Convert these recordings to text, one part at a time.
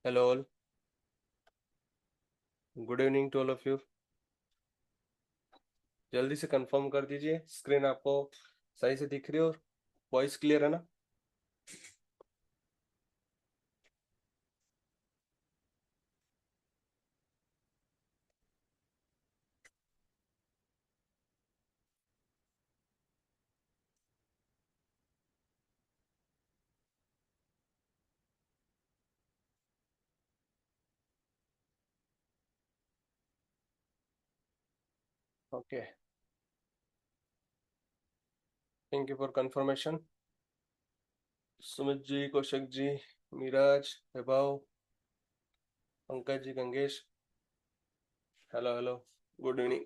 Hello all, good evening to all of you. जल्दी से confirm कर दीजिए, स्क्रीन आपको सही से दिख रही हो? वॉइस क्लियर है ना? Okay, thank you for confirmation. Sumit ji, Kaushik ji, Miraj, Vaibhav, Pankaj ji, Gangesh, hello hello, good evening.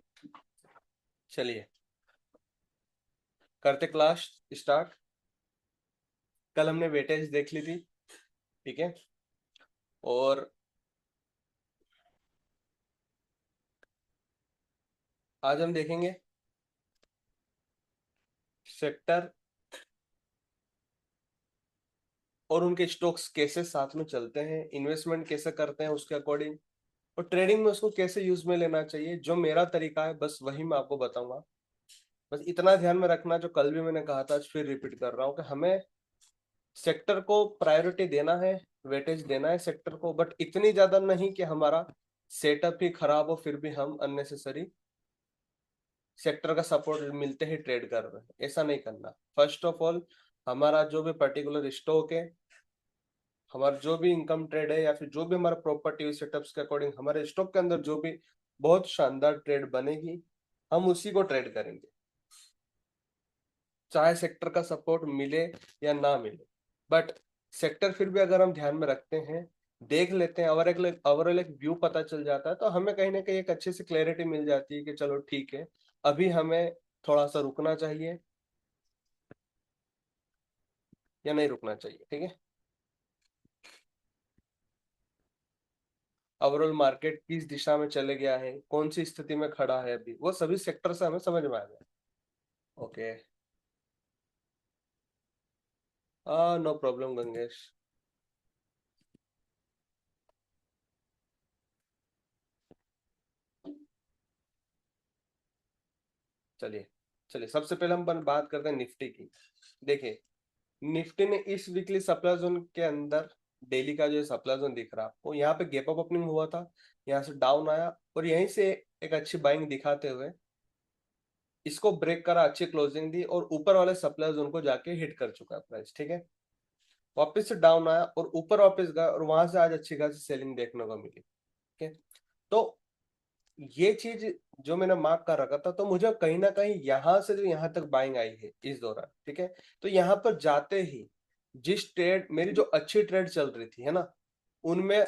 चलिए करते क्लास स्टार्ट। कल हमने वेटेज देख ली थी, ठीक है? और आज हम देखेंगे सेक्टर और उनके स्टॉक्स कैसे साथ में चलते हैं, इन्वेस्टमेंट कैसे करते हैं उसके अकॉर्डिंग, और ट्रेडिंग में उसको कैसे यूज में लेना चाहिए। जो मेरा तरीका है बस वही मैं आपको बताऊंगा। बस इतना ध्यान में रखना, जो कल भी मैंने कहा था आज फिर रिपीट कर रहा हूँ, कि हमें सेक्टर को प्रायोरिटी देना है, वेटेज देना है सेक्टर को, बट इतनी ज्यादा नहीं कि हमारा सेटअप ही खराब हो फिर भी हम अननेसेसरी सेक्टर का सपोर्ट मिलते ही ट्रेड कर रहे हैं। ऐसा नहीं करना। फर्स्ट ऑफ ऑल, हमारा जो भी पर्टिकुलर स्टॉक है, हमारा जो भी इनकम ट्रेड है, या फिर जो भी हमारा प्रॉपर्टी सेटअप्स के अकॉर्डिंग हमारे स्टॉक के अंदर जो भी बहुत शानदार ट्रेड बनेगी, हम उसी को ट्रेड करेंगे, चाहे सेक्टर का सपोर्ट मिले या ना मिले। बट सेक्टर फिर भी अगर हम ध्यान में रखते हैं, देख लेते हैं, ओवरऑल एक व्यू पता चल जाता है, तो हमें कहीं ना कहीं एक अच्छी सी क्लैरिटी मिल जाती है कि चलो ठीक है, अभी हमें थोड़ा सा रुकना चाहिए या नहीं रुकना चाहिए। ठीक है, ओवरऑल मार्केट किस दिशा में चले गया है, कौन सी स्थिति में खड़ा है अभी, वो सभी सेक्टर से हमें समझ में आ गया। Okay, no problem Gangesh. चलिए चलिए, सबसे पहले हम बात करते हैं निफ्टी की। देखिए, निफ्टी ने इस वीकली सप्लाई जोन के अंदर, डेली का जो सप्लाई जोन दिख रहा है आपको, यहाँ पे गैप अप ओपनिंग हुआ था, यहाँ से डाउन आया और यहीं से एक अच्छी बाइंग दिखाते हुए इसको ब्रेक करा, अच्छी क्लोजिंग दी और ऊपर वाले सप्लाई जोन को जाके हिट कर चुका है प्राइस। ठीक है, वापस से डाउन आया और ऊपर वापस गया और वहां से आज अच्छी खासी सेलिंग देखने को मिली। ठीक है, तो ये चीज जो मैंने मार्क कर रखा था, तो मुझे कहीं ना कहीं यहां से जो यहाँ तक बाइंग आई है इस दौरान, ठीक है, तो यहाँ पर जाते ही जिस ट्रेड मेरी जो अच्छी ट्रेड चल रही थी है ना, उनमें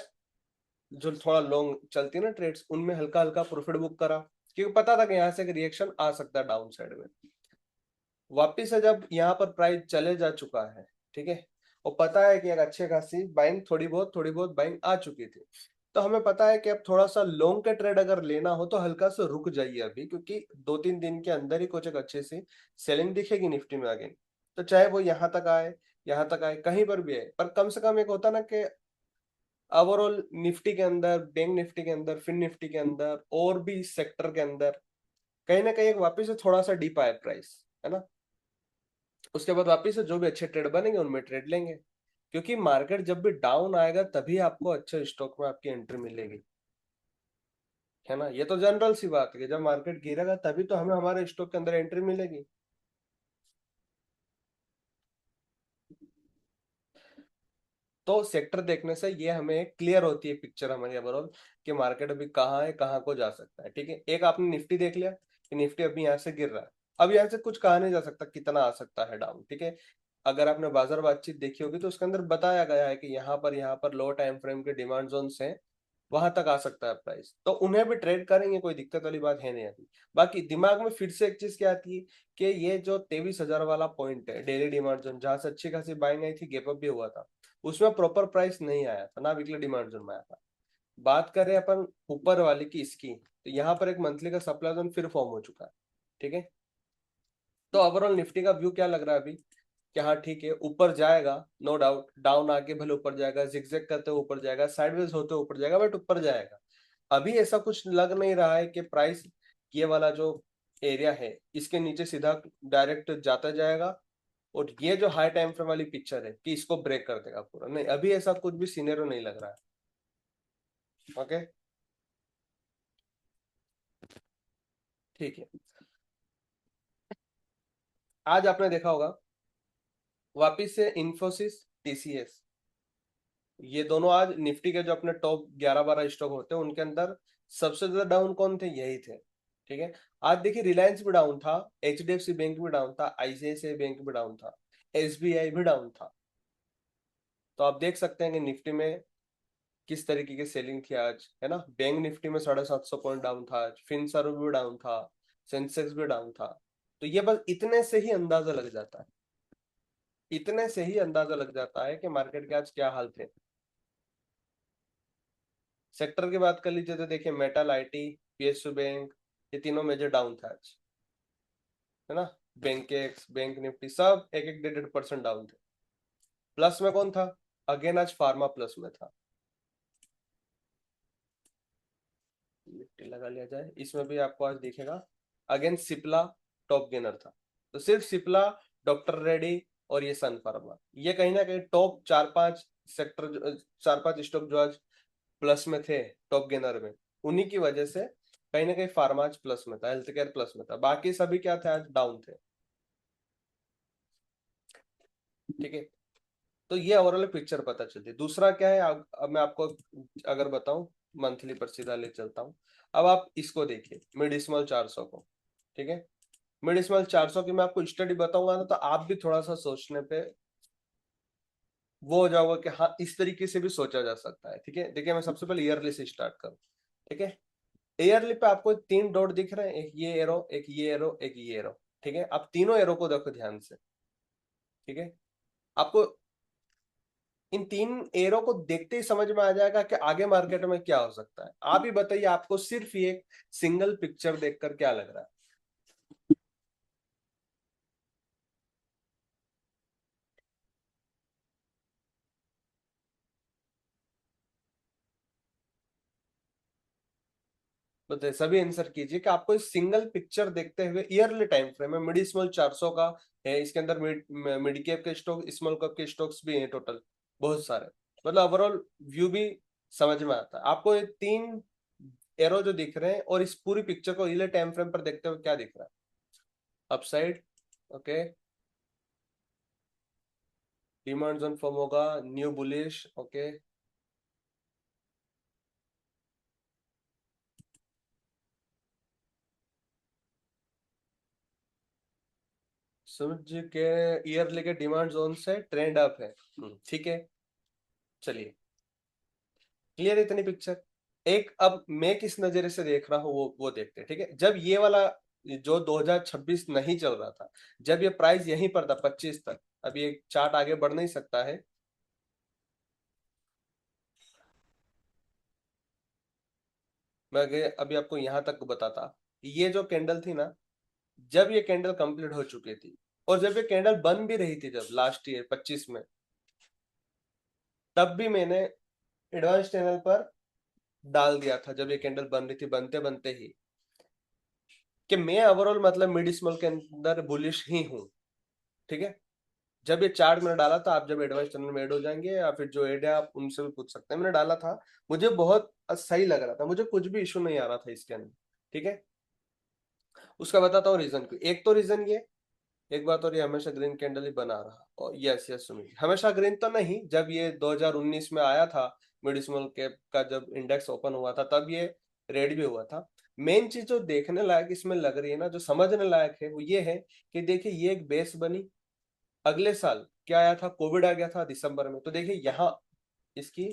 जो थोड़ा लॉन्ग चलती है ना ट्रेड्स, उनमें हल्का हल्का प्रॉफिट बुक करा, क्योंकि पता था कि यहाँ से एक रिएक्शन आ सकता है डाउन साइड में। वापिस से जब यहाँ पर प्राइस चले जा चुका है, ठीक है, और पता है कि एक अच्छी खासी बाइंग, थोड़ी बहुत बाइंग आ चुकी थी, तो हमें पता है कि अब थोड़ा सा लॉन्ग के ट्रेड अगर लेना हो तो हल्का सा रुक जाइए अभी, क्योंकि 2-3 दिन के अंदर ही कुछ एक अच्छी सी सेलिंग दिखेगी निफ्टी में आगे। तो चाहे वो यहाँ तक आए, कहीं पर भी आए, पर कम से कम एक होता ना कि ओवरऑल निफ्टी के अंदर, बैंक निफ्टी के अंदर, फिन निफ्टी के अंदर और भी सेक्टर के अंदर कहीं ना कहीं एक वापिस से थोड़ा सा डीप आए प्राइस, है ना, उसके बाद वापिस से जो भी अच्छे ट्रेड बनेंगे उनमें ट्रेड लेंगे। क्योंकि मार्केट जब भी डाउन आएगा तभी आपको अच्छे स्टॉक में आपकी एंट्री मिलेगी, है ना। ये तो जनरल सी बात है कि जब मार्केट गिरेगा तभी तो हमें हमारे स्टॉक के अंदर एंट्री मिलेगी। तो सेक्टर देखने से ये हमें क्लियर होती है पिक्चर हमारी ओवरऑल, कि मार्केट अभी कहाँ है, कहाँ को जा सकता है। ठीक है, एक आपने निफ्टी देख लिया कि निफ्टी अभी यहाँ से गिर रहा है, अब यहाँ से कुछ कहा नहीं जा सकता कितना आ सकता है डाउन। ठीक है, अगर आपने बाजार बातचीत देखी होगी तो उसके अंदर बताया गया है कि यहाँ पर लो टाइम फ्रेम के डिमांड जोन हैं, वहां तक आ सकता है प्राइस, तो उन्हें भी ट्रेड करेंगे, कोई दिक्कत वाली बात है नहीं अभी। बाकी दिमाग में फिर से एक चीज क्या आती है कि ये जो 23,000 वाला पॉइंट है डेली डिमांड जोन, जहां से अच्छी खासी बाइंग आई थी, गैप अप भी हुआ था, उसमें प्रॉपर प्राइस नहीं आया था ना, वीकली डिमांड जोन में आया था। बात करें अपन ऊपर वाली की, इसकी, तो यहाँ पर एक मंथली का सप्लाई जोन फिर फॉर्म हो चुका है। ठीक है, तो ओवरऑल निफ्टी का व्यू क्या लग रहा है अभी? कि हाँ ठीक है ऊपर जाएगा, नो डाउट, डाउन आके भले ऊपर जाएगा, जिगजैग करते हुए ऊपर जाएगा, साइडवेज होते हुए ऊपर जाएगा, बट ऊपर जाएगा। अभी ऐसा कुछ लग नहीं रहा है कि प्राइस ये वाला जो एरिया है इसके नीचे सीधा डायरेक्ट जाता जाएगा और ये जो हाई टाइम फ्रेम वाली पिक्चर है कि इसको ब्रेक कर देगा पूरा, नहीं अभी ऐसा कुछ भी सीनेरियो नहीं लग रहा है। ओके ठीक है। आज आपने देखा होगा वापिस से इंफोसिस, टीसीएस, ये दोनों आज निफ्टी के जो अपने टॉप 11-12 स्टॉक होते हैं उनके अंदर सबसे ज्यादा डाउन कौन थे, यही थे। ठीक है, आज देखिए रिलायंस भी डाउन था, एचडीएफसी बैंक भी डाउन था, आईसीआईसीआई बैंक भी डाउन था, एसबीआई भी डाउन था। तो आप देख सकते हैं कि निफ्टी में किस तरीके की सेलिंग थी आज, है ना। बैंक निफ्टी में 750 पॉइंट डाउन था आज, फिनसर्व भी डाउन था, सेंसेक्स भी डाउन था। तो ये बस इतने से ही अंदाजा लग जाता है, इतने से ही अंदाजा लग जाता है कि मार्केट के आज क्या हाल थे। सेक्टर की बात कर लीजिए तो देखिए मेटल, आईटी, पीएसयू बैंक, ये तीनों मेजर डाउन था आज, है ना। बैंकेक्स, बैंक निफ्टी सब 1-1, 1.5% डाउन थे। प्लस में कौन था, अगेन आज फार्मा प्लस में था। निफ्टी लगा लिया जाए, इसमें भी आपको आज दिखेगा अगेन सिप्ला टॉप गेनर था। तो सिर्फ सिप्ला, डॉक्टर रेड्डी और ये सन फार्मा, ये कहीं ना कहीं टॉप 4-5 सेक्टर, 4-5 स्टॉक जो आज प्लस में थे टॉप गेनर में, उन्हीं की वजह से कहीं ना कहीं फार्मा आज प्लस में था, हेल्थ केयर प्लस में था, बाकी सभी क्या थे, आज डाउन थे। ठीक है, तो ये ओवरऑल पिक्चर पता चलती है। दूसरा क्या है, अब मैं आपको अगर बताऊं, मंथली पर सीधा ले चलता हूं। अब आप इसको देखिए मिडिसमल 400 को। ठीक है, मिडिसमल 400 की मैं आपको स्टडी बताऊंगा ना, तो आप भी थोड़ा सा सोचने पे वो हो जाओगे कि हाँ इस तरीके से भी सोचा जा सकता है। ठीक है, देखिए मैं सबसे पहले ईयरली से स्टार्ट करूँ। ठीक है, ईयरली पे आपको 3 डॉट दिख रहे हैं, एक ये एरो, एक ये एरो, एक ये एरो। ठीक है, आप तीनों एरो को देखो ध्यान से। ठीक है, आपको इन 3 एरो को देखते ही समझ में आ जाएगा कि आगे मार्केट में क्या हो सकता है। आप ही बताइए, आपको सिर्फ ये सिंगल पिक्चर देखकर क्या लग रहा है। बताइए, सभी आंसर कीजिए कि आपको इस सिंगल पिक्चर देखते हुए ईयरली टाइम फ्रेम में मिड स्मॉल 400 का है, इसके अंदर मिड कैप के स्टॉक, स्मॉल कैप के स्टॉक्स भी हैं टोटल बहुत सारे, मतलब ओवरऑल व्यू भी समझ में आता है। आपको ये 3 एरो जो दिख रहे हैं और इस पूरी पिक्चर को ईयरली टाइम फ्रेम पर देखते हुए क्या दिख रहा है, upside. Okay, demand zone form होगा, न्यू बुलिश। ओके, समझ के ईयरली के डिमांड जोन से ट्रेंड अप है। ठीक है, चलिए क्लियर है इतनी पिक्चर। एक अब मैं किस नजरिए से देख रहा हूँ वो देखते हैं। ठीक है, जब ये वाला जो 2026 नहीं चल रहा था, जब ये प्राइस यहीं पर था 25 तक, अभी एक चार्ट आगे बढ़ नहीं सकता है। मैं अभी आपको यहां तक बताता, ये जो कैंडल थी ना, जब ये कैंडल कंप्लीट हो चुकी थी और जब ये कैंडल बन भी रही थी जब लास्ट ईयर 25 में, तब भी मैंने एडवांस चैनल पर डाल दिया था जब ये कैंडल बन रही थी, बनते बनते ही, कि मैं ओवरऑल मतलब मिड स्मॉल के अंदर बुलिश ही हूँ। ठीक है, जब ये चार्ट मैंने डाला था, आप जब एडवांस चैनल में ऐड हो जाएंगे या फिर जो ऐड है आप उनसे भी पूछ सकते हैं, मैंने डाला था, मुझे बहुत सही लग रहा था, मुझे कुछ भी इशू नहीं आ रहा था इसके अंदर। ठीक है, उसका बताता हूँ रीजन क्यों। एक तो रीजन ये, एक बात और, ये हमेशा ग्रीन कैंडल ही बना रहा, और यस यस सुनिए, हमेशा ग्रीन तो नहीं, जब ये 2019 में आया था मिड स्मॉल कैप का, जब इंडेक्स ओपन हुआ था तब ये रेड भी हुआ था। मेन चीज जो देखने लायक इसमें लग रही है ना, जो समझने लायक है, वो ये है कि देखिए ये एक बेस बनी, अगले साल क्या आया था, कोविड आ गया था दिसंबर में, तो देखिए यहाँ इसकी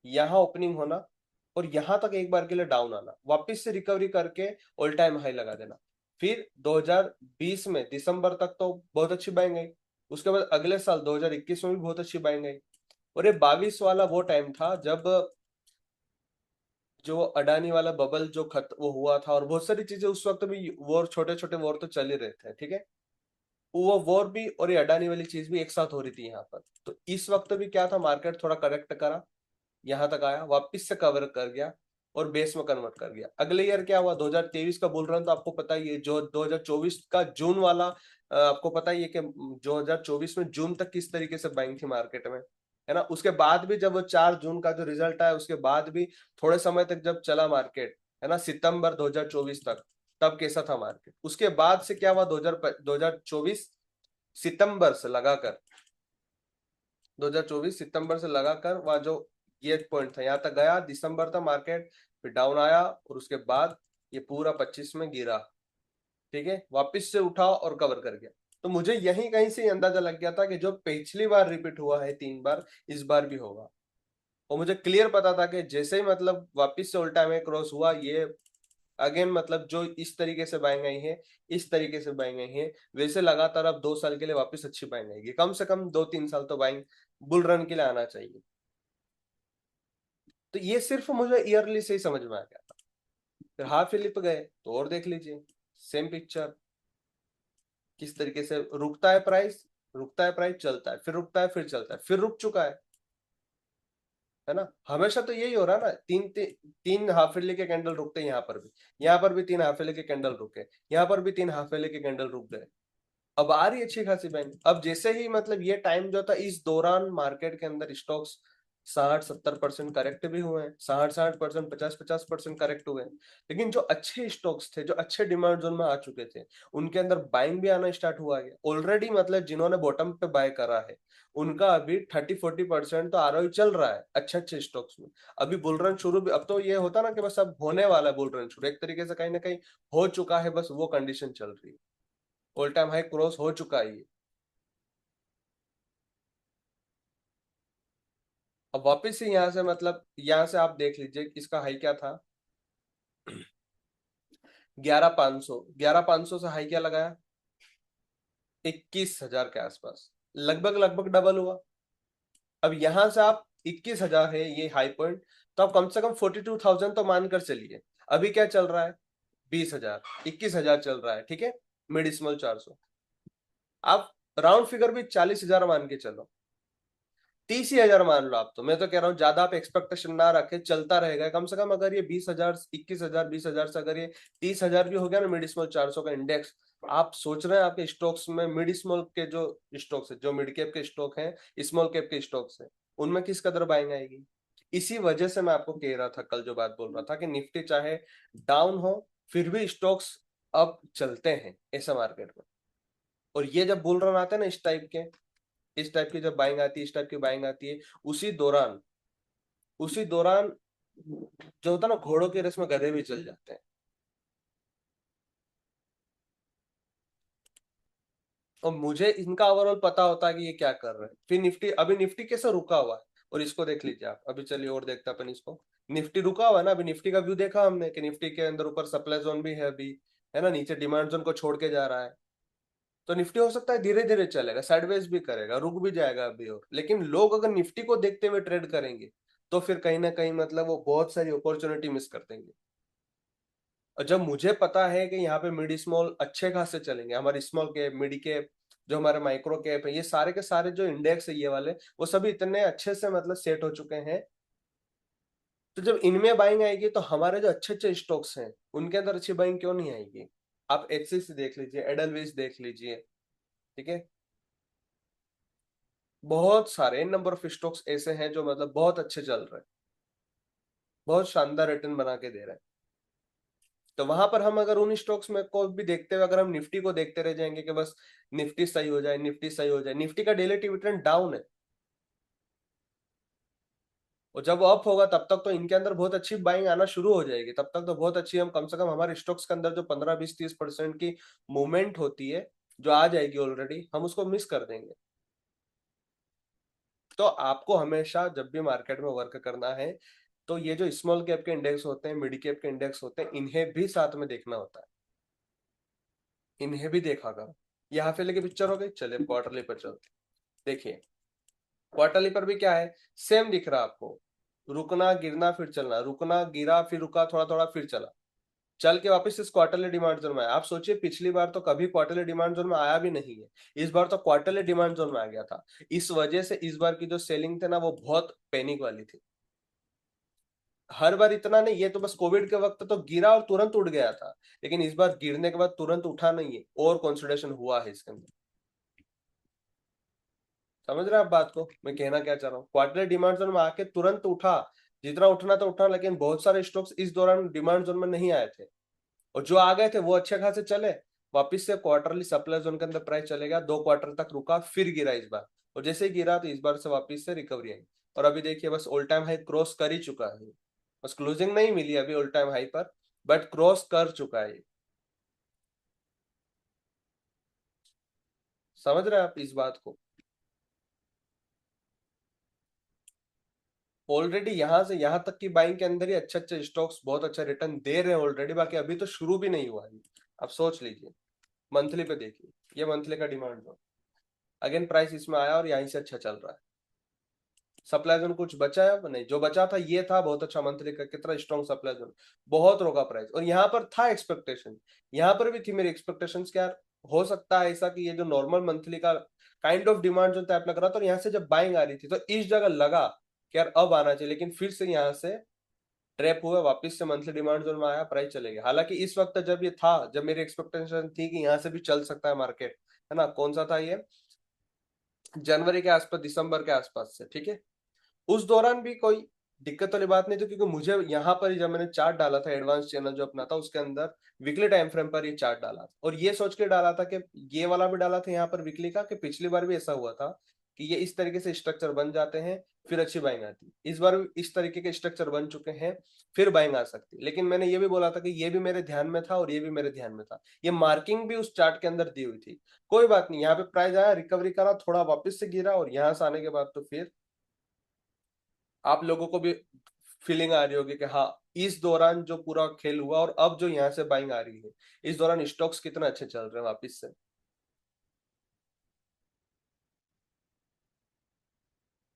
यहाँ ओपनिंग होना और यहाँ तक एक बार के लिए डाउन आना, वापस से रिकवरी करके ऑल टाइम हाई लगा देना, फिर 2020 में दिसंबर तक तो बहुत अच्छी बाइंग गई, उसके बाद अगले साल 2021 में भी बहुत अच्छी बाइंग गई, और ये 22 वाला वो टाइम था जब जो अडानी वाला बबल जो वो हुआ था, और बहुत सारी चीजें उस वक्त भी, वॉर, छोटे छोटे वॉर तो चल ही रहे थे। ठीक है, वो वॉर भी और ये अडानी वाली चीज भी एक साथ हो रही थी यहाँ पर। तो इस वक्त भी क्या था, मार्केट थोड़ा करेक्ट करा, यहाँ तक आया, वापस से कवर कर गया और बेस में कन्वर्ट कर गया। अगले ईयर क्या हुआ, 2023 का बुल रन तो आपको पता ही है, जो 2024 का जून वाला, आपको पता ही है कि 2024 में जून तक किस तरीके से बाइंग थी मार्केट में, है ना। उसके बाद भी जब वो 4 जून का जो रिजल्ट आया, उसके बाद भी थोड़े समय तक जब चला मार्केट, है ना, सितंबर 2024 तक, तब कैसा था मार्केट। उसके बाद से क्या हुआ, 2024 सितंबर से लगाकर 2024 सितंबर से लगाकर वहां जो ये पॉइंट था यहाँ तक गया, दिसंबर तक मार्केट, फिर डाउन आया और उसके बाद ये पूरा 25 में गिरा, ठीक है, वापस से उठा और कवर कर गया। तो मुझे यही कहीं से अंदाजा लग गया था कि जो पिछली बार रिपीट हुआ है 3 बार, इस बार भी होगा। और मुझे क्लियर पता था कि जैसे ही मतलब वापस से उल्टा में क्रॉस हुआ, ये अगेन मतलब जो इस तरीके से बाइंग आई है, इस तरीके से बाइंग आई है, वैसे लगातार अब 2 साल के लिए वापस अच्छी बाइंग आएगी, कम से कम 2-3 साल तो बाइंग बुल रन के लिए आना चाहिए। तो ये सिर्फ मुझे ईयरली से ही समझ में आ गया था। फिर हाफ ईयरली पे गए तो और देख लीजिए, सेम पिक्चर, किस तरीके से रुकता है प्राइस, चलता है, फिर रुकता है, फिर चलता है, फिर रुक चुका है ना। हमेशा तो यही हो रहा है ना, तीन हाफ ईयरली के कैंडल रुकते हैं, यहाँ पर भी 3 हाफ ईयरली के कैंडल रुके, यहाँ पर भी 3 हाफ ईयरली के कैंडल रुक गए। अब आ रही अच्छी खासी बैंक। अब जैसे ही मतलब ये टाइम जो था, इस दौरान मार्केट के अंदर स्टॉक्स 60-70% करेक्ट भी हुए हैं, 60-60%, 50-50% करेक्ट हुए हैं। लेकिन जो अच्छे स्टॉक्स थे, जो अच्छे डिमांड जोन में आ चुके थे, उनके अंदर बाइंग भी आना स्टार्ट हुआ है ऑलरेडी। मतलब जिन्होंने बॉटम पे बाय करा है, उनका अभी 30-40% तो आरओई चल रहा है अच्छे अच्छे स्टॉक्स में। अभी बुल रन शुरू भी, अब तो ये होता ना कि बस अब होने वाला है बुल रन शुरू, एक तरीके से कहीं ना कहीं हो चुका है, बस वो कंडीशन चल रही है, ऑल टाइम हाई क्रॉस हो चुका है ये। अब वापस से यहाँ से मतलब यहाँ से आप देख लीजिए इसका हाई क्या था, 11,500, 11,500 से हाई क्या लगाया, 21,000 के आसपास, लगभग लगभग डबल हुआ। अब यहां से आप 21,000 है ये हाई पॉइंट, तो आप कम से कम 42,000 तो मानकर चलिए। अभी क्या चल रहा है, 20,000, 21,000 चल रहा है, ठीक है, मिड स्मॉल 400। आप राउंड फिगर भी 40,000 मान के चलो, 30,000 मान लो आप, तो मैं तो कह रहा हूँ ज्यादा आप एक्सपेक्टेशन ना रखे, चलता रहेगा कम से कम। अगर ये 20,000, 21,000, 20,000 से अगर ये 30,000 भी हो गया ना, मिड स्मॉल 400 का इंडेक्स, आप सोच रहे हैं आपके स्टॉक्स में, मिड स्मॉल के जो स्टॉक्स है, जो मिड कैप के स्टॉक हैं, स्मॉल कैप के स्टॉक्स हैं, उनमें किस कदर बाइंग आएगी। इसी वजह से मैं आपको कह रहा था, कल जो बात बोल रहा था कि निफ्टी चाहे डाउन हो, फिर भी स्टॉक्स अब चलते हैं ऐसा मार्केट में। और ये जब बुल रन आते हैं ना इस टाइप की जब बाइंग आती है, इस टाइप की बाइंग आती है, उसी दौरान जो होता है ना, घोड़ों की रेस में गधे भी चल जाते हैं। और मुझे इनका ओवरऑल पता होता है कि ये क्या कर रहे हैं। फिर निफ्टी, अभी निफ्टी कैसे रुका हुआ है, और इसको देख लीजिए आप। अभी चलिए और देखते हैं अपन इसको। निफ्टी रुका हुआ है ना, अभी निफ्टी का व्यू देखा हमने कि निफ्टी के अंदर ऊपर सप्लाई जोन भी है अभी, है ना, नीचे डिमांड जोन को छोड़ के जा रहा है। तो निफ्टी हो सकता है धीरे धीरे चलेगा, साइडवेज भी करेगा, रुक भी जाएगा अभी और। लेकिन लोग अगर निफ्टी को देखते हुए ट्रेड करेंगे, तो फिर कहीं ना कहीं मतलब वो बहुत सारी अपॉर्चुनिटी मिस कर देंगे। और जब मुझे पता है कि यहाँ पे मिड स्मॉल अच्छे खासे चलेंगे, हमारे स्मॉल कैप, मिड कैप, जो हमारे माइक्रो कैप है, ये सारे के सारे जो इंडेक्स है ये वाले, वो सभी इतने अच्छे से मतलब सेट हो चुके हैं। तो जब इनमें बाइंग आएगी, तो हमारे जो अच्छे अच्छे स्टॉक्स हैं, उनके अंदर अच्छी बाइंग क्यों नहीं आएगी। आप एक्सिस देख लीजिए, एडलवेज देख लीजिए, ठीक है, बहुत सारे नंबर ऑफ स्टॉक्स ऐसे हैं जो मतलब बहुत अच्छे चल रहे हैं, बहुत शानदार रिटर्न बना के दे रहे हैं। तो वहां पर हम अगर उन स्टॉक्स में को भी देखते हुए, अगर हम निफ्टी को देखते रह जाएंगे कि बस निफ्टी सही हो जाए, निफ्टी सही हो जाए, निफ्टी का डेली ट्रेंड डाउन है, और जब वो अप होगा तब तक तो इनके अंदर बहुत अच्छी बाइंग आना शुरू हो जाएगी। तब तक तो बहुत अच्छी, हम कम से कम हमारे स्टॉक्स के अंदर जो 15-20-30% की मूवमेंट होती है, जो आ जाएगी ऑलरेडी, हम उसको मिस कर देंगे। तो आपको हमेशा जब भी मार्केट में वर्क करना है, तो ये जो स्मॉल कैप के इंडेक्स होते हैं, मिड कैप के इंडेक्स होते हैं, इन्हें भी साथ में देखना होता है, इन्हें भी देखा करो। यहाँ पे लेके पिक्चर हो गई, चलिए क्वार्टरली पर चलते हैं। देखिए क्वार्टरली पर भी क्या है, सेम दिख रहा है आपको, रुकना गिरना फिर चलना, रुकना गिरा फिर रुका, थोड़ा थोड़ा फिर चला। चल के वापस इस क्वार्टरली डिमांड जोन में आया। आप सोचिए पिछली बार तो कभी क्वार्टरली डिमांड जोन में आया भी नहीं है, इस बार तो क्वार्टरली डिमांड जोन में आ गया था। इस वजह से इस बार की जो सेलिंग थी ना वो बहुत पैनिक वाली थी। हर बार इतना नहीं, ये तो बस कोविड के वक्त तो गिरा और तुरंत उठ गया था, लेकिन इस बार गिरने के बाद तुरंत उठा नहीं है, और कंसोलिडेशन हुआ है इसके अंदर। समझ रहे हैं आप बात को, मैं कहना क्या चाह रहा हूँ? क्वार्टरली डिमांड जोन में आके तुरंत उठा, जितना उठना था उठा, लेकिन बहुत सारे स्टॉक्स इस दौरान डिमांड जोन में नहीं आए थे, और जो आ गए थे वो अच्छे खासे चले। वापिस से क्वार्टरली सप्लाई जोन के अंदर प्राइस चले गया, 2 क्वार्टर तक रुका, फिर गिरा इस बार, और जैसे ही गिरा तो इस बार से वापिस से रिकवरी आई, और अभी देखिए बस ऑल टाइम हाई क्रॉस कर ही चुका है। बस क्लोजिंग नहीं मिली अभी ऑल टाइम हाई पर, बट क्रॉस कर चुका है। समझ रहे हैं आप इस बात को? ऑलरेडी यहां से यहां तक की बाइंग के अंदर ही अच्छे अच्छे स्टॉक्स बहुत अच्छा रिटर्न दे रहे हैं ऑलरेडी, बाकी अभी तो शुरू भी नहीं हुआ है। आप सोच लीजिए, मंथली पे देखिए, ये मंथली का डिमांड जोन, अगेन प्राइस इसमें आया और यहीं से अच्छा चल रहा है। सप्लाई जोन कुछ बचा है अब नहीं, जो बचा था ये था बहुत अच्छा मंथली का, कितना स्ट्रॉन्ग सप्लाई जोन, बहुत रोका प्राइस, और यहाँ पर था एक्सपेक्टेशन, यहाँ पर भी थी मेरी एक्सपेक्टेशंस क्या हो सकता है ऐसा कि ये जो नॉर्मल मंथली का काइंड ऑफ डिमांड जो टाइप लग रहा था, और यहाँ से जब बाइंग आ रही थी तो इस जगह लगा कि यार अब आना चाहिए, लेकिन फिर से यहाँ से ट्रैप हुआ, वापस से मंथली डिमांड जोन में आया, प्राइस चले गया। हालांकि इस वक्त जब ये था, जब मेरी एक्सपेक्टेशन थी कि यहाँ से भी चल सकता है मार्केट, है ना, कौन सा था ये, जनवरी के आसपास, दिसंबर के आसपास से, ठीक है, उस दौरान भी कोई दिक्कत वाली बात नहीं थी, क्योंकि मुझे यहाँ पर ही जब मैंने चार्ट डाला था, एडवांस चैनल जो अपना था उसके अंदर वीकली टाइम फ्रेम पर ये चार्ट डाला था, और ये सोच के डाला था कि ये वाला भी डाला था यहाँ पर वीकली का, कि पिछली बार भी ऐसा हुआ था कि ये इस तरीके से स्ट्रक्चर बन जाते हैं, फिर अच्छी बाइंग आती है। इस बार भी इस तरीके के स्ट्रक्चर बन चुके हैं, फिर बाइंग आ सकती है, लेकिन मैंने ये भी बोला था कि ये भी मेरे ध्यान में था और ये भी मेरे ध्यान में था, ये मार्किंग भी उस चार्ट के अंदर दी हुई थी। कोई बात नहीं, यहाँ पे प्राइस आया, रिकवरी करा, थोड़ा वापस से गिरा, और यहाँ से आने के बाद तो फिर आप लोगों को भी फीलिंग आ रही होगी कि हाँ, इस दौरान जो पूरा खेल हुआ और अब जो यहाँ से बाइंग आ रही है, इस दौरान स्टॉक्स कितना अच्छे चल रहे हैं वापिस से।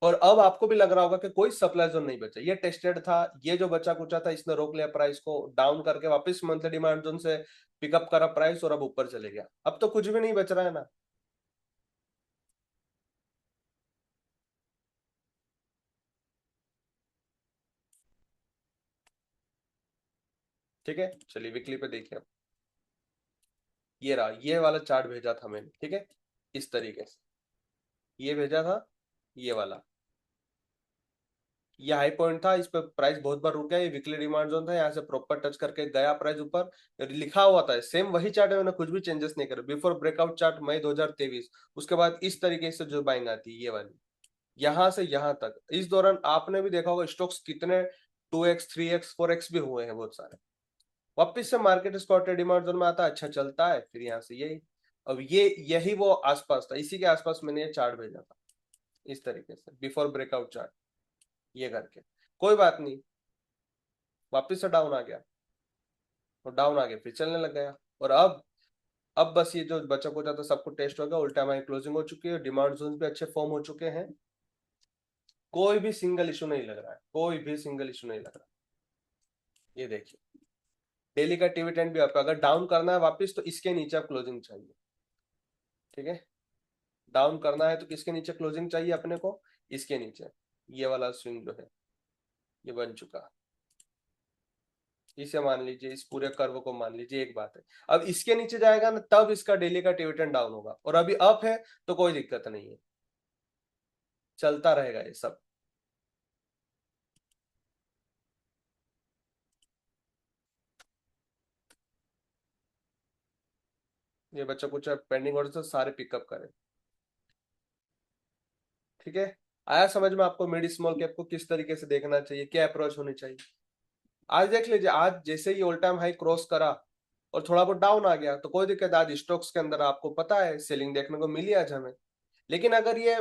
और अब आपको भी लग रहा होगा कि कोई सप्लाई जोन नहीं बचा, ये टेस्टेड था, ये जो बचा कुचा था इसने रोक लिया प्राइस को, डाउन करके वापस मंथली डिमांड जोन से पिकअप करा प्राइस, और अब ऊपर चले गया, अब तो कुछ भी नहीं बच रहा है ना। ठीक है, चलिए वीकली पे देखिए अब। ये रहा, ये वाला चार्ट भेजा था मैंने, ठीक है, इस तरीके से ये भेजा था, ये वाला, ये हाई पॉइंट था, इस पे प्राइस बहुत बार रुक गया, ये वीकली डिमांड जोन था, यहाँ से प्रॉपर टच करके गया प्राइस ऊपर, लिखा हुआ था सेम वही चार्ट है, मैंने कुछ भी चेंजेस नहीं करे, बिफोर ब्रेकआउट चार्ट मई 2023, उसके बाद इस तरीके से जो बाइंग आती है ये वाली, यहाँ से यहाँ तक, इस दौरान आपने भी देखा होगा स्टॉक्स कितने 2x 3x 4x भी हुए हैं बहुत सारे। वापिस से मार्केट स्कॉटेड डिमांड जोन में आता है, अच्छा चलता है, फिर यहाँ से यही, अब ये यही वो आसपास था, इसी के आसपास मैंने ये चार्ट भेजा था, इस तरीके से बिफोर ब्रेकआउट चार्ट, ये करके। कोई बात नहीं, वापिस से डाउन आ गया, और डाउन आ गया फिर चलने लग गया, और अब बस ये जो बचा कुचा था सबको टेस्ट हो गया, उल्टा हमारी क्लोजिंग हो चुकी है, डिमांड जोन भी अच्छे फॉर्म हो चुके हैं, कोई भी सिंगल इशू नहीं लग रहा है, कोई भी सिंगल इशू नहीं लग रहा। ये देखिए डेली का डिविडेंड भी आपका अगर डाउन करना है वापस तो इसके नीचे आप क्लोजिंग चाहिए, ठीक है, डाउन करना है तो किसके नीचे क्लोजिंग चाहिए अपने को, इसके नीचे, ये वाला स्विंग जो है ये बन चुका है, इसे मान लीजिए, इस पूरे कर्व को मान लीजिए, एक बात है। अब इसके नीचे जाएगा ना तब इसका डेली का डिविडेंड डाउन होगा, और अभी अप है तो कोई दिक्कत नहीं है, चलता रहेगा ये सब। ये बच्चा कुछ पेंडिंग ऑर्डर से सारे पिकअप करें, ठीक है। आया समझ में आपको मिड स्मॉल कैप को किस तरीके से देखना चाहिए, क्या अप्रोच होनी चाहिए? आज देख लीजिए, आज जैसे ही ऑल टाइम हाई क्रॉस करा और थोड़ा बहुत डाउन आ गया तो कोई दिक्कत, आज स्टॉक्स के अंदर आपको पता है सेलिंग देखने को मिली आज हमें। लेकिन अगर ये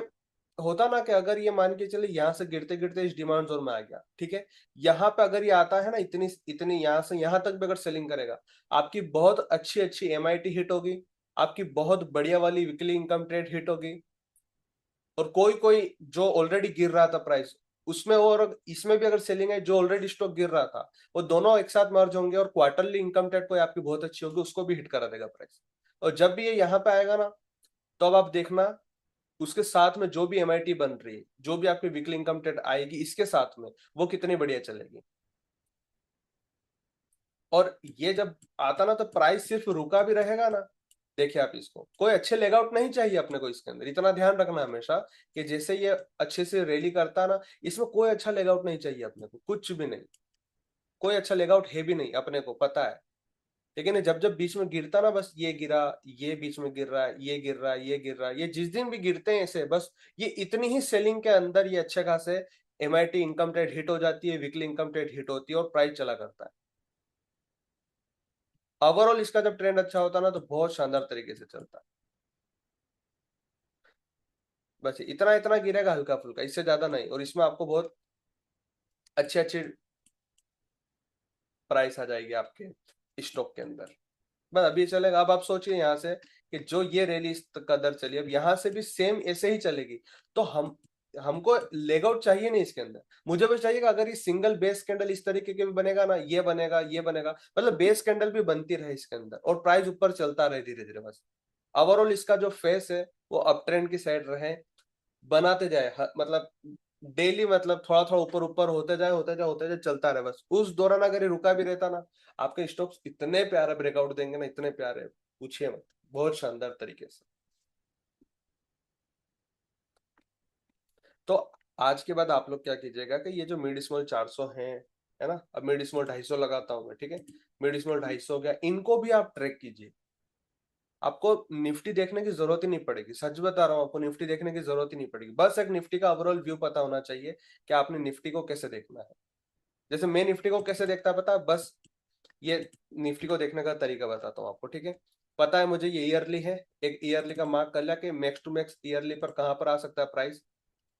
होता ना कि अगर ये मान के चले यहाँ से गिरते गिरते इस डिमांड जोन में आ गया, ठीक है, यहाँ पे अगर ये आता है ना इतनी इतनी, यहाँ से यहाँ तक भी अगर सेलिंग करेगा, आपकी बहुत अच्छी अच्छी एमआईटी हिट होगी, आपकी बहुत बढ़िया वाली वीकली इनकम ट्रेड हिट होगी, और कोई कोई जो ऑलरेडी गिर रहा था प्राइस उसमें और इसमें भी अगर सेलिंग है, जो ऑलरेडी स्टॉक गिर रहा था वो दोनों एक साथ मर्ज होंगे और क्वार्टरली इनकम टेट कोई आपकी बहुत अच्छी होगी, उसको भी हिट करा देगा प्राइस। और जब भी ये यहाँ पे आएगा ना, तो अब आप देखना उसके साथ में जो भी एमआईटी बन रही है, जो भी आपकी वीकली इनकम टेट आएगी इसके साथ में, वो कितनी बढ़िया चलेगी। और ये जब आता ना तो प्राइस सिर्फ रुका भी रहेगा ना, देखिए आप इसको, कोई अच्छे लेग आउट नहीं चाहिए अपने को इसके अंदर, इतना ध्यान रखना हमेशा कि जैसे ये अच्छे से रैली करता ना, इसमें कोई अच्छा लेग आउट नहीं चाहिए अपने को, कुछ भी नहीं, कोई अच्छा लेग आउट है भी नहीं अपने को पता है। लेकिन ये जब जब बीच में गिरता ना, बस ये गिरा, ये बीच में गिर रहा है, ये गिर रहा है, ये गिर रहा है, ये जिस दिन भी गिरते हैं ऐसे, बस ये इतनी ही सेलिंग के अंदर ये अच्छे खासे एमआईटी इनकम टेट हिट हो जाती है, वीकली इनकम टेट हिट होती है और प्राइस चला करता है। ओवरऑल इसका जब ट्रेंड अच्छा होता है ना, तो बहुत शानदार तरीके से चलता है। बस इतना इतना गिरेगा हल्का फुल्का, इससे ज्यादा नहीं, और इसमें आपको बहुत अच्छे अच्छे प्राइस आ जाएगी आपके स्टॉक के अंदर। बस अभी चलेगा। अब आप सोचिए यहाँ से कि जो ये रैली इस कदर चली, अब यहाँ से भी सेम ऐसे ही चलेगी, तो हमको लेग आउट चाहिए नहीं इसके अंदर। मुझे बस चाहिए कि अगर ये सिंगल बेस कैंडल इस तरीके के भी बनेगा ना, ये बनेगा, ये बनेगा, मतलब बेस कैंडल भी बनती रहे इसके अंदर और प्राइस ऊपर चलता रहे धीरे धीरे। बस ओवरऑल इसका जो फेस है वो अप ट्रेंड की साइड रहे, बनाते जाए, मतलब डेली, मतलब थोड़ा थोड़ा ऊपर ऊपर होते जाए, होते जाए, होते जाए, चलता रहे। बस उस दौरान अगर ये रुका भी रहता ना, आपके स्टॉक्स इतने प्यारे ब्रेकआउट देंगे ना, इतने प्यारे, पूछिए मत, बहुत शानदार तरीके से। तो आज के बाद आप लोग क्या कीजिएगा कि ये जो मिड स्मॉल 400 है ना, अब मिड स्मॉल 250 लगाता हूं मैं, ठीक है, मिड स्मॉल 250 हो गया, इनको भी आप ट्रैक कीजिए। आपको निफ्टी देखने की जरूरत ही नहीं पड़ेगी, सच बता रहा हूँ, आपको निफ्टी देखने की जरूरत ही नहीं पड़ेगी, बस एक निफ्टी का ओवरऑल व्यू पता होना चाहिए कि आपने निफ्टी को कैसे देखना है। जैसे मैं निफ्टी को कैसे देखता पता है, बस ये निफ्टी को देखने का तरीका बताता हूँ आपको, ठीक है। पता है मुझे ये ईयरली है, एक ईयरली का मार्क कर लिया कि मैक्स टू मैक्स ईयरली पर कहां पर आ सकता है प्राइस,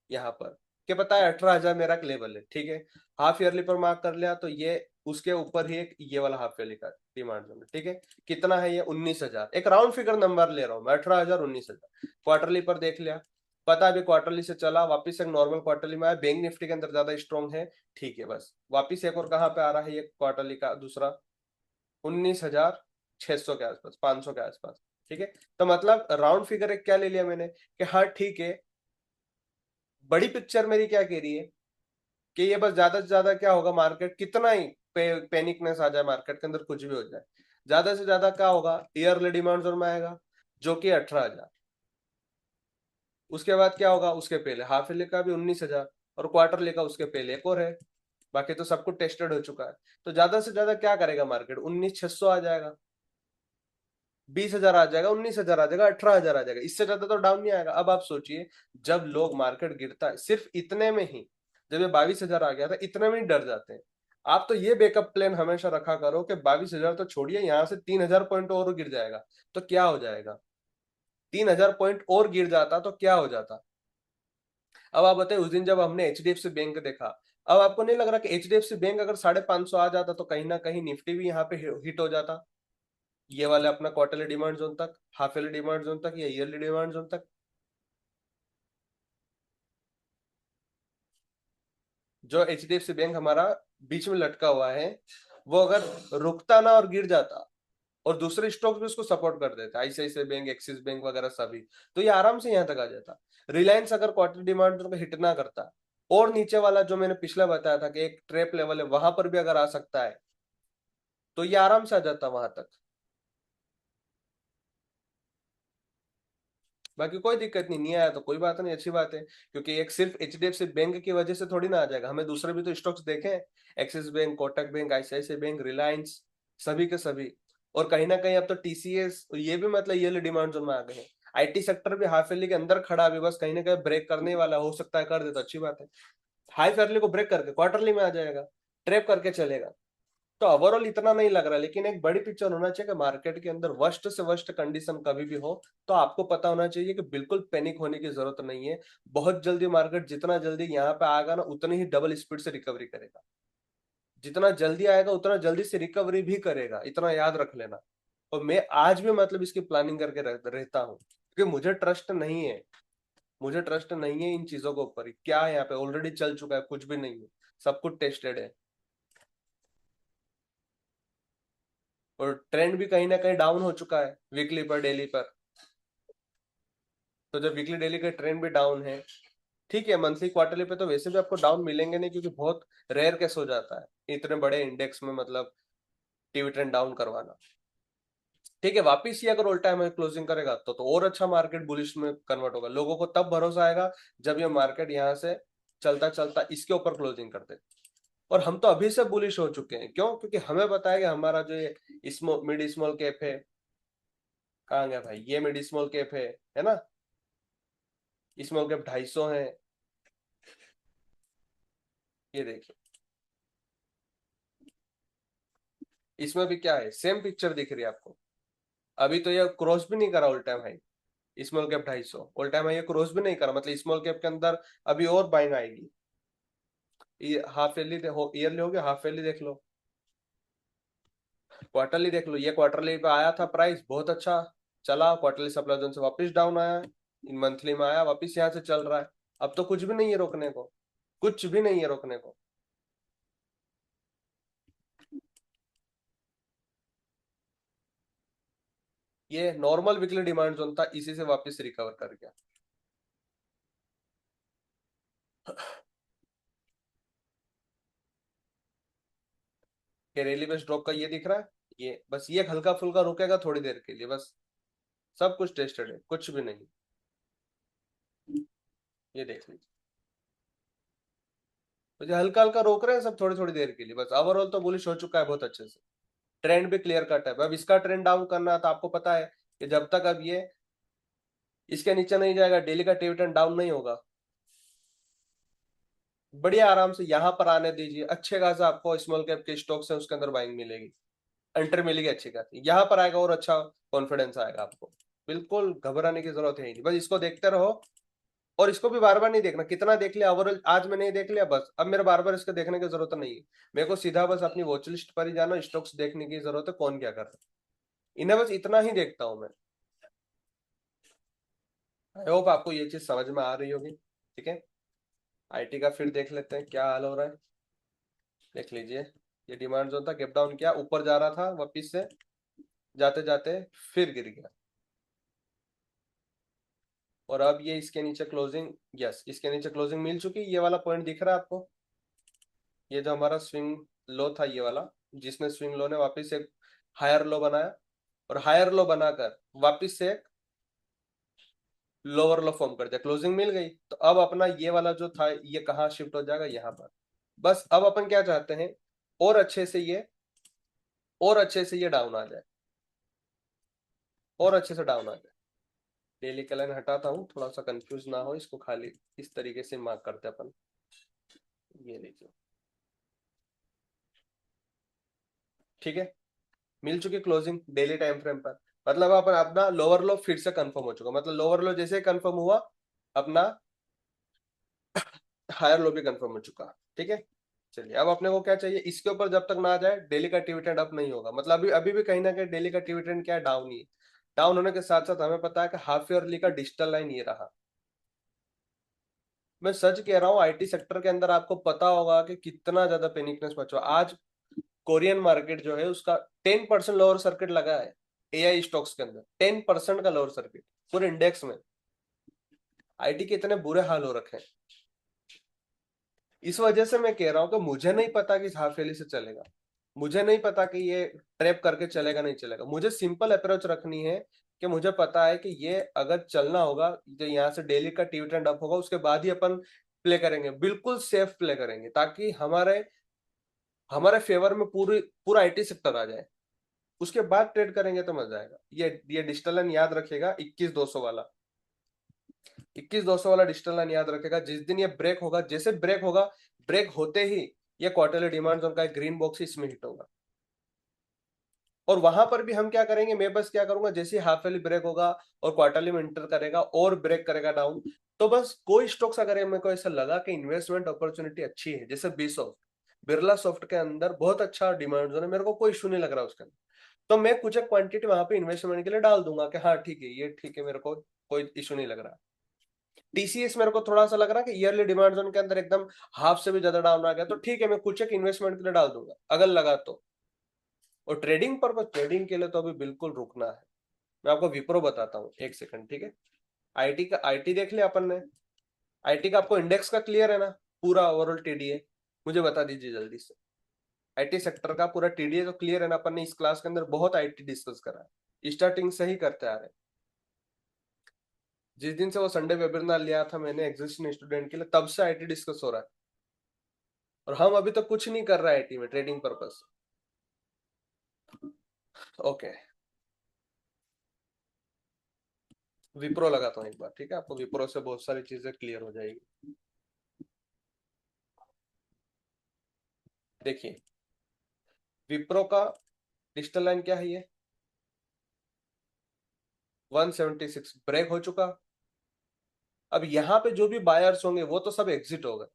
यहाँ पर, क्या पता है 18,000 मेरा एक लेवल है, ठीक है। हाफ ईयरली पर मार्क कर लिया तो ये उसके ऊपर ही एक ये वाला हाफ ईयरली का डिमांड जोन है, ठीक है। कितना है ये 19,000, एक राउंड फिगर नंबर ले रहा हूँ मैं, 18,000, 19,000। क्वार्टरली पर देख लिया, पता है अभी क्वार्टरली से चला वापिस एक नॉर्मल क्वार्टरली में आया, बैंक निफ्टी के अंदर ज्यादा स्ट्रॉन्ग है, ठीक है। बस वापिस एक और कहाँ पे आ रहा है ये क्वार्टरली का दूसरा, 19,600 के आसपास, 500 के आसपास, ठीक है। तो मतलब राउंड फिगर एक क्या ले लिया मैंने कि हाँ ठीक है, बड़ी पिक्चर मेरी क्या कह रही है कि ये बस ज्यादा से ज्यादा क्या होगा, मार्केट कितना ही पैनिकनेस आ जाए मार्केट के अंदर, कुछ भी हो जाए, ज्यादा से ज्यादा क्या होगा, ईयरली डिमांड जोन में आएगा जो कि 18,000। उसके बाद क्या होगा, उसके पहले हाफ ईयरली का भी 19,000, और क्वार्टरली का उसके पहले एक और है। बाकी तो सब कुछ टेस्टेड हो चुका है। तो ज्यादा से ज्यादा क्या करेगा मार्केट, 19,600 आ जाएगा, 20,000 आ जाएगा, 19,000 आ जाएगा, 18,000 आ जाएगा, इससे ज्यादा तो डाउन नहीं आएगा। अब आप सोचिए, जब लोग मार्केट गिरता है सिर्फ इतने में ही, जब ये 22,000 आ गया था इतने में ही डर जाते हैं। आप तो ये बैकअप प्लान हमेशा रखा करो कि 22,000 तो छोड़िए, यहाँ से 3,000 पॉइंट और गिर जाएगा तो क्या हो जाएगा, 3,000 पॉइंट और गिर जाता तो क्या हो जाता। अब आप बताइए, उस दिन जब हमने एचडीएफसी बैंक देखा, अब आपको नहीं लग रहा कि एचडीएफसी बैंक अगर 550 आ जाता तो कहीं ना कहीं निफ्टी भी यहाँ पे हिट हो जाता, ये वाले अपना क्वार्टरली डिमांड जोन तक, हाफ ईयरली डिमांड जोन तक, या ईयरली डिमांड जोन तक। जो एचडीएफसी बैंक हमारा बीच में लटका हुआ है, वो अगर रुकता ना और गिर जाता, और दूसरे स्टॉक्स भी उसको सपोर्ट कर देता, आईसीआईसीआई बैंक, एक्सिस बैंक वगैरह सभी, तो ये आराम से यहाँ तक आ जाता। रिलायंस अगर क्वार्टर डिमांड जोन को हिट ना करता, और नीचे वाला जो मैंने पिछला बताया था कि एक ट्रैप लेवल है, वहां पर भी अगर आ सकता है, तो ये आराम से आ जाता वहां तक। बाकी कोई दिक्कत नहीं, नहीं आया तो कोई बात नहीं, अच्छी बात है, क्योंकि एक सिर्फ एचडीएफसी बैंक की वजह से थोड़ी ना आ जाएगा, हमें दूसरे भी तो स्टॉक्स देखे हैं, axis bank, Kotak bank, ICICI bank, Reliance, सभी के सभी। और कहीं ना कहीं अब तो टीसीएस, ये भी मतलब ये डिमांड जोन में आ गए हैं। आईटी सेक्टर भी हाफ ईयरली के अंदर खड़ा, अभी बस कहीं ना कहीं ब्रेक करने वाला, हो सकता है कर दे तो अच्छी बात है। हाई ईयरली को ब्रेक करके क्वार्टरली में आ जाएगा, ट्रैप करके चलेगा। तो ओवरऑल इतना नहीं लग रहा, लेकिन एक बड़ी पिक्चर होना चाहिए कि मार्केट के अंदर वर्स्ट से वर्स्ट कंडीशन कभी भी हो, तो आपको पता होना चाहिए कि बिल्कुल पैनिक होने की जरूरत नहीं है। बहुत जल्दी मार्केट जितना जल्दी यहाँ पे आएगा ना, उतनी ही डबल स्पीड से रिकवरी करेगा। जितना जल्दी आएगा उतना जल्दी से रिकवरी भी करेगा, इतना याद रख लेना। और मैं आज भी मतलब इसकी प्लानिंग करके रहता हूँ, क्योंकि मुझे ट्रस्ट नहीं है मुझे ट्रस्ट नहीं है इन चीजों के ऊपर। क्या है यहाँ पे, ऑलरेडी चल चुका है, कुछ भी नहीं है, सब कुछ टेस्टेड है, और ट्रेंड भी कहीं ना कहीं डाउन हो चुका है वीकली पर, डेली पर। तो जब वीकली डेली का ट्रेंड भी डाउन है, ठीक है, मंथली क्वार्टरली पे तो वैसे भी आपको डाउन मिलेंगे नहीं, क्योंकि बहुत रेयर केस हो जाता है इतने बड़े इंडेक्स में, मतलब टीवी ट्रेंड डाउन करवाना। ठीक है, वापिस ये अगर ऑल टाइम क्लोजिंग करेगा तो और अच्छा मार्केट बुलिश में कन्वर्ट होगा। लोगों को तब भरोसा आएगा जब ये मार्केट यहाँ से चलता चलता इसके ऊपर क्लोजिंग कर दे। और हम तो अभी से बुलिश हो चुके हैं, क्यों? क्योंकि हमें पता है कि हमारा जो ये मिड स्मॉल कैप है, कहाँ गया भाई, ये मिड स्मॉल कैप है ना, स्मॉल कैप 250 है, ये देखिए, इसमें भी क्या है, सेम पिक्चर दिख रही है आपको। अभी तो ये क्रॉस भी नहीं करा all time high, small cap 250 all time high ये क्रॉस भी नहीं करा, मतलब स्मॉल कैप के अंदर अभी और बाइंग आएगी। ये हाफ ईयरली ईयरली हो गया, हाफ ईयरली देख लो, क्वार्टरली देख लो। ये क्वार्टरली पे आया था प्राइस, बहुत अच्छा चला, क्वार्टरली सप्लाई जोन से वापस डाउन आया, इन मंथली में आया वापस, यहाँ से चल रहा है। अब तो कुछ भी नहीं है रोकने को, कुछ भी नहीं है रोकने को। ये नॉर्मल वीकली डिमांड जोन था, इसी से वापस रिकवर कर गया। ये रेली बेस ड्रॉप का ये दिख रहा है, ये बस ये हल्का फुल्का रुकेगा थोड़ी देर के लिए बस, सब कुछ टेस्टेड है, कुछ भी नहीं। ये देख लीजिए, तो ये हल्का हल्का रोक रहे हैं सब थोड़ी थोड़ी देर के लिए बस। ओवरऑल तो बुलिश हो चुका है बहुत अच्छे से, ट्रेंड भी क्लियर कट है। अब इसका ट्रेंड डाउन करना है तो आपको पता है कि जब तक अब ये इसके नीचे नहीं जाएगा, डेली का टीवी डाउन नहीं होगा। बढ़िया आराम से यहाँ पर आने दीजिए, अच्छे खासा आपको स्मॉल कैप के स्टॉक्स है उसके अंदर बाइंग मिलेगी, एंट्री मिलेगी अच्छी खासी। यहाँ पर आएगा और अच्छा कॉन्फिडेंस आएगा आपको, बिल्कुल घबराने की जरूरत है ही नहीं, बस इसको देखते रहो। और इसको भी बार बार नहीं देखना, कितना देख लिया ओवरऑल, आज मैंने ये देख लिया बस, अब मेरे बार बार इसको देखने की जरूरत नहीं है। मेरे को सीधा बस अपनी वॉच लिस्ट पर ही जाना, स्टॉक्स देखने की जरूरत है, कौन क्या कर रहा है, इन्हें बस इतना ही देखता हूं मैं। आई होप आपको ये चीज समझ में आ रही होगी। ठीक है, आईटी का फिर देख लेते हैं क्या हाल हो रहा है। देख लीजिए, ये डिमांड जोन था, गैप डाउन किया, ऊपर जा रहा था, वापिस से जाते जाते फिर गिर गया, और अब ये इसके नीचे क्लोजिंग, यस इसके नीचे क्लोजिंग मिल चुकी। ये वाला पॉइंट दिख रहा है आपको, ये जो हमारा स्विंग लो था ये वाला, जिसमें स्विंग लो ने वापस एक हायर लो बनाया, और हायर लो बनाकर वापस से एक लोअर लो फॉर्म कर दिया, क्लोजिंग मिल गई। तो अब अपना ये वाला जो था ये कहाँ शिफ्ट हो जाएगा, यहाँ पर। बस अब अपन क्या चाहते हैं, और अच्छे से ये, और अच्छे से ये डाउन आ जाए, और अच्छे से डाउन आ जाए। डेली का लाइन हटाता हूँ, थोड़ा सा कंफ्यूज ना हो, इसको खाली इस तरीके से मार्क करते हैं अपन। ये लीजिए, ठीक है, मिल चुकी क्लोजिंग डेली टाइम फ्रेम पर। मतलब अपन अपना लोअर लो फिर से कंफर्म हो चुका, मतलब लोअर लो जैसे कंफर्म हुआ, अपना हायर लो भी कंफर्म हो चुका। ठीक है, चलिए अब अपने को क्या चाहिए, इसके ऊपर जब तक ना आ जाए डेली का टीवी ट्रेंड अप नहीं होगा, मतलब अभी अभी भी कहीं ना कहीं डेली का टीवी ट्रेंड क्या है, डाउन ही है। डाउन होने के साथ साथ हमें पता है कि हाफ ईयरली का डिजिटल लाइन ये रहा। मैं सच कह रहा हूँ, आईटी सेक्टर के अंदर आपको पता होगा कि कितना ज्यादा पेनिकनेस मचा आज। कोरियन मार्केट जो है उसका 10% लोअर सर्किट लगा है, एआई स्टॉक्स के अंदर 10% का लोअर सर्किट पूरे इंडेक्स में। आईटी के इतने बुरे हाल हो रखे हैं, इस वजह से मैं कह रहा हूँ कि मुझे नहीं पता कि हाफ रैली से चलेगा, मुझे नहीं पता कि ये ट्रैप करके चलेगा नहीं चलेगा। मुझे सिंपल अप्रोच रखनी है कि मुझे पता है कि ये अगर चलना होगा तो यहाँ से डेली का टीवी ट्रेंड अप होगा, उसके बाद ही अपन प्ले करेंगे, बिल्कुल सेफ प्ले करेंगे, ताकि हमारे हमारे फेवर में पूरी पूरा आईटी सेक्टर आ जाए, उसके बाद ट्रेड करेंगे तो मजा आएगा। ये डिजिटल लाइन याद रखेगा, 21,200 वाला, 21,200 वाला डिजिटल लाइन याद रखेगा। जिस दिन ये ब्रेक होगा, जैसे ब्रेक होगा, ब्रेक होते ही ये क्वार्टरली डिमांड जोन का एक ग्रीन बॉक्स इसमें हिट होगा। और वहां पर भी हम क्या करेंगे, मैं बस क्या करूंगा, जैसे हाफ ईयरली ब्रेक होगा और क्वार्टरली में इंटर करेगा और ब्रेक करेगा डाउन, तो बस कोई स्टॉक्स अगर मेरे को ऐसा लगा कि इन्वेस्टमेंट अपॉर्चुनिटी अच्छी है, जैसे बीसॉफ्ट, बिरला सॉफ्ट के अंदर बहुत अच्छा डिमांड जोन है, मेरे को कोई इशू नहीं लग रहा उसके अंदर, तो मैं कुछ एक क्वांटिटी वहां पे इन्वेस्टमेंट के लिए डाल दूंगा कि हाँ ठीक है, ये ठीक है, मेरे को कोई इशू नहीं लग रहा। टीसीएस मेरे को थोड़ा सा लग रहा है कि ईयरली डिमांड जोन के अंदर एकदम हाफ से भी ज्यादा डाउन आ गया, तो ठीक है मैं कुछ एक इन्वेस्टमेंट के लिए डाल दूंगा अगर लगा तो। और ट्रेडिंग पर ट्रेडिंग के लिए तो अभी बिल्कुल रुकना है। मैं आपको विप्रो बताता हूँ, एक सेकंड, ठीक है। आईटी का, आईटी देख लिया अपन ने। आईटी का आपको इंडेक्स का क्लियर है ना, पूरा ओवरऑल टीडीए? मुझे बता दीजिए जल्दी से। आईटी सेक्टर का पूरा टीडीए तो क्लियर है ना? अपन ने इस क्लास के अंदर बहुत आईटी डिस्कस करा है, स्टार्टिंग से ही करते आ रहे हैं। जिस दिन से वो संडे वेबिनार लिया था मैंने एग्जिस्टिंग स्टूडेंट के लिए, तब से आईटी डिस्कस हो रहा है। और हम अभी तक कुछ नहीं कर रहे हैं आईटी में ट्रेडिंग पर्पस। ओके, विप्रो लगाता हूँ एक बार, ठीक है। आपको विप्रो से बहुत सारी चीजें क्लियर हो जाएगी। देखिए विप्रो का डिजिटल लाइन क्या है, ये 176 ब्रेक हो चुका। अब यहाँ पे जो भी बायर्स होंगे वो तो सब एग्जिट हो गए।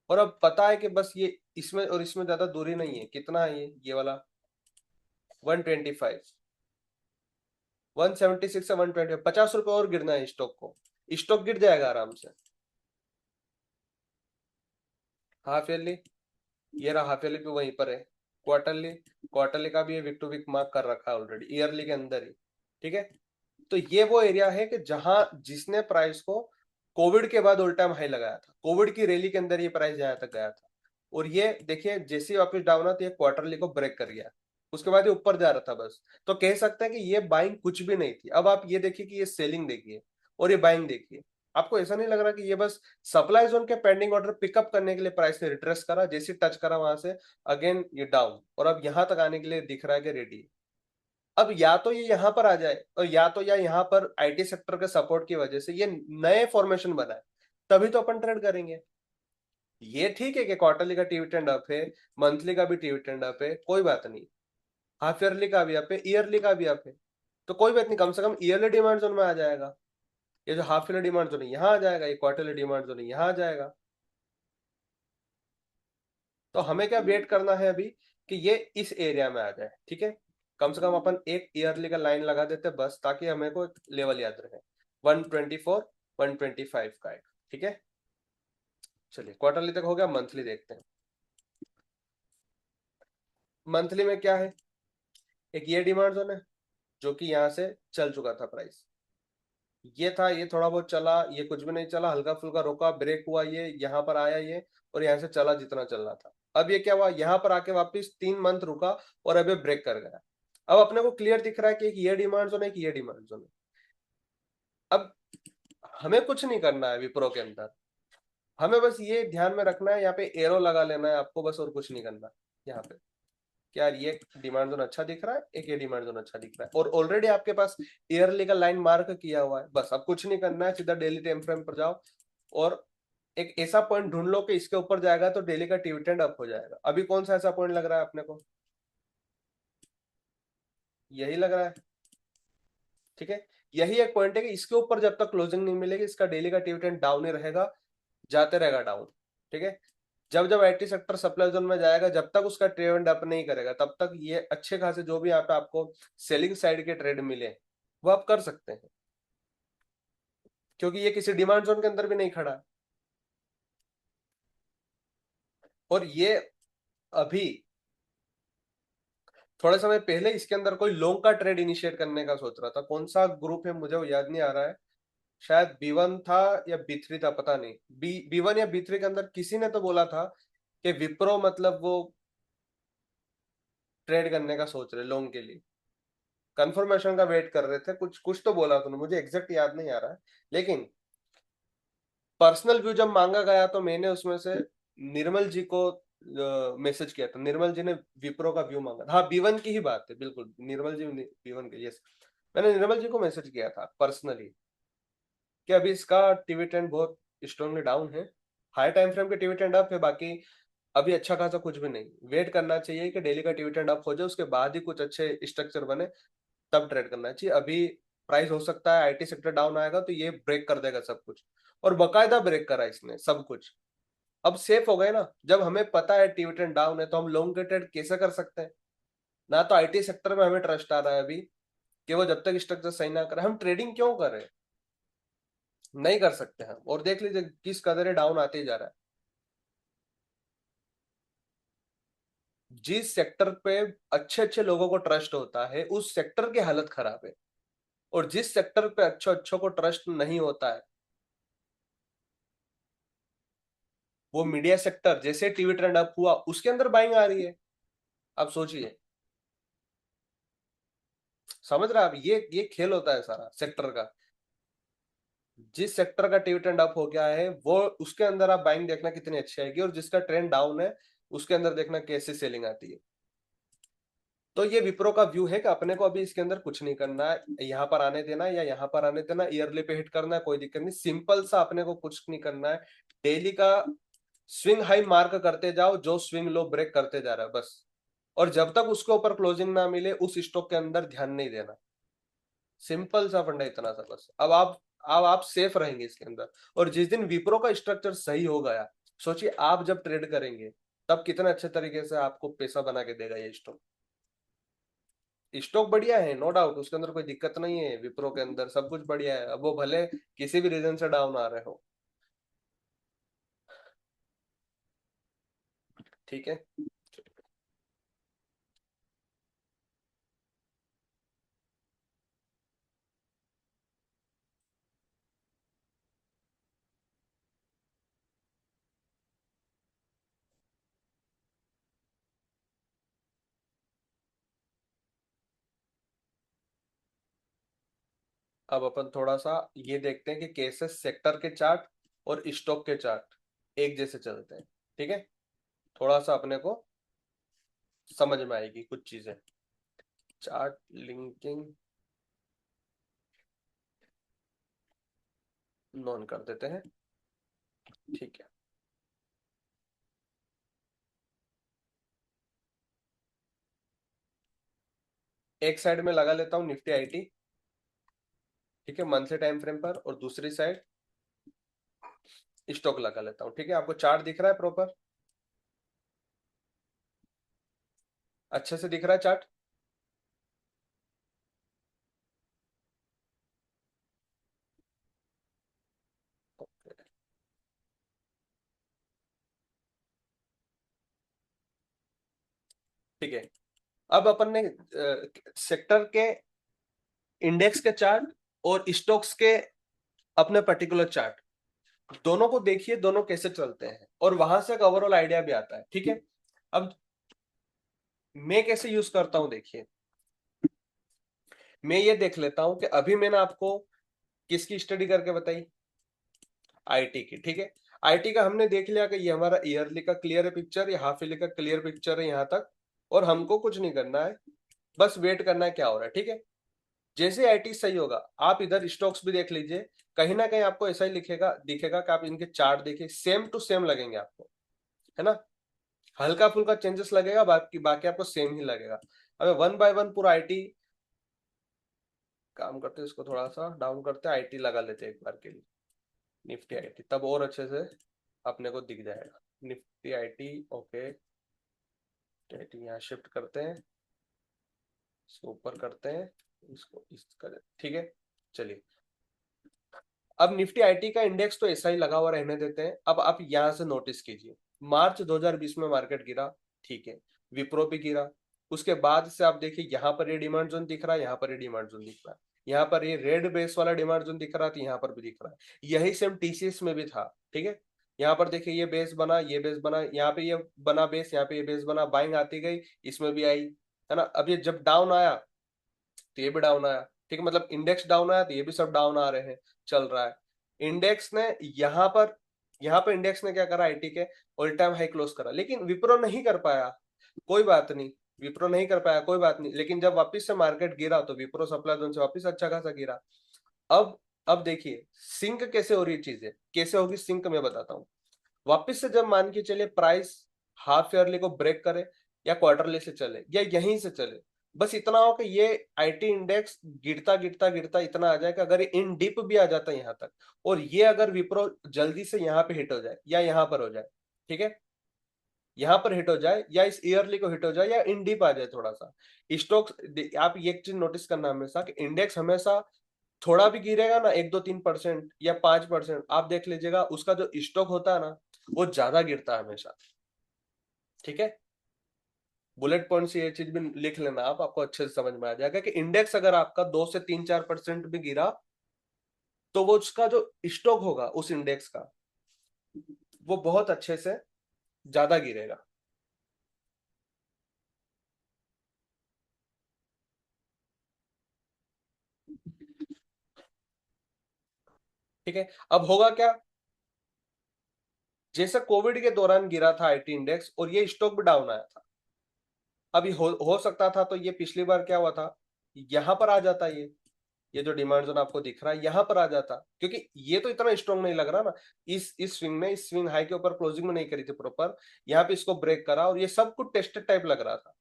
और अब पता है कि बस ये इसमें और इसमें ज्यादा दूरी नहीं है। कितना है ये वाला 125, 176 से 120, 50 रुपए और गिरना है स्टॉक को। स्टॉक गिर जाएगा आराम से। हाफ ईयरली, ये रहा हाफ ईयरली भी वहीं पर है। क्वार्टरली, क्वार्टरली का भी वीक टू वीक मार्क कर रखा है ऑलरेडी, ईयरली के अंदर ही, ठीक है। तो ये वो एरिया है कि जहां जिसने प्राइस को कोविड के बाद ऑल टाइम हाई लगाया था, कोविड की रैली के अंदर ये प्राइस जहां तक गया था। और ये देखिए जैसे ही वापस डाउन आता, ये क्वार्टरली को ब्रेक कर गया, उसके बाद ये ऊपर जा रहा था बस। तो कह सकते हैं कि ये बाइंग कुछ भी नहीं थी। अब आप ये देखिए कि ये सेलिंग देखिए और ये बाइंग देखिए। आपको ऐसा नहीं लग रहा कि ये बस सप्लाई जोन के पेंडिंग ऑर्डर पिकअप करने के लिए प्राइस ने रिट्रेस करा, जैसे टच करा वहां से अगेन ये डाउन, और अब यहां तक आने के लिए दिख रहा है कि रेडी। अब या तो ये यहां पर आ जाए, और या तो या यहाँ पर आईटी सेक्टर के सपोर्ट की वजह से ये नए फॉर्मेशन बना है, तभी तो अपन ट्रेड करेंगे। ये ठीक है कि क्वार्टरली का डिविडेंड अप है, मंथली का भी डिविडेंड अप है, कोई बात नहीं। हाफ ईयरली का भी अप है, ईयरली का भी अप है, तो कोई बात नहीं, कम से कम ईयरली डिमांड जोन में आ जाएगा। ये जो हाफ ईयरली डिमांड जोन है यहाँ आ जाएगा, ये क्वार्टरली डिमांड जोन है यहाँ आ जाएगा। तो हमें क्या वेट करना है अभी कि ये इस एरिया में आ जाए, ठीक है। कम से कम अपन एक ईयरली का लाइन लगा देते बस, ताकि हमें को लेवल याद रहे। 124, 125 का एक, ठीक है। चलिए क्वार्टरली तक हो गया, मंथली देखते हैं। मंथली में क्या है, एक ये डिमांड जोन है जो कि यहाँ से चल चुका था प्राइस। ये था, ये थोड़ा बहुत चला, ये कुछ भी नहीं चला, हल्का फुल्का रुका, ब्रेक हुआ, ये यहाँ पर आया ये, और यहाँ से चला जितना चल रहा था। अब ये क्या हुआ, यहाँ पर आके वापस 3 मंथ रुका और अब ये ब्रेक कर गया। अब अपने को क्लियर दिख रहा है कि एक ये डिमांड जोन है, एक ये डिमांड जोन है। अब हमें कुछ नहीं करना है विप्रो के अंदर, हमें बस ये ध्यान में रखना है, यहाँ पे एरो लगा लेना है आपको बस, और कुछ नहीं करना। यहाँ पे क्या ये डिमांड जोन अच्छा दिख रहा है, एक ये डिमांड जोन अच्छा दिख रहा है, और ऑलरेडी आपके पास ईयरली का लाइन मार्क किया हुआ है। बस अब कुछ नहीं करना है, सीधा डेली टाइम फ्रेम पर जाओ और एक ऐसा पॉइंट ढूंढ लो कि इसके ऊपर जाएगा तो डेली का डिविडेंड अप हो जाएगा। अभी कौन सा ऐसा पॉइंट लग रहा है अपने को? यही लग रहा है, ठीक है। यही एक पॉइंट है कि इसके ऊपर जब तक क्लोजिंग नहीं मिलेगी, इसका डेली का डिविडेंड डाउन ही रहेगा, जाते रहेगा डाउन, ठीक है। जब जब आईटी सेक्टर सप्लाई जोन में जाएगा, जब तक उसका ट्रेंड अप नहीं करेगा, तब तक ये अच्छे खासे जो भी यहाँ पे आपको सेलिंग साइड के ट्रेड मिले वो आप कर सकते हैं, क्योंकि ये किसी डिमांड जोन के अंदर भी नहीं खड़ा है। और ये अभी थोड़े समय पहले इसके अंदर कोई लॉन्ग का ट्रेड इनिशिएट करने का सोच रहा था। कौन सा ग्रुप है मुझे वो याद नहीं आ रहा है, शायद B1 था या B3 था, पता नहीं। B1 या B3 के अंदर किसी ने तो बोला था कि विप्रो मतलब वो ट्रेड करने का सोच रहे लॉन्ग के लिए, कंफर्मेशन का वेट कर रहे थे, कुछ कुछ तो बोला तुमने, मुझे एग्जैक्ट याद नहीं आ रहा है। लेकिन पर्सनल व्यू जब मांगा गया तो मैंने उसमें से निर्मल जी को मैसेज किया था। निर्मल जी ने विप्रो का व्यू मांगा था। हाँ B1 की ही बात है, बिल्कुल निर्मल जी B1 के, यस। मैंने निर्मल जी को मैसेज किया था पर्सनली कि अभी इसका टीवी ट्रेंड बहुत स्ट्रांगली डाउन है, हाई टाइम फ्रेम के टीवी ट्रेंड अप है, बाकी अभी अच्छा खासा कुछ भी नहीं, वेट करना चाहिए कि डेली का टीवी ट्रेंड अप हो जाए, उसके बाद ही कुछ अच्छे स्ट्रक्चर बने, तब ट्रेड करना चाहिए। अभी प्राइस हो सकता है आईटी सेक्टर डाउन आएगा तो ये ब्रेक कर देगा सब कुछ, और बकायदा ब्रेक करा इसने सब कुछ। अब सेफ हो गए ना, जब हमें पता है टीवी ट्रेंड डाउन है तो हम लॉन्ग के ट्रेड कैसे कर सकते हैं। ना तो आईटी सेक्टर में हमें ट्रस्ट आ रहा है अभी कि वो जब तक स्ट्रक्चर सही ना करे, हम ट्रेडिंग क्यों कर रहे हैं? नहीं कर सकते हम। और देख लीजिए किस कदर डाउन आते ही जा रहा है। जिस सेक्टर पे अच्छे अच्छे लोगों को ट्रस्ट होता है उस सेक्टर की हालत खराब है, और जिस सेक्टर पे अच्छे अच्छों को ट्रस्ट नहीं होता है, वो मीडिया सेक्टर, जैसे टीवी ट्रेंड अप हुआ उसके अंदर बाइंग आ रही है। आप सोचिए, समझ रहे हैं आप? ये खेल होता है सारा सेक्टर का। जिस सेक्टर का टीवी ट्रेंड अप हो गया है वो, उसके अंदर आप बाइंग देखना कितनी अच्छी आएगी, और जिसका ट्रेंड डाउन है उसके अंदर देखना कैसे सेलिंग आती है। तो ये विप्रो का व्यू है कि अपने को अभी इसके अंदर कुछ नहीं करना है, यहाँ पर आने देना है या यहाँ पर आने देना, ईयरली पे हिट करना है, कोई दिक्कत नहीं, सिंपल सा अपने को कुछ नहीं करना है। डेली का स्विंग हाई मार्क करते जाओ, जो स्विंग लो ब्रेक करते जा रहा है बस। और जब तक उसके ऊपर क्लोजिंग ना मिले उस स्टॉक के अंदर ध्यान नहीं देना। सिंपल सा फंडा इतना सा बस। अब आप सेफ रहेंगे इसके अंदर। और जिस दिन विप्रो का स्ट्रक्चर सही हो गया, सोचिए आप जब ट्रेड करेंगे तब कितने अच्छे तरीके से आपको पैसा बना के देगा ये स्टॉक। स्टॉक बढ़िया है, नो डाउट, उसके अंदर कोई दिक्कत नहीं है, विप्रो के अंदर सब कुछ बढ़िया है। अब वो भले किसी भी रीजन से डाउन आ रहे हो, ठीक है। अब अपन थोड़ा सा ये देखते हैं कि कैसे सेक्टर के चार्ट और स्टॉक के चार्ट एक जैसे चलते हैं, ठीक है। थोड़ा सा अपने को समझ में आएगी कुछ चीजें। चार्ट लिंकिंग नॉन कर देते हैं, ठीक है। एक साइड में लगा लेता हूँ निफ्टी आईटी, ठीक है, मंथली टाइम फ्रेम पर, और दूसरी साइड स्टॉक लगा लेता हूँ, ठीक है। आपको चार्ट दिख रहा है प्रॉपर, अच्छे से दिख रहा है चार्ट? ठीक है। अब अपन ने सेक्टर के इंडेक्स के चार्ट और स्टॉक्स के अपने पर्टिकुलर चार्ट दोनों को देखिए, दोनों कैसे चलते हैं, और वहां से एक ओवरऑल आइडिया भी आता है, ठीक है। अब मैं कैसे यूज करता हूं, देखिए, मैं ये देख लेता हूं कि अभी मैंने आपको किसकी स्टडी करके बताई, आईटी की, ठीक है। आईटी का हमने देख लिया कि ये हमारा ईयरली का क्लियर है पिक्चर, या हाफ ईयरली का क्लियर पिक्चर है यहाँ तक, और हमको कुछ नहीं करना है, बस वेट करना है क्या हो रहा है, ठीक है। जैसे आईटी सही होगा, आप इधर स्टॉक्स भी देख लीजिए, कहीं ना कहीं आपको ऐसा ही लिखेगा दिखेगा कि आप इनके चार्ट देखिए, सेम टू सेम लगेंगे आपको, है ना। हल्का फुल्का चेंजेस लगेगा, बाकी बाकी आपको सेम ही लगेगा। अब वन बाय वन पूरा आईटी काम करते हैं, इसको थोड़ा सा डाउन करते हैं, आईटी लगा लेते हैं एक बार के लिए, निफ्टी आईटी, तब और अच्छे से अपने को दिख जाएगा। निफ्टी आईटी, ओके, आईटी यहाँ शिफ्ट करते हैं, इसको ऊपर करते हैं, इसको इस कर, ठीक है। चलिए, अब निफ्टी आईटी का इंडेक्स तो ऐसा ही लगा हुआ रहने देते हैं। अब आप यहां से नोटिस कीजिए, मार्च 2020 में मार्केट गिरा, ठीक है, विप्रो भी गिरा। उसके बाद से आप देखिए यहाँ पर ये डिमांड जोन दिख रहा है, यहाँ पर ये डिमांड जोन दिख रहा है, यहाँ पर ये रेड बेस वाला डिमांड जोन दिख रहा था, यहाँ पर भी दिख रहा है। यही सेम टीसीएस में भी था, ठीक है। यहाँ पर देखिए ये बेस बना, ये बेस बना, यहाँ पे ये बना बेस, यहाँ पे ये बेस बना, बाइंग आती गई, इसमें भी आई, है ना। अब ये जब डाउन आया तो ये भी डाउन आया, ठीक है, मतलब इंडेक्स डाउन आया तो ये भी सब डाउन आ रहे हैं, चल रहा है। इंडेक्स ने यहाँ पर इंडेक्स ने क्या करा, आईटी के ऑल टाइम हाई क्लोज करा, लेकिन विप्रो नहीं कर पाया, कोई बात नहीं, विप्रो नहीं कर पाया, कोई बात नहीं, लेकिन जब वापस से मार्केट गिरा तो विप्रो सप्लाई जोन से वापस अच्छा खासा गिरा। अब अब देखिए सिंक कैसे हो रही है चीजें, कैसे होगी सिंक, मैं बताता हूँ। वापस से जब मान के चले प्राइस हाफ ईयरली को ब्रेक करे, या क्वार्टरली से चले, या यहीं से चले, बस इतना हो कि ये आईटी इंडेक्स गिरता गिरता गिरता इतना आ जाए कि अगर ये इन डिप भी आ जाता है यहाँ तक, और ये अगर विप्रो जल्दी से यहाँ पे हिट हो जाए या यहाँ पर हो जाए, ठीक है, यहाँ पर हिट हो जाए या इस ईयरली को हिट हो जाए या इन डिप आ जाए थोड़ा सा स्टॉक्स, आप ये एक चीज नोटिस करना हमेशा कि इंडेक्स हमेशा थोड़ा भी गिरेगा ना 1 2 3% या 5%, आप देख लीजिएगा उसका जो स्टॉक होता है ना वो ज्यादा गिरता है हमेशा। ठीक है, बुलेट पॉइंट से ये चीज भी लिख लेना आप, आपको अच्छे से समझ में आ जाएगा कि इंडेक्स अगर आपका 2 से 3 4% भी गिरा तो वो उसका जो स्टॉक होगा उस इंडेक्स का वो बहुत अच्छे से ज्यादा गिरेगा। ठीक है, अब होगा क्या, जैसे कोविड के दौरान गिरा था आईटी इंडेक्स और ये स्टॉक भी डाउन आया था, अभी हो सकता था तो ये पिछली बार क्या हुआ था, यहां पर आ जाता ये जो डिमांड जोन आपको दिख रहा है यहां पर आ जाता, क्योंकि ये तो इतना स्ट्रॉन्ग नहीं लग रहा ना, इस स्विंग में, इस स्विंग हाई के ऊपर क्लोजिंग में नहीं करी थी प्रॉपर, यहाँ पे इसको ब्रेक करा और ये सब कुछ टेस्टेड टाइप लग रहा था।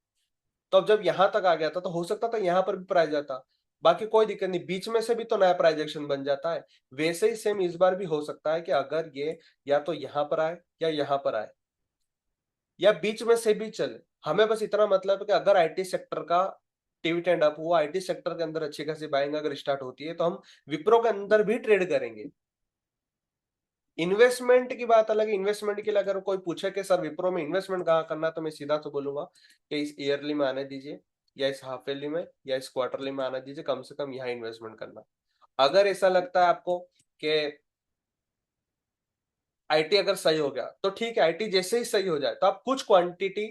तो अब जब यहां तक आ गया था तो हो सकता था यहां पर भी प्राइस जाता, बाकी कोई दिक्कत नहीं, बीच में से भी तो नया प्राइजेक्शन बन जाता है। वैसे ही सेम इस बार भी हो सकता है कि अगर ये या तो यहां पर आए या यहां पर आए या बीच में से भी चले, हमें बस इतना मतलब है कि अगर आईटी सेक्टर का डिविडेंड अप हुआ, आईटी सेक्टर के अंदर अच्छी खासी बाइंग अगर स्टार्ट होती है तो हम विप्रो के अंदर भी ट्रेड करेंगे। इन्वेस्टमेंट की बात अलग है, इन्वेस्टमेंट के लिए अगर कोई पूछे कि सर विप्रो में इन्वेस्टमेंट कहाँ करना है, तो मैं सीधा तो बोलूंगा कि इस ईयरली में आने दीजिए या इस हाफ ईयरली में या इस क्वार्टरली में आने दीजिए, कम से कम यहाँ इन्वेस्टमेंट करना। अगर ऐसा लगता है आपको कि आईटी अगर सही हो गया तो ठीक है, आईटी जैसे ही सही हो जाए तो आप कुछ क्वांटिटी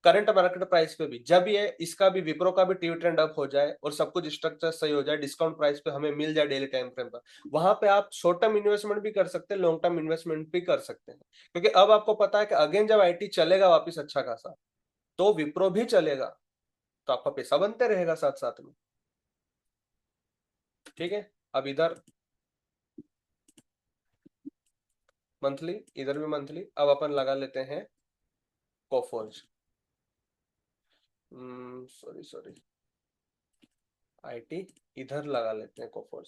करंट मार्केट प्राइस पे भी, जब ये इसका भी विप्रो का भी डिविडेंड अप हो जाए और सब कुछ स्ट्रक्चर सही हो जाए, डिस्काउंट प्राइस पे हमें मिल जाए डेली टाइम फ्रेम पर, वहां पे आप शॉर्ट टर्म इन्वेस्टमेंट भी कर सकते हैं, लॉन्ग टर्म इन्वेस्टमेंट भी कर सकते हैं, क्योंकि अब आपको पता है कि अगेन जब आईटी चलेगा वापस अच्छा खासा तो विप्रो भी चलेगा, तो आपका पैसा बनते रहेगा साथ साथ में। ठीक है, अब इधर मंथली, इधर भी मंथली, अब अपन लगा लेते हैं कोफोर्ज, सॉरी सॉरी, आईटी इधर लगा लेते हैं कोफोर्ज।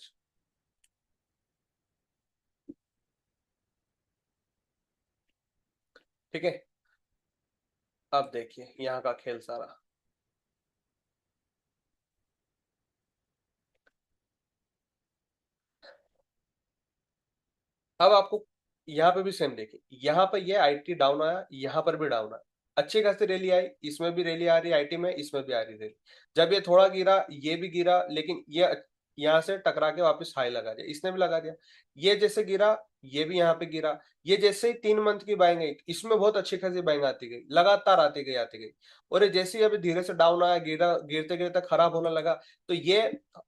ठीक है, अब देखिए यहाँ का खेल सारा, अब आपको यहाँ पे भी सेम देखिए, यहाँ पे ये आईटी डाउन आया, यहाँ पर भी डाउन आया, अच्छी खासी रैली आई, इसमें भी रैली आ रही है आईटी में, इसमें भी आ रही रैली, जब ये थोड़ा गिरा ये भी गिरा, लेकिन ये यहाँ से टकरा के वापस हाई लगा दिया, इसने भी लगा दिया, ये जैसे गिरा ये भी यहाँ पे गिरा, ये जैसे ही 3 मंथ की बाइंग आई इसमें बहुत अच्छी खासी बाइंग आती गई, लगातार आती गई आती गई, और ये जैसे ही अभी धीरे से डाउन आया, गिरा, गिरते गिरते खराब होने लगा, तो ये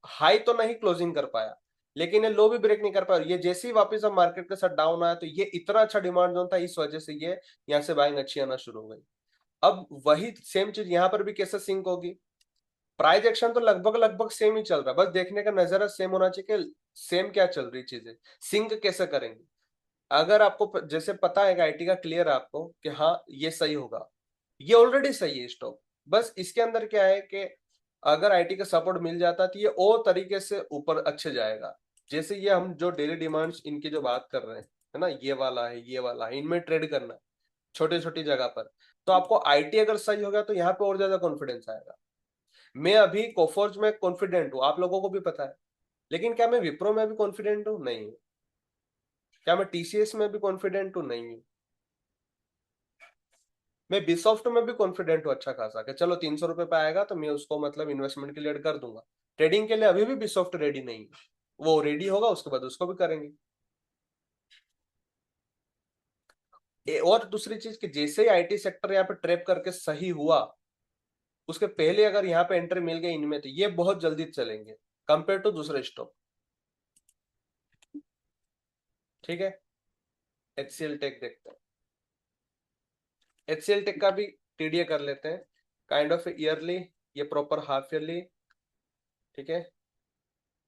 हाई तो नहीं क्लोजिंग कर पाया लेकिन ये लो भी ब्रेक नहीं कर पाया, ये जैसे ही वापस अब मार्केट के साथ डाउन आया तो ये इतना अच्छा डिमांड जोन था, इस वजह से ये यहाँ से बाइंग अच्छी आना शुरू हो गई। अब वही सेम चीज यहाँ पर भी कैसे सिंक होगी, प्राइस एक्शन तो लगभग लगभग सेम ही चल रहा है, बस देखने का नजरिया सेम होना चाहिए कि सेम क्या चल रही चीजें, सिंक कैसे करेंगे। अगर आपको जैसे पता है आईटी का क्लियर है आपको कि हाँ ये सही होगा, ये ऑलरेडी सही है स्टॉक, बस इसके अंदर क्या है कि अगर आईटी का सपोर्ट मिल जाता है तो ये और तरीके से ऊपर अच्छे जाएगा, जैसे ये हम जो डेली डिमांड्स इनकी जो बात कर रहे हैं है ना, ये वाला है ये वाला है, इनमें ट्रेड करना है छोटी छोटी जगह पर, तो आपको आईटी अगर सही होगा तो यहाँ पे और ज्यादा कॉन्फिडेंस आएगा। मैं अभी कोफोर्ज में कॉन्फिडेंट हूँ, आप लोगों को भी पता है, लेकिन क्या मैं विप्रो में भी कॉन्फिडेंट हूँ? नहीं। क्या मैं टीसीएस में भी कॉन्फिडेंट हूँ? नहीं। मैं बिसॉफ्ट में भी कॉन्फिडेंट हूँ अच्छा खासा कि चलो 300 रुपए पे आएगा तो मैं उसको मतलब इन्वेस्टमेंट के लिए ऐड कर दूंगा, ट्रेडिंग के लिए अभी भी बिसॉफ्ट रेडी नहीं है, वो रेडी होगा उसके बाद उसको भी करेंगे। और दूसरी चीज कि जैसे ही आईटी सेक्टर यहाँ पे ट्रैप करके सही हुआ, उसके पहले अगर यहाँ पे एंट्री मिल गई इनमें तो ये बहुत जल्दी चलेंगे कंपेयर टू दूसरे स्टॉक। ठीक है, एचसीएल टेक देखते हैं, एचसीएल टेक का भी टीडीए कर लेते हैं, काइंड ऑफ ईयरली, ये प्रॉपर हाफ ईयरली। ठीक है,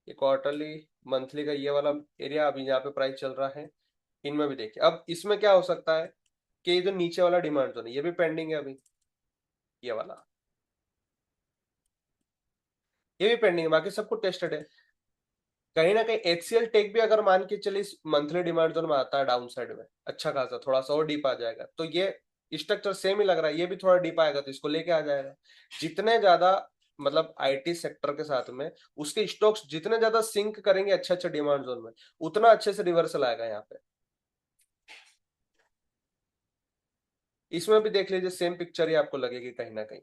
ये क्वार्टरली, मंथली का ये वाला एरिया अभी यहाँ पे प्राइस चल रहा है, इनमें भी देखिए अब इसमें क्या हो सकता है कि ये जो नीचे वाला डिमांड जोन है ये भी पेंडिंग है अभी, ये वाला ये भी पेंडिंग है, बाकी सब कुछ टेस्टेड है। कहीं ना कहीं एचसीएल टेक भी अगर मान के चले इस मंथली डिमांड जोन में आता है डाउन साइड में अच्छा खासा, थोड़ा सा और डीप आ जाएगा तो ये स्ट्रक्चर सेम ही लग रहा है, ये भी थोड़ा डीप आएगा तो इसको लेके आ जाएगा। जितने ज्यादा मतलब आईटी सेक्टर के साथ में उसके स्टॉक्स जितने ज्यादा सिंक करेंगे अच्छे अच्छे डिमांड जोन में, उतना अच्छे से रिवर्सल आएगा यहाँ पे। इसमें भी देख लीजिए सेम पिक्चर ही आपको लगेगी कहीं ना कहीं।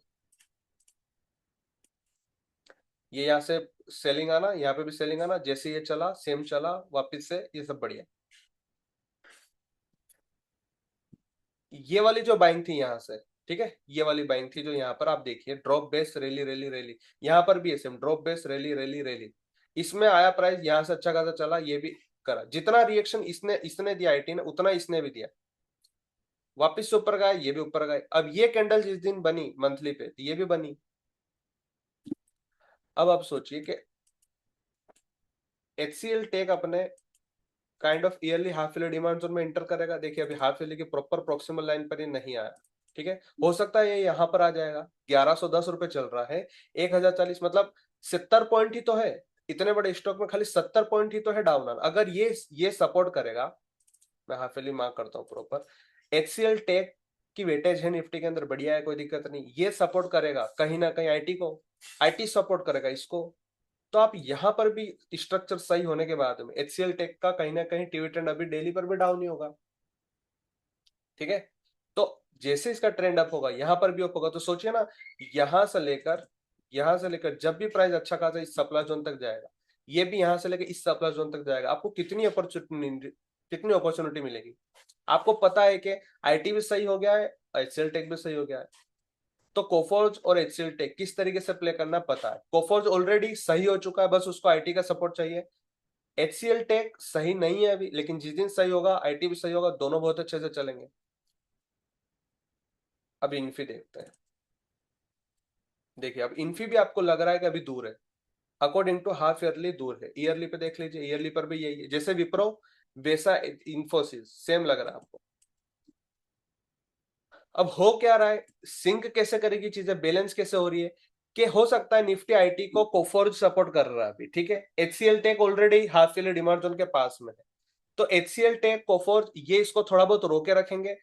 ये यहाँ से सेलिंग आना, यहाँ पे भी सेलिंग आना, जैसे ये चला सेम चला वापस से, ये सब बढ़िया। ये वाली जो बाइंग थी यहाँ से, ठीक है, ये वाली बाइंग थी जो यहाँ पर आप देखिए drop base rally rally rally, यहाँ पर भी है same drop base rally rally rally. इसमें आया प्राइस यहाँ से अच्छा खासा चला, ये भी करा, जितना रिएक्शन इसने इसने दिया आईटी ने उतना इसने भी दिया, वापिस से ऊपर गया, ये भी ऊपर गए। अब ये कैंडल जिस दिन बनी मंथली पे ये भी बनी। अब आप सोचिए कि एचसीएल टेक अपने kind of yearly half yearly demand zone में इंटर करेगा। देखिए अभी हाफ ईयरली की प्रॉपर प्रोक्सिमल लाइन पर ही नहीं आया, ठीक है, हो सकता है ये यहाँ पर आ जाएगा। 1110 रुपए चल रहा है, 1040 मतलब 70 पॉइंट ही तो है, इतने बड़े स्टॉक में खाली 70 पॉइंट ही तो है डाउन। अगर ये सपोर्ट करेगा, मैं हाफ ईयरली मार्क करता हूँ प्रॉपर, एचसीएल टेक की वेटेज है निफ्टी के अंदर बढ़िया है, कोई दिक्कत नहीं, ये सपोर्ट करेगा कहीं ना कहीं आईटी को, आईटी सपोर्ट करेगा इसको। तो आप यहां पर भी स्ट्रक्चर सही होने के बाद में एचसीएल टेक का कहीं ना कहीं डिविडेंड अभी डेली पर भी डाउन ही होगा, ठीक है। तो जैसे इसका ट्रेंड अप होगा यहां पर भी अप होगा, तो सोचिए ना, यहां से लेकर जब भी प्राइस अच्छा खासा इस सप्लाई जोन तक जाएगा, ये भी यहां से लेकर इस सप्लाई जोन तक जाएगा, आपको कितनी अपॉर्चुनिटी मिलेगी। आपको पता है कि आईटी भी सही हो गया है, एचसीएल टेक भी सही हो गया है, तो कोफोर्ज और एचसीएल टेक किस तरीके से प्ले करना पता है। कोफोर्ज ऑलरेडी सही हो चुका है, बस उसको आईटी का सपोर्ट चाहिए। एचसीएल टेक सही नहीं है अभी, लेकिन जिस दिन सही होगा आईटी भी सही होगा, दोनों बहुत अच्छे से चलेंगे। अब इन्फी देखते हैं। देखिए अब इन्फी भी आपको लग रहा है कि अभी दूर है, अकॉर्डिंग टू हाफ ईयरली दूर है, ईयरली पे देख लीजिए, ईयरली पर भी यही है, जैसे विप्रो वैसा इंफोसिस सेम लग रहा है आपको। अब हो क्या रहा है, सिंक कैसे करेगी चीजें, बैलेंस कैसे हो रही है, कि हो सकता है निफ्टी आईटी को कोफोर्ज सपोर्ट कर रहा है अभी, ठीक है, HCL tech already half yearly demand zone के पास में है, तो एचसीएल टेक कोफोर्ज ये इसको थोड़ा बहुत रोके रखेंगे।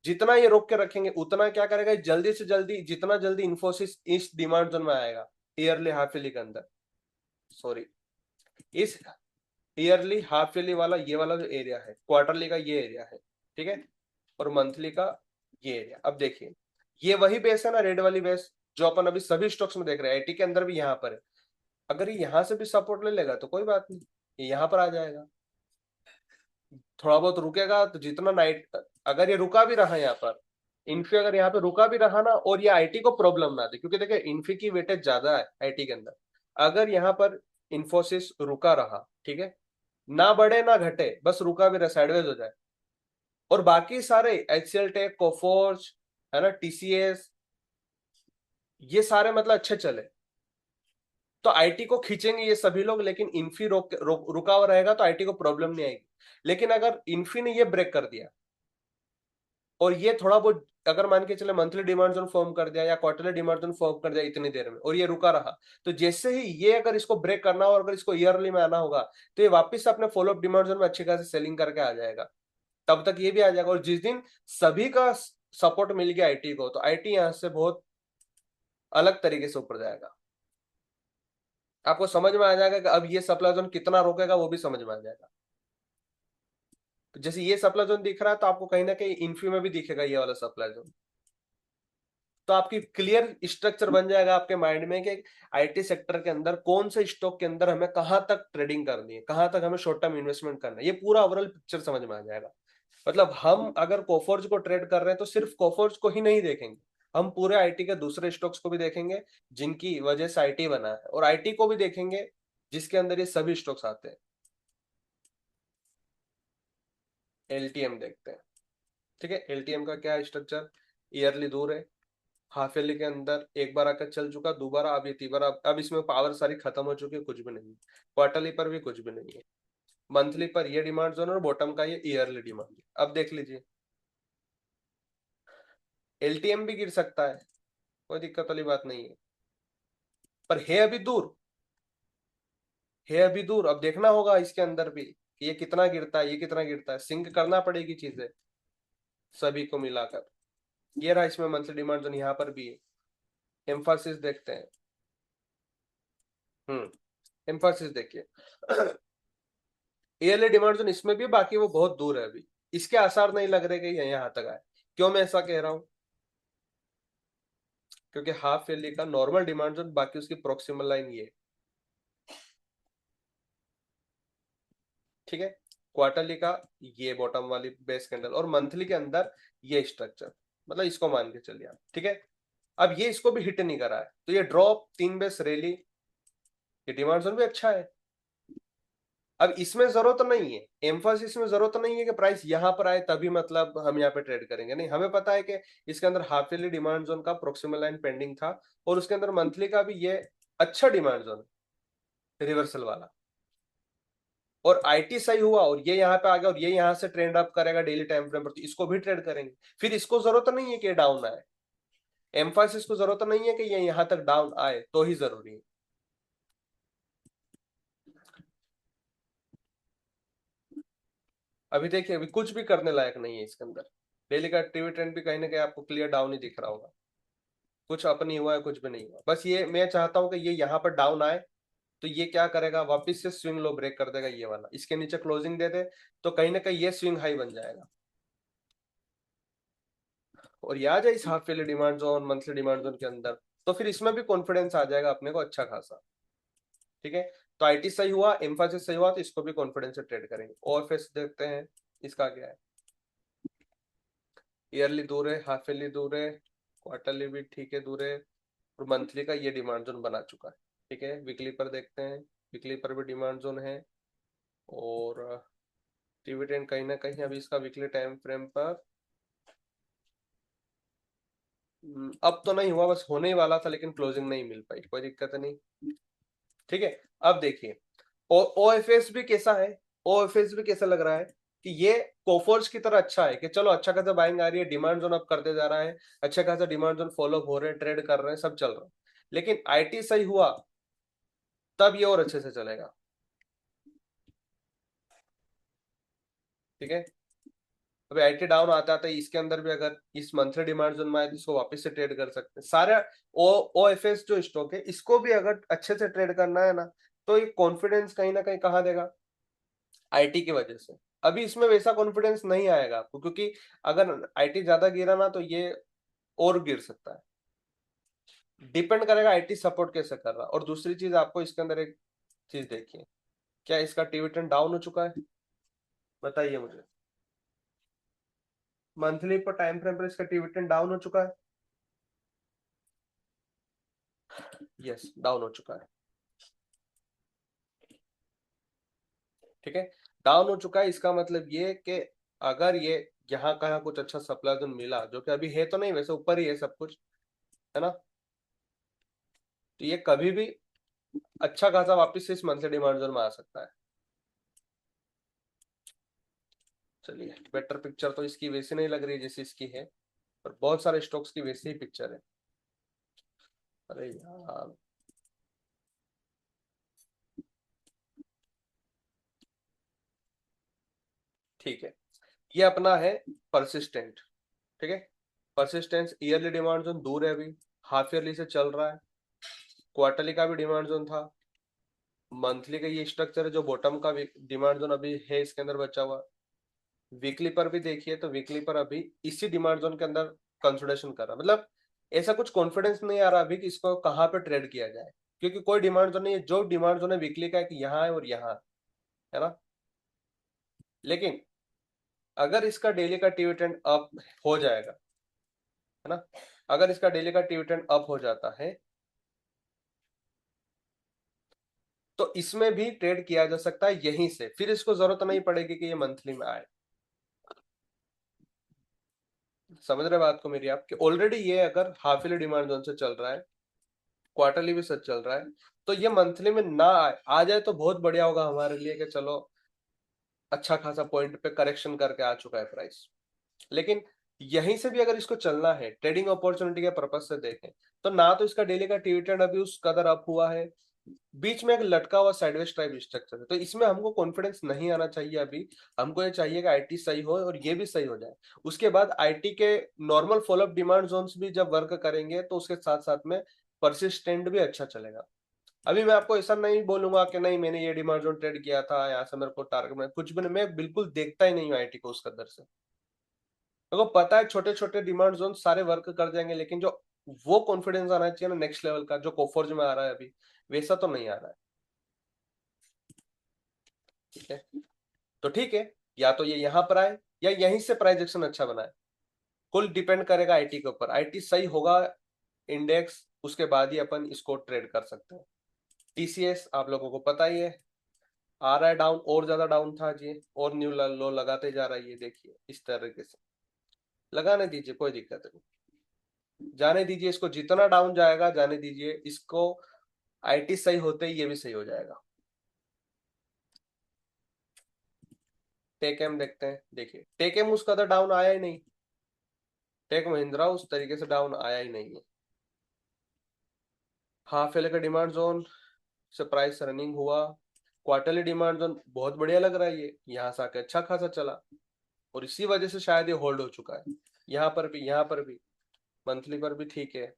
जितना ये रोक के रखेंगे उतना क्या करेगा, जल्दी से जल्दी जितना जल्दी इंफोसिस इस डिमांड जोन में आएगा ईयरली हाफ ईयरली के अंदर, सॉरी इस ईयरली हाफ ईयरली वाला ये वाला जो एरिया है, क्वार्टरली का ये एरिया है, ठीक है, और मंथली का ये एरिया। अब देखिए ये वही बेस है ना, रेड वाली बेस जो अपन अभी सभी स्टॉक्स में देख रहे हैं, आईटी के अंदर भी यहाँ पर है। अगर ये यहाँ से भी सपोर्ट ले लेगा तो कोई बात नहीं, ये यहाँ पर आ जाएगा, थोड़ा बहुत रुकेगा तो जितना नाइट, अगर ये रुका भी रहा यहाँ पर, इन्फी अगर यहाँ पे रुका भी रहा ना, और ये आईटी को प्रॉब्लम ना दे, क्योंकि देखिए इन्फी की वेटेज ज्यादा है आईटी के अंदर, अगर यहाँ पर इंफोसिस रुका रहा, ठीक है, ना बढ़े ना घटे, बस रुका भी रहे साइडवेज हो जाए, और बाकी सारे एचसीएल टेक कोफोर्ज है ना टीसीएस ये सारे मतलब अच्छे चले, तो आईटी को खींचेंगे ये सभी लोग, लेकिन इन्फी रुका हुआ रहेगा तो आईटी को प्रॉब्लम नहीं आएगी। लेकिन अगर इन्फी ने ये ब्रेक कर दिया और ये थोड़ा बहुत अगर मान के चले मंथली डिमांड जोन फॉर्म कर दिया या क्वार्टरली डिमांड जोन फॉर्म कर दिया इतनी देर में, और ये रुका रहा, तो जैसे ही ये अगर इसको ब्रेक करना हो और अगर इसको ईयरली में आना होगा, तो ये वापस अपने फॉलोअप डिमांड जोन में अच्छी खासी सेलिंग करके आ जाएगा, तब तक ये भी आ जाएगा। और जिस दिन सभी का सपोर्ट मिल गया आईटी को, तो आईटी यहां से बहुत अलग तरीके से ऊपर जाएगा, आपको समझ में आ जाएगा कि अब ये सप्लाई जोन कितना रोकेगा वो भी समझ में आ जाएगा। तो जैसे ये सप्लाई जोन दिख रहा है, तो आपको कहीं ना कहीं इन्फी में भी दिखेगा ये वाला सप्लाई जोन, तो आपकी क्लियर स्ट्रक्चर बन जाएगा आपके माइंड में कि आईटी सेक्टर के अंदर कौन से स्टॉक के अंदर हमें कहां तक ट्रेडिंग करनी है, कहां तक हमें शॉर्ट टर्म इन्वेस्टमेंट करना है, ये पूरा ओवरऑल पिक्चर समझ में आ जाएगा। मतलब हम अगर कोफोर्ज को ट्रेड कर रहे हैं तो सिर्फ कोफोर्ज को ही नहीं देखेंगे, हम पूरे आईटी के दूसरे स्टॉक्स को भी देखेंगे जिनकी वजह से आईटी बना है, और आईटी को भी देखेंगे जिसके अंदर ये सभी स्टॉक्स आते हैं। एलटीएम देखते हैं, ठीक है, एलटीएम का क्या स्ट्रक्चर, ईयरली दूर है, हाफ ईयरली के अंदर एक बार आकर चल चुका, दोबारा अब ये तीसरा, अब इसमें पावर सारी खत्म हो चुकी है, कुछ भी नहीं है, क्वार्टरली पर भी कुछ भी नहीं है, मंथली पर ये डिमांड जोन और बॉटम का ये ईयरली डिमांड। अब देख लीजिए एलटीएम भी गिर सकता है, कोई दिक्कत वाली बात नहीं है, पर है अभी दूर, है अभी दूर। अब देखना होगा इसके अंदर भी कि ये कितना गिरता है, ये कितना गिरता है, सिंक करना पड़ेगी चीजें सभी को मिलाकर। ये रहा इसमें मंथली डिमांड जोन, यहाँ पर भी है, एम्फासिस देखते हैं, एम्फासिस देखिए ईयरली डिमांड जोन इसमें भी, बाकी वो बहुत दूर है अभी, इसके आसार नहीं लग रहे कि ये यहाँ तक आए। क्यों मैं ऐसा कह रहा हूं? क्योंकि हाफ ईयरली का नॉर्मल डिमांड जोन, बाकी उसकी प्रोक्सिमल लाइन ये, ठीक है। क्वार्टरली का ये बॉटम वाली बेस कैंडल, और मंथली के अंदर ये स्ट्रक्चर, मतलब इसको मान के चलिए आप, ठीक है। अब ये इसको भी हिट नहीं करा है, तो ये ड्रॉप 3 बेस रैली, ये डिमांड जोन भी अच्छा है। अब इसमें जरूरत नहीं है, एम्फोसिस में जरूरत नहीं है कि प्राइस यहां पर आए तभी मतलब हम यहाँ पे ट्रेड करेंगे, नहीं, हमें पता है कि इसके अंदर हाफ ईयरली डिमांड जोन का प्रोक्सिमल लाइन पेंडिंग था, और उसके अंदर मंथली का भी ये अच्छा डिमांड जोन रिवर्सल वाला, और आईटी सही हुआ और ये यहाँ पे आ गया, और ये यहाँ से ट्रेंड अप करेगा डेली टाइम फ्रेम पर, तो इसको भी ट्रेड करेंगे। फिर इसको जरूरत नहीं है कि डाउन आए, एम्फासिस को जरूरत नहीं है कि ये यहां तक डाउन आए तो ही जरूरी है। अभी देखिए, अभी कुछ भी करने लायक नहीं है इसके अंदर, डेली का एक्टिविटी ट्रेंड भी कहीं ना कहीं आपको क्लियर डाउन ही दिख रहा होगा, कुछ अप नहीं हुआ है, कुछ भी नहीं हुआ। बस ये मैं चाहता हूं कि ये यहाँ पर डाउन आए, तो ये क्या करेगा, वापस से स्विंग लो ब्रेक कर देगा ये वाला, इसके नीचे क्लोजिंग दे दे, तो कहीं ना कहीं ये स्विंग हाई बन जाएगा, और ये आ जाए इस half yearly demand zone, monthly demand zone के अंदर, तो फिर इसमें भी कॉन्फिडेंस आ जाएगा अपने को अच्छा खासा, ठीक है। तो आईटी सही हुआ, एम्फासिस सही हुआ, तो इसको भी कॉन्फिडेंस से ट्रेड करेंगे। और फिर देखते हैं इसका क्या है। ईयरली दूर है, हाफ ईयरली दूर है, क्वार्टरली भी ठीक है दूर है, और मंथली का ये डिमांड जोन बना चुका है, ठीक है। वीकली पर देखते हैं, वीकली पर भी डिमांड जोन है, और डिविडेंड कहीं ना कहीं अभी इसका वीकली टाइम फ्रेम पर अब तो नहीं हुआ, बस होने ही वाला था, लेकिन क्लोजिंग नहीं मिल पाई, कोई दिक्कत नहीं, ठीक है। अब देखिए ओएफएस भी कैसा है, ओएफएस भी कैसा लग रहा है कि ये कोफोर्स की तरह अच्छा है, कि चलो अच्छा खासा बाइंग आ रही है, डिमांड जोन अप करते जा रहा है, अच्छा खासा डिमांड जोन फॉलो हो रहे हैं, ट्रेड कर रहे हैं, सब चल रहा है। लेकिन आईटी सही हुआ तब ये और अच्छे से चलेगा, ठीक है। अभी आईटी डाउन आता था, इसके अंदर भी अगर इस मंथली डिमांड जोन में आए तो इसको वापस से ट्रेड कर सकते हैं सारे। ओ एफ एस जो स्टॉक है, इसको भी अगर अच्छे से ट्रेड करना है ना, तो ये कॉन्फिडेंस कहीं ना कहीं कहाँ देगा, आईटी की वजह से। अभी इसमें वैसा कॉन्फिडेंस नहीं आएगा आपको, क्योंकि अगर आईटी ज्यादा गिरा ना, तो ये और गिर सकता है, डिपेंड करेगा आईटी सपोर्ट कैसे कर रहा है। और दूसरी चीज आपको इसके अंदर एक चीज देखिए, क्या इसका टीवी ट्रेंड डाउन हो चुका है, बताइए मुझे। मंथली पर टाइम फ्रेम पर इसका टीवी ट्रेंड डाउन हो चुका है, यस डाउन हो चुका है, ठीक है। डाउन हो चुका है, इसका मतलब ये कि अगर ये यहाँ कहीं कुछ अच्छा सप्लाई जोन मिला, जो कि अभी है तो नहीं, वैसे ऊपर ही है सब कुछ, है ना, तो ये कभी भी अच्छा खासा वापस से इस मंथली डिमांड जोन में आ सकता है। चलिए, बेटर पिक्चर तो इसकी वैसी नहीं लग रही जैसी इसकी है, पर बहुत सारे स्टॉक्स की वैसी ही पिक्चर है। अरे यार, ठीक है, ये अपना है परसिस्टेंट, ठीक है। परसिस्टेंस ईयरली डिमांड जोन दूर है अभी, हाफ ईयरली से चल रहा है, क्वार्टरली का भी डिमांड जोन था, मंथली का ये स्ट्रक्चर है, जो बॉटम का डिमांड जोन अभी है इसके अंदर बचा हुआ। वीकली पर भी देखिए, तो वीकली पर अभी इसी डिमांड जोन के अंदर कंसोलिडेशन कर रहा है, मतलब ऐसा कुछ कॉन्फिडेंस नहीं आ रहा अभी कि इसको कहाँ पे ट्रेड किया जाए, क्योंकि कोई डिमांड जोन नहीं है, जो डिमांड जोन है वीकली का है कि यहाँ है और यहाँ है ना। लेकिन अगर इसका डेली का टीवी ट्रेंड अप हो जाएगा, है ना, अगर इसका डेली का टीवी ट्रेंड अप हो जाता है, तो इसमें भी ट्रेड किया जा सकता है यहीं से, फिर इसको जरूरत नहीं पड़ेगी कि ये मंथली में आए। समझ रहे बात को मेरी आप, कि ऑलरेडी ये अगर हाफ ईयरली डिमांड जोन से चल रहा है, क्वार्टरली भी सच चल रहा है, तो ये मंथली में ना आए, आ जाए तो बहुत बढ़िया होगा हमारे लिए, कि चलो अच्छा खासा पॉइंट पे करेक्शन करके आ चुका है प्राइस। लेकिन यहीं से भी अगर इसको चलना है ट्रेडिंग अपॉर्चुनिटी के पर्पज से देखें, तो ना तो इसका डेली का टीवी ट्रेंड अभी उस कदर अप हुआ है, बीच में एक लटका हुआ साइडवेज टाइप स्ट्रक्चर है, तो इसमें हमको कॉन्फिडेंस नहीं आना चाहिए अभी। हमको ये चाहिए कि आईटी सही हो और ये भी सही हो जाए, उसके बाद आईटी के नॉर्मल फॉलोअप डिमांड जोन्स भी जब वर्क करेंगे, तो उसके साथ साथ में परसिस्टेंट भी अच्छा चलेगा। अभी मैं आपको ऐसा नहीं बोलूंगा कि नहीं मैंने ये डिमांड जोन ट्रेड किया था, यहाँ से मेरे को टारगेट में कुछ भी नहीं, मैं बिल्कुल देखता ही नहीं हूँ आईटी को उस कदर से। मेरे को पता है छोटे छोटे डिमांड जोन सारे वर्क कर जाएंगे, लेकिन जो वो कॉन्फिडेंस आना चाहिए ना नेक्स्ट लेवल का, जो कोफोर्ज में आ रहा है अभी, वैसा तो नहीं आ रहा है। ठीक है, तो ठीक है, या तो ये यहाँ पर आए या यहीं से प्राइस एक्शन अच्छा बनाए, कुल डिपेंड करेगा आईटी के ऊपर। आईटी सही होगा इंडेक्स, उसके बाद ही अपन इसको ट्रेड कर सकते हैं। टीसीएस आप लोगों को पता ही है, आ रहा है डाउन, और ज्यादा डाउन था जी, और न्यू लो लगाते जा रहा है, ये देखिए इस तरीके से। लगाने दीजिए, कोई दिक्कत नहीं, जाने दीजिए इसको, जितना डाउन जाएगा जाने दीजिए इसको। आईटी सही होते ही ये भी सही हो जाएगा। टेक एम देखते हैं, देखिए टेक एम उस कदर डाउन आया ही नहीं, टेक महिंद्रा उस तरीके से डाउन आया ही नहीं है। हाफ एल का डिमांड जोन से प्राइस रनिंग हुआ, क्वार्टरली डिमांड जोन बहुत बढ़िया लग रहा है, ये यहाँ से आके अच्छा खासा चला, और इसी वजह से शायद ये होल्ड हो चुका है। यहाँ पर भी, यहाँ पर भी, मंथली पर भी ठीक है,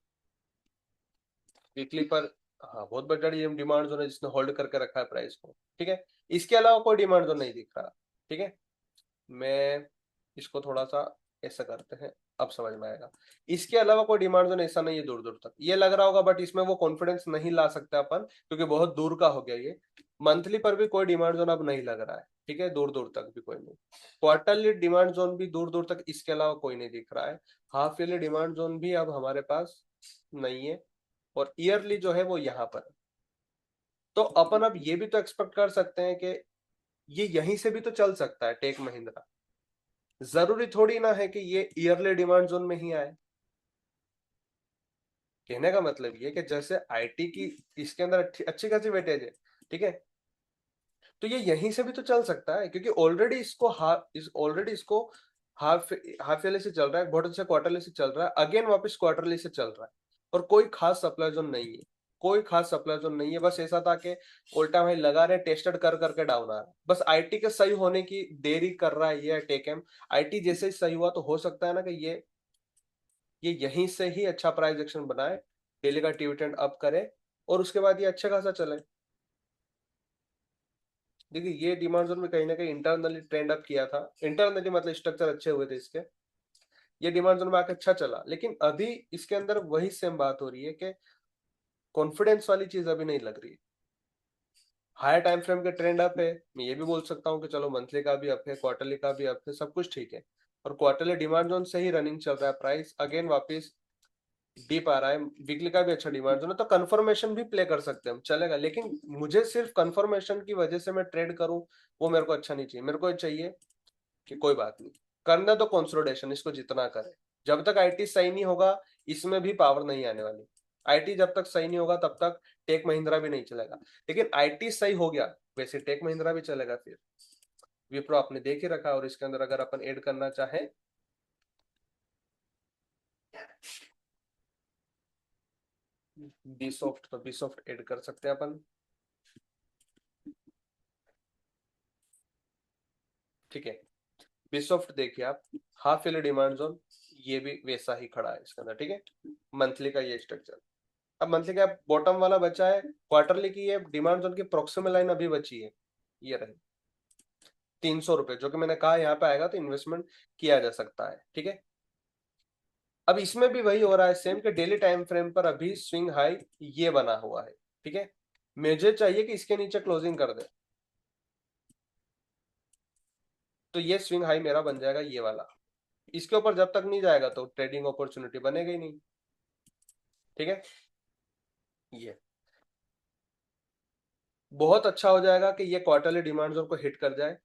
वीकली पर, हाँ बहुत बड़ा डिमांड जोन है जिसने होल्ड करके रखा है प्राइस को। ठीक है, इसके अलावा कोई डिमांड जोन नहीं दिख रहा। ठीक है, मैं इसको थोड़ा सा ऐसा करते हैं, अब समझ में आएगा। इसके अलावा कोई डिमांड जोन ऐसा नहीं है दूर दूर तक, ये लग रहा होगा बट इसमें वो कॉन्फिडेंस नहीं ला सकते अपन, क्योंकि बहुत दूर का हो गया ये। मंथली पर भी कोई डिमांड जोन अब नहीं लग रहा है, ठीक है, दूर दूर तक भी कोई नहीं। क्वार्टरली डिमांड जोन भी दूर दूर तक इसके अलावा कोई नहीं दिख रहा है। हाफ ईयरली डिमांड जोन भी अब हमारे पास नहीं है, और ईयरली जो है वो यहाँ पर है। तो अपन अब ये भी तो एक्सपेक्ट कर सकते हैं कि ये यहीं से भी तो चल सकता है टेक महिंद्रा, जरूरी थोड़ी ना है कि ये ईयरली डिमांड जोन में ही आए। कहने का मतलब ये कि जैसे आईटी की इसके अंदर अच्छी खासी वेटेज है, ठीक है, तो ये यहीं से भी तो चल सकता है, क्योंकि ऑलरेडी इसको हाफ हाफ ईयरली से चल रहा है, बहुत अच्छा क्वार्टरली से चल रहा है, अगेन वापस क्वार्टरली से चल रहा है, और कोई खास सप्लाई जोन नहीं है, कोई खास सप्लाई जोन नहीं है। बस ऐसा था कि उल्टा भाई लगा रहे, टेस्टेड कर करके डाउन आ रहा है, बस आईटी के सही होने की देरी कर रहा है ये टेकएम। आईटी जैसे ही सही हुआ तो हो सकता है ना कि ये यहीं से ही अच्छा प्राइस एक्शन बनाए, डेली का डिविडेंड अप करे, और उसके बाद ये अच्छा खासा चले। देखिए ये डिमांड जोन में कहीं ना कहीं इंटरनली ट्रेंड अप किया था, इंटरनली मतलब स्ट्रक्चर अच्छे हुए थे इसके, ये डिमांड जोन में आके अच्छा चला, लेकिन अभी इसके अंदर वही सेम बात हो रही है कि कॉन्फिडेंस वाली चीज अभी नहीं लग रही है। हायर टाइम फ्रेम के ट्रेंड अप है, मैं ये भी बोल सकता हूँ कि चलो मंथली का भी अप है, क्वार्टरली का भी अप है, सब कुछ ठीक है, और क्वार्टरली डिमांड जोन से ही रनिंग चल रहा है, प्राइस अगेन वापस डीप आ रहा है, वीकली का भी अच्छा डिमांड जोन है, तो कंफर्मेशन भी प्ले कर सकते हैं हम, चलेगा, लेकिन मुझे सिर्फ कंफर्मेशन की वजह से मैं ट्रेड करूं, वो मेरे को अच्छा नहीं चाहिए। मेरे को चाहिए कि कोई बात नहीं, करना तो कंसोलिडेशन, इसको जितना करे, जब तक आईटी सही नहीं होगा इसमें भी पावर नहीं आने वाली। आईटी जब तक सही नहीं होगा तब तक टेक महिंद्रा भी नहीं चलेगा, लेकिन आईटी सही हो गया वैसे टेक महिंद्रा भी चलेगा फिर। विप्रो आपने देख ही रखा, और इसके अंदर अगर अपन ऐड करना चाहें, बी सॉफ्ट, तो बी सॉफ्ट ऐड कर सकते हैं अपन। ठीक है, बी सॉफ्ट देखिए आप, हाफ ईयरली डिमांड जोन ये भी वैसा ही खड़ा है इसके अंदर, ठीक है, मंथली का ये स्ट्रक्चर। अब मंथली का बॉटम वाला बचा है, क्वार्टरली की ये डिमांड जोन की प्रोक्सिमल लाइन अभी बची है, ये रही 300 रुपए, जो कि मैंने कहा यहाँ पे आएगा तो इन्वेस्टमेंट किया जा सकता है। ठीक है, अब इसमें भी वही हो रहा है सेम, कि डेली टाइम फ्रेम पर अभी स्विंग हाई ये बना हुआ है। ठीक है, मुझे चाहिए कि इसके नीचे क्लोजिंग कर दे, तो ये स्विंग हाई मेरा बन जाएगा ये वाला, इसके ऊपर जब तक नहीं जाएगा तो ट्रेडिंग अपॉर्चुनिटी बनेगा ही नहीं। ठीक है, ये बहुत अच्छा हो जाएगा कि ये क्वार्टरली डिमांड जोन को हिट कर जाए,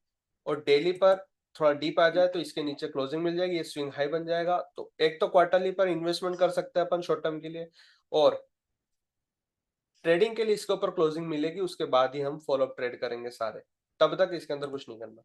और डेली पर थोड़ा डीप आ जाए तो इसके नीचे क्लोजिंग मिल जाएगी, ये स्विंग हाई बन जाएगा, तो एक तो क्वार्टरली पर इन्वेस्टमेंट कर सकते हैं अपन शॉर्ट टर्म के लिए, और ट्रेडिंग के लिए इसके ऊपर क्लोजिंग मिलेगी, उसके बाद ही हम फॉलो अप ट्रेड करेंगे सारे, तब तक इसके अंदर कुछ नहीं करना।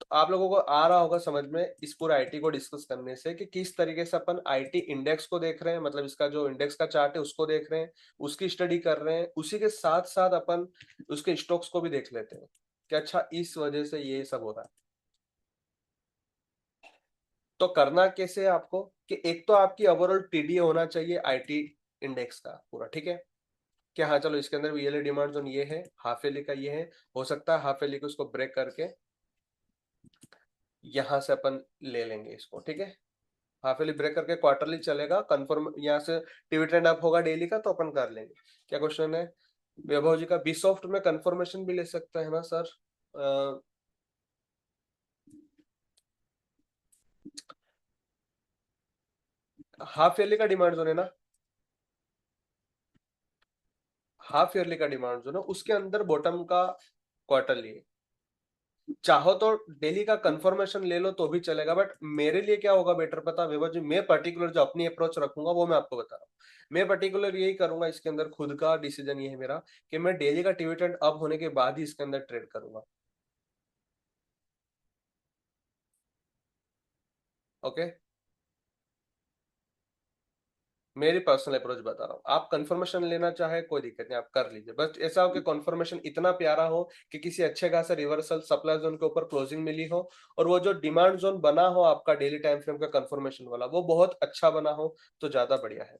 तो आप लोगों को आ रहा होगा समझ में इस पूरा आईटी को डिस्कस करने से, कि किस तरीके से अपन आईटी इंडेक्स को देख रहे हैं, मतलब इसका जो इंडेक्स का चार्ट है उसको देख रहे हैं, उसकी स्टडी कर रहे हैं, उसी के साथ साथ अपन उसके स्टॉक्स को भी देख लेते हैं कि अच्छा इस वजह से ये सब हो रहा है। तो करना कैसे है आपको, कि एक तो आपकी ओवरऑल टीडीए होना चाहिए आईटी इंडेक्स का पूरा, ठीक है, कि हाँ चलो इसके अंदर भी ये डिमांड जोन ये है, हाफ ईयरली का ये है, हो सकता है हाफ ईयरली को उसको ब्रेक करके यहां से अपन ले लेंगे इसको, ठीक है। हाफ ईयरली ब्रेक करके क्वार्टरली चलेगा, कंफर्म यहाँ से टीवी ट्रेंड अप होगा डेली का तो अपन कर लेंगे। क्या क्वेश्चन है वैभव जी का? बीसॉफ्ट में कंफर्मेशन भी ले सकता है ना सर? हाफ ईयरली का डिमांड जोन है ना, हाफ ईयरली का डिमांड जोन है, उसके अंदर बॉटम का क्वार्टरली है। चाहो तो डेली का कंफर्मेशन ले लो तो भी चलेगा, बट मेरे लिए क्या होगा बेटर पता विभा जी, मैं पर्टिकुलर जो अपनी अप्रोच रखूंगा वो मैं आपको बता रहा हूँ। मैं पर्टिकुलर यही करूंगा, इसके अंदर खुद का डिसीजन ये है मेरा कि मैं डेली का टीवी ट्रेंड अप होने के बाद ही इसके अंदर ट्रेड करूंगा। ओके, मेरी पर्सनल अप्रोच बता रहा हूँ। आप कंफर्मेशन लेना चाहे कोई दिक्कत नहीं, आप कर लीजिए, बस ऐसा हो कि कंफर्मेशन इतना प्यारा हो कि किसी अच्छे खासा रिवर्सल सप्लाई जोन के ऊपर क्लोजिंग मिली हो, और वो जो डिमांड जोन बना हो आपका डेली टाइम फ्रेम का कंफर्मेशन वाला वो बहुत अच्छा बना हो तो ज्यादा बढ़िया है।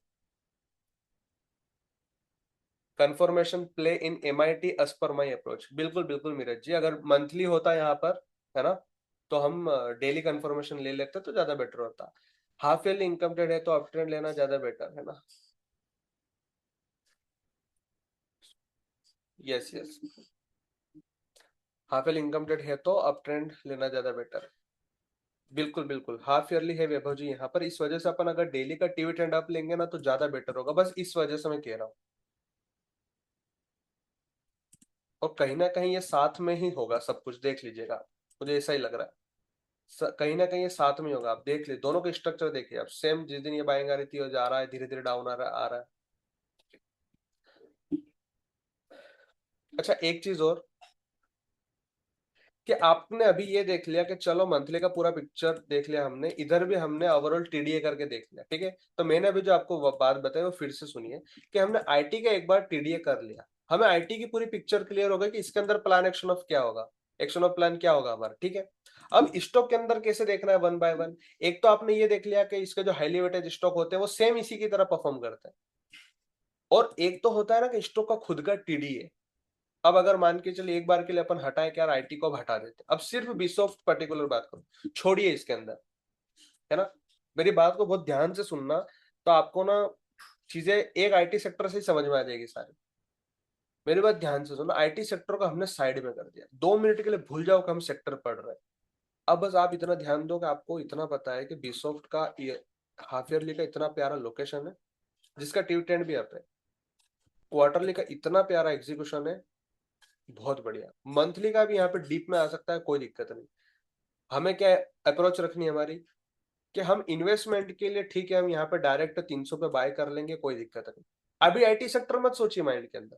Confirmation play in MIT edge पर माई अप्रोच, बिल्कुल बिल्कुल मीरज जी, अगर मंथली होता यहाँ पर, है ना, तो हम डेली कंफर्मेशन ले लेते तो ज्यादा बेटर होता। हाफ ईयरली इनकम ट्रेड है तो अप ट्रेंड लेना ज्यादा बेटर है ना। Yes yes, half yearly income trade है तो अप ट्रेंड लेना ज्यादा बेटर। बिल्कुल बिल्कुल, हाफ ईयरली है वैभव जी यहाँ पर, इस वजह से अपन अगर डेली का टीवी ट्रेंड अप लेंगे ना तो ज्यादा बेटर होगा, बस इस वजह से मैं कह रहा हूँ। और कहीं ना कहीं ये साथ में ही होगा, सब कुछ देख लीजिएगा, मुझे ऐसा ही लग रहा है। कहीं ना कहीं ये साथ में होगा, आप देख लीजिए दोनों के स्ट्रक्चर देखिए आप, सेम जिस दिन ये बाइंग आ रही थी और जा रहा है धीरे धीरे डाउन आ रहा है। अच्छा एक चीज और, कि आपने अभी ये देख लिया कि चलो मंथली का पूरा पिक्चर देख लिया हमने, इधर भी हमने ओवरऑल TDA करके देख लिया, ठीक है। तो मैंने अभी जो आपको बात बताई वो फिर से सुनिए, कि हमने IT का एक बार TDA कर लिया, हमें IT की पूरी पिक्चर क्लियर हो गई कि इसके अंदर प्लान एक्शन ऑफ क्या होगा, एक्शन ऑफ प्लान क्या होगा हमारा, ठीक है। अब स्टॉक के अंदर कैसे देखना है वन बाय वन, एक तो आपने ये देख लिया कि इसके जो हाईली वेटेड स्टॉक होते हैं वो सेम इसी की तरह परफॉर्म करते हैं, और एक तो होता है ना कि स्टॉक का खुद का TDA। अब अगर मान के चलिए एक बार के लिए अपन हटाए कि यार IT को अब हटा देते, अब सिर्फ बीसॉफ्ट पर्टिकुलर बात करो, छोड़िए इसके अंदर, है ना, मेरी बात को बहुत ध्यान से सुनना, तो आपको ना चीजें एक IT सेक्टर से ही समझ में आ जाएगी सारी। मेरी बात ध्यान से सुनो, IT सेक्टर को हमने साइड में कर दिया, 2 मिनट के लिए भूल जाओ कि हम सेक्टर पढ़ रहे हैं। अब बस आप इतना ध्यान दो कि आपको इतना पता है कि बीसॉफ्ट का हाफ ईयरली का इतना प्यारा लोकेशन है, जिसका टीवी ट्रेंड भी आता है, क्वार्टरली का इतना प्यारा एग्जीक्यूशन है, बहुत बढ़िया, मंथली का भी यहाँ पे डीप में आ सकता है, कोई दिक्कत नहीं। हमें क्या अप्रोच रखनी है हमारी, कि हम इन्वेस्टमेंट के लिए ठीक है, हम यहाँ पे डायरेक्ट 300 पे बाय कर लेंगे, कोई दिक्कत नहीं। अभी IT सेक्टर मत सोचिए माइंड के अंदर,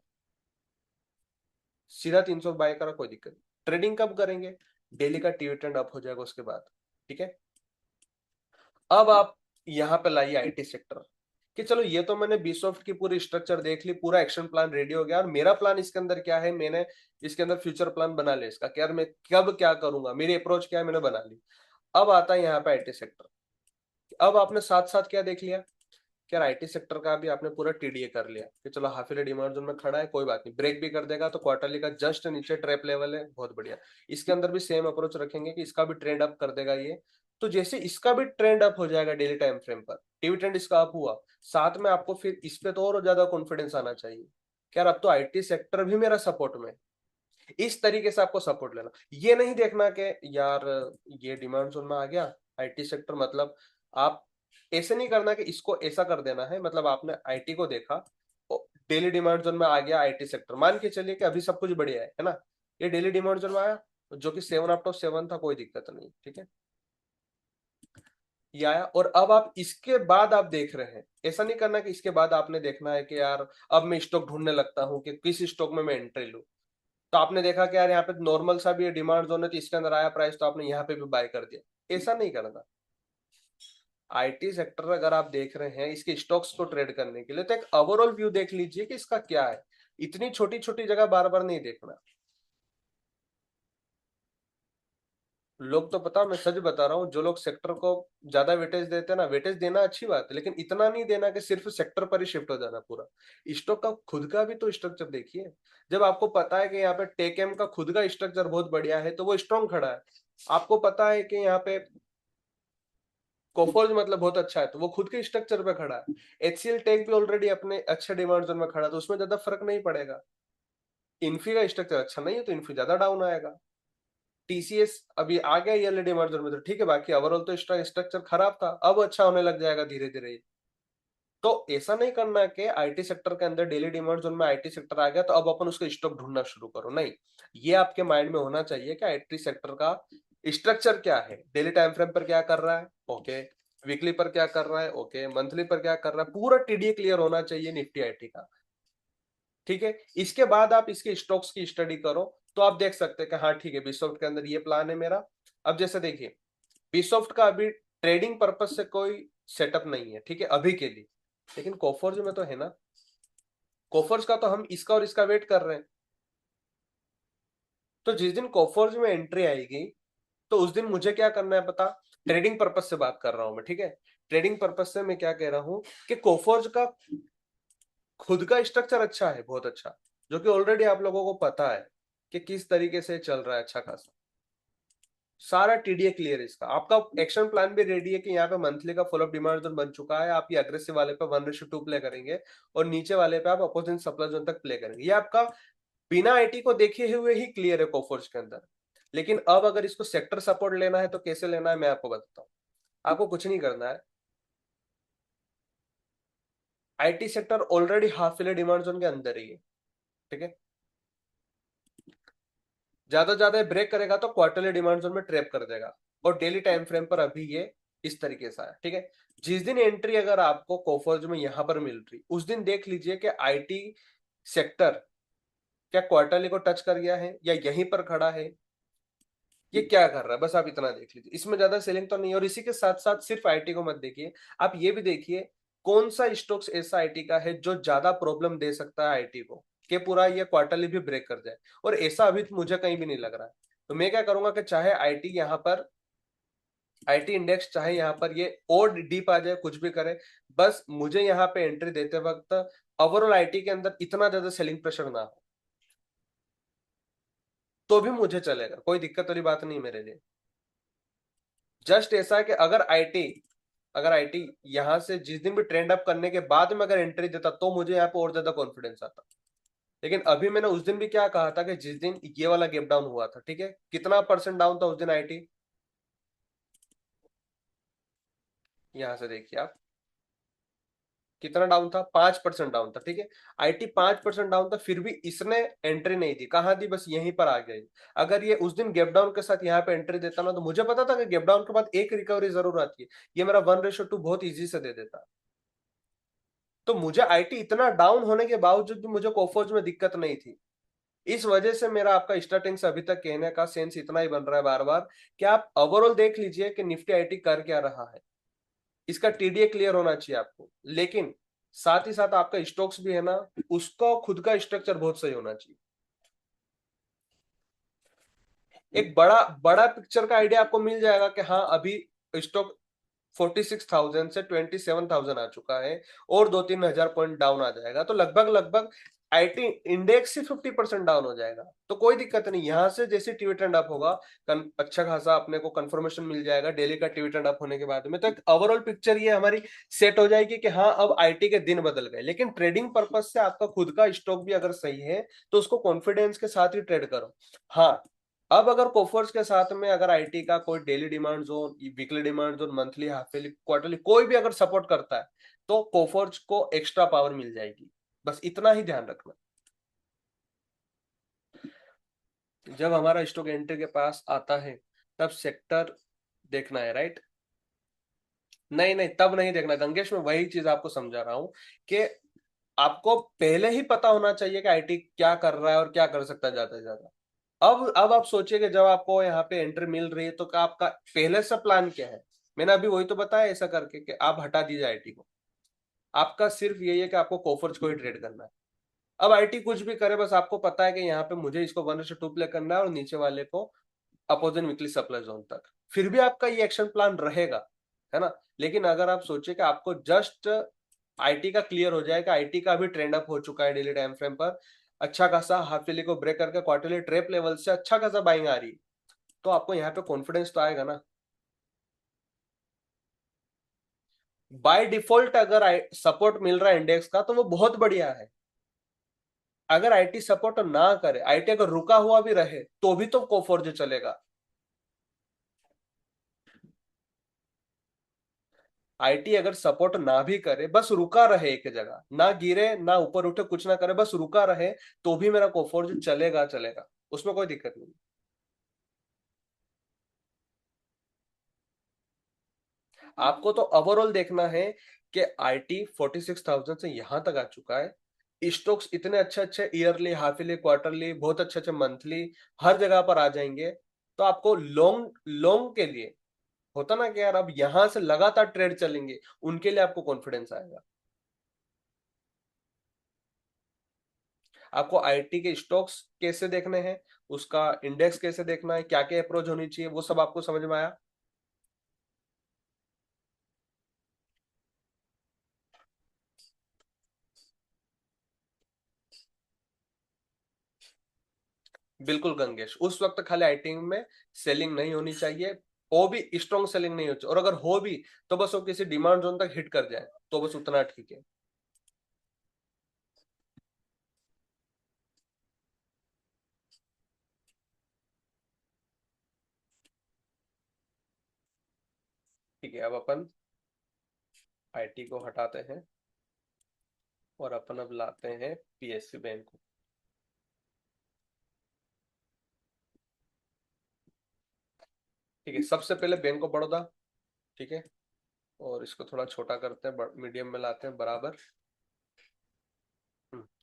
सीधा 300 बाय करा, कोई दिक्कत नहीं। ट्रेडिंग कब करेंगे? डेली का टीवी ट्रेंड अप हो जाएगा उसके बाद, ठीक है। अब आप यहाँ पे लाइए IT सेक्टर, कि चलो ये तो मैंने बीसॉफ्ट की पूरी स्ट्रक्चर देख ली, पूरा एक्शन प्लान रेडी हो गया, और मेरा प्लान इसके अंदर क्या है, मैंने इसके अंदर फ्यूचर प्लान बना लिया इसका, कि यार मैं कब क्या करूंगा, मेरी अप्रोच क्या है, मैंने बना ली। अब आता है यहाँ पे IT सेक्टर, अब आपने साथ साथ क्या देख लिया, कि यार IT सेक्टर का भी आपने पूरा TDA कर लिया, कि चलो हाफ ईयरली डिमांड जोन में खड़ा है, कोई बात नहीं, ब्रेक भी कर देगा तो क्वार्टरली का जस्ट नीचे ट्रैप लेवल है, बहुत बढ़िया। इसके अंदर भी सेम अप्रोच रखेंगे कि इसका भी ट्रेंड अप कर देगा ये, तो जैसे इसका भी ट्रेंड अप हो जाएगा डेली टाइम फ्रेम पर, टीवी ट्रेंड इसका अप हुआ, साथ में आपको फिर इस पे तो और ज्यादा कॉन्फिडेंस आना चाहिए कि यार अब तो IT सेक्टर भी मेरा सपोर्ट में है। इस तरीके से आपको सपोर्ट लेना, ये नहीं देखना कि यार ये डिमांड जोन में आ गया IT सेक्टर, मतलब आप ऐसे नहीं करना कि इसको ऐसा कर देना है, मतलब आपने IT को देखा, डेली डिमांड जोन में आ गया IT सेक्टर, मान के चलिए कि अभी सब कुछ बढ़िया है ना, ये डेली डिमांड जोन में आया, जो कि 7/7 था, कोई दिक्कत नहीं, ठीक है, ये आया, और अब आप इसके बाद आप देख रहे हैं, ऐसा नहीं करना कि इसके बाद आपने देखना है कि यार अब मैं स्टॉक ढूंढने लगता हूँ कि किस स्टॉक में मैं एंट्री लूं, तो आपने देखा कि यार यहाँ पे नॉर्मल सा भी डिमांड जोन है तो इसके अंदर आया प्राइस, तो आपने यहाँ पे भी बाय कर दिया, ऐसा नहीं करना। IT सेक्टर अगर आप देख रहे हैं इसके स्टॉक्स को ट्रेड करने के लिए, तो एक ओवरऑल व्यू देख लीजिए कि इसका क्या है, इतनी छोटी छोटी जगह बार बार नहीं देखना। लोग तो पता, मैं सच बता रहा हूँ, जो लोग सेक्टर को ज्यादा वेटेज देते हैं ना, वेटेज देना अच्छी बात है, लेकिन इतना नहीं देना कि सिर्फ सेक्टर पर ही शिफ्ट हो जाना पूरा। स्टॉक का खुद का भी तो स्ट्रक्चर देखिए। जब आपको पता है कि यहाँ पे टेकएम का खुद का स्ट्रक्चर बहुत बढ़िया है तो वो स्ट्रॉन्ग खड़ा है। आपको पता है कि यहाँ पे कोफोर्ज मतलब बहुत अच्छा है तो वो खुद के स्ट्रक्चर पे खड़ा है। एचसीएल टेक भी ऑलरेडी अपने अच्छे डिमांड जोन में खड़ा है, तो उसमें ज्यादा फर्क नहीं पड़ेगा। इन्फी का स्ट्रक्चर अच्छा नहीं है तो इन्फी ज्यादा डाउन आएगा। टीसीएस अभी आ गया ईयरली डिमांड जोन में तो ठीक है, बाकी ओवरऑल तो स्ट्रक्चर खराब था, अब अच्छा होने लग जाएगा धीरे धीरे। तो ऐसा नहीं करना कि आईटी सेक्टर के अंदर डेली डिमांड जोन में आईटी सेक्टर आ गया तो अब अपन उसका स्टॉक ढूंढना शुरू करो, नहीं। ये आपके माइंड में होना चाहिए कि आईटी सेक्टर का स्ट्रक्चर क्या है, डेली टाइम फ्रेम पर क्या कर रहा है, ओके, वीकली पर क्या कर रहा है, ओके, मंथली पर क्या कर रहा है, पूरा टीडीए क्लियर होना चाहिए निफ्टी आईटी का। ठीक है, इसके बाद आप इसके स्टॉक्स की स्टडी करो तो आप देख सकते हैं कि हाँ ठीक है, बीसॉफ्ट के अंदर ये प्लान है मेरा। अब जैसे देखिए, बीसॉफ्ट का अभी ट्रेडिंग पर्पस से कोई सेटअप नहीं है, ठीक है, अभी के लिए। लेकिन कोफोर्ज में तो है ना। कोफोर्ज का तो हम इसका और इसका वेट कर रहे हैं। तो जिस दिन कोफोर्ज में एंट्री आएगी तो उस दिन मुझे क्या करना है पता। ट्रेडिंग पर्पस से बात कर रहा हूं मैं, ठीक है। ट्रेडिंग पर्पस से मैं क्या कह रहा हूं कि कोफोर्ज का खुद का स्ट्रक्चर अच्छा है, बहुत अच्छा, जो कि ऑलरेडी आप लोगों को पता है कि किस तरीके से चल रहा है, अच्छा खासा। सारा टीडीए क्लियर है इसका, आपका एक्शन प्लान भी रेडी है कि यहाँ पे मंथली का फॉलोअप डिमांड जोन बन चुका है, आप ये अग्रेसिव वाले पे 1:2 प्ले करेंगे और नीचे वाले पे आप अपोजिट सप्लाई जोन तक प्ले करेंगे। ये आपका बिना आईटी को देखे हुए ही क्लियर है कोफोर्ज के अंदर। लेकिन अब अगर इसको सेक्टर सपोर्ट लेना है तो कैसे लेना है मैं आपको बताता हूँ। आपको कुछ नहीं करना है। IT sector already half yearly demand zone के अंदर ही है, ठीक है। ज्यादा ब्रेक करेगा तो क्वार्टरली डिमांड जोन में ट्रैप कर देगा, और डेली टाइम फ्रेम पर अभी ये इस तरीके से है, ठीक है। जिस दिन एंट्री अगर आपको कोफर्ज में यहां पर मिल रही, उस दिन देख लीजिए कि आईटी सेक्टर क्या क्वार्टरली को टच कर गया है या यहीं पर खड़ा है, ये क्या कर रहा है, बस आप इतना देख लीजिए। इसमें ज्यादा सेलिंग तो नहीं है। और इसी के साथ साथ सिर्फ आईटी को मत देखिए, आप ये भी देखिए कौन सा स्टॉक्स ऐसा आईटी का है जो ज्यादा प्रॉब्लम दे सकता है आईटी को, कि पूरा ये क्वार्टरली भी ब्रेक कर जाए। और ऐसा अभी तो मुझे कहीं भी नहीं लग रहा है। तो मैं क्या करूंगा कि चाहे आईटी यहाँ पर, आईटी इंडेक्स चाहे यहाँ पर ये और डीप आ जाए, कुछ भी करे, बस मुझे यहाँ पे एंट्री देते वक्त ओवरऑल आईटी के अंदर इतना ज्यादा सेलिंग प्रेशर ना हो, तो भी मुझे चलेगा, कोई दिक्कत वाली बात नहीं मेरे लिए। जस्ट ऐसा है कि अगर आईटी यहां से जिस दिन भी ट्रेंड अप करने के बाद में अगर एंट्री देता तो मुझे यहाँ पे और ज्यादा कॉन्फिडेंस आता। लेकिन अभी मैंने उस दिन भी क्या कहा था कि जिस दिन ये वाला गैप डाउन हुआ था, ठीक है, कितना परसेंट डाउन था उस दिन आईटी, यहां से देखिए आप, कितना डाउन था, 5% डाउन था, ठीक है। आईटी 5% डाउन था, फिर भी इसने एंट्री नहीं दी, कहाँ दी, बस यहीं पर आ गई। अगर ये उस दिन गैप डाउन के साथ यहाँ पे एंट्री देता ना तो मुझे पता था कि गैप डाउन के बाद एक रिकवरी जरूर आती है, ये मेरा 1:2 बहुत इजी से दे देता। तो मुझे आईटी इतना डाउन होने के बावजूद भी मुझे कोफोज में दिक्कत नहीं थी। इस वजह से मेरा आपका स्टार्टिंग से अभी तक कहने का सेंस इतना ही बन रहा है बार बार कि आप ओवरऑल देख लीजिए कि निफ्टी आईटी कर क्या रहा है। इसका टीडीए क्लियर होना चाहिए आपको, लेकिन साथ ही साथ आपका स्टॉक्स भी है ना, उसका खुद का स्ट्रक्चर बहुत सही होना चाहिए। एक बड़ा बड़ा पिक्चर का आइडिया आपको मिल जाएगा कि हाँ अभी स्टॉक 46,000 से 27,000 आ चुका है और 2-3 हजार पॉइंट डाउन आ जाएगा, तो लगभग लगभग आईटी इंडेक्स ही 50% डाउन हो जाएगा। तो कोई दिक्कत नहीं, यहां से जैसे टीवी ट्रेंड अप होगा, अच्छा खासा अपने को कंफर्मेशन मिल जाएगा डेली का टीवी ट्रेंड अप होने के बाद में, तो एक ओवरऑल पिक्चर ये हमारी सेट हो जाएगी कि हाँ अब आईटी के दिन बदल गए। लेकिन ट्रेडिंग पर्पज से आपका खुद का स्टॉक भी अगर सही है तो उसको कॉन्फिडेंस के साथ ही ट्रेड करो। हाँ, अब अगर कोफर्स के साथ में अगर आईटी का कोई daily demand zone, weekly demand zone, monthly, half yearly, quarterly कोई भी अगर सपोर्ट करता है तो कोफर्स को एक्स्ट्रा पावर मिल जाएगी। बस इतना ही ध्यान रखना। जब हमारा स्टॉक एंट्री के पास आता है तब सेक्टर देखना है, राइट। नहीं नहीं, तब नहीं देखना गंगेश, मैं वही चीज आपको समझा रहा हूं कि आपको पहले ही पता होना चाहिए कि आईटी क्या कर रहा है और क्या कर सकता है ज्यादा से ज्यादा। अब आप सोचिए कि जब आपको यहाँ पे एंट्री मिल रही है तो क्या आपका पहले से प्लान क्या है। मैंने अभी वही तो बताया ऐसा करके कि आप हटा दीजिए आईटी को। आपका सिर्फ यही है कि आपको कोफर्स को ही ट्रेड करना है। अब आईटी कुछ भी करे, बस आपको पता है कि यहाँ पे मुझे इसको 1:2 प्ले करना है और नीचे वाले को अपोजिट वीकली सप्लाई जोन तक, फिर भी आपका ये एक्शन प्लान रहेगा, है ना। लेकिन अगर आप सोचे कि आपको जस्ट आईटी का क्लियर हो जाएगा, आईटी का भी ट्रेंड अप हो चुका है डेली टाइम फ्रेम पर, अच्छा खासा हाफ ईयरली को ब्रेक करके क्वार्टरली ट्रेप लेवल से अच्छा खासा बाइंग आ रही है, तो आपको यहाँ पे कॉन्फिडेंस तो आएगा ना। बाय डिफॉल्ट अगर सपोर्ट मिल रहा है इंडेक्स का तो वो बहुत बढ़िया है। अगर आईटी सपोर्ट ना करे, आईटी अगर रुका हुआ भी रहे तो भी तो कोफोर्ज चलेगा। आईटी अगर सपोर्ट ना भी करे, बस रुका रहे एक जगह, ना गिरे ना ऊपर उठे, कुछ ना करे, बस रुका रहे, तो भी मेरा कोफोर्ज चलेगा चलेगा, उसमें कोई दिक्कत नहीं। आपको तो ओवरऑल देखना है कि आईटी 46,000 से यहां तक आ चुका है, स्टॉक्स इतने अच्छे अच्छे ईयरली, हाफ ईयरली, क्वार्टरली, बहुत अच्छे अच्छे मंथली, हर जगह पर आ जाएंगे। तो आपको लॉन्ग लॉन्ग के लिए होता ना कि यार अब यहां से लगातार ट्रेड चलेंगे, उनके लिए आपको कॉन्फिडेंस आएगा। आपको आईटी के स्टॉक्स कैसे देखने हैं, उसका इंडेक्स कैसे देखना है, क्या क्या अप्रोच होनी चाहिए, वो सब आपको समझ में आया। बिल्कुल गंगेश, उस वक्त खाली आईटी में सेलिंग नहीं होनी चाहिए, वो भी स्ट्रॉन्ग सेलिंग नहीं होनी चाहिए, और अगर हो भी तो बस वो किसी डिमांड जोन तक हिट कर जाए तो बस उतना ठीक है। ठीक है, अब अपन आईटी को हटाते हैं और अपन अब लाते हैं पीएसयू बैंक को। ठीक है, सबसे पहले बैंक ऑफ बड़ौदा। ठीक है, और इसको थोड़ा छोटा करते हैं, मीडियम में लाते हैं बराबर।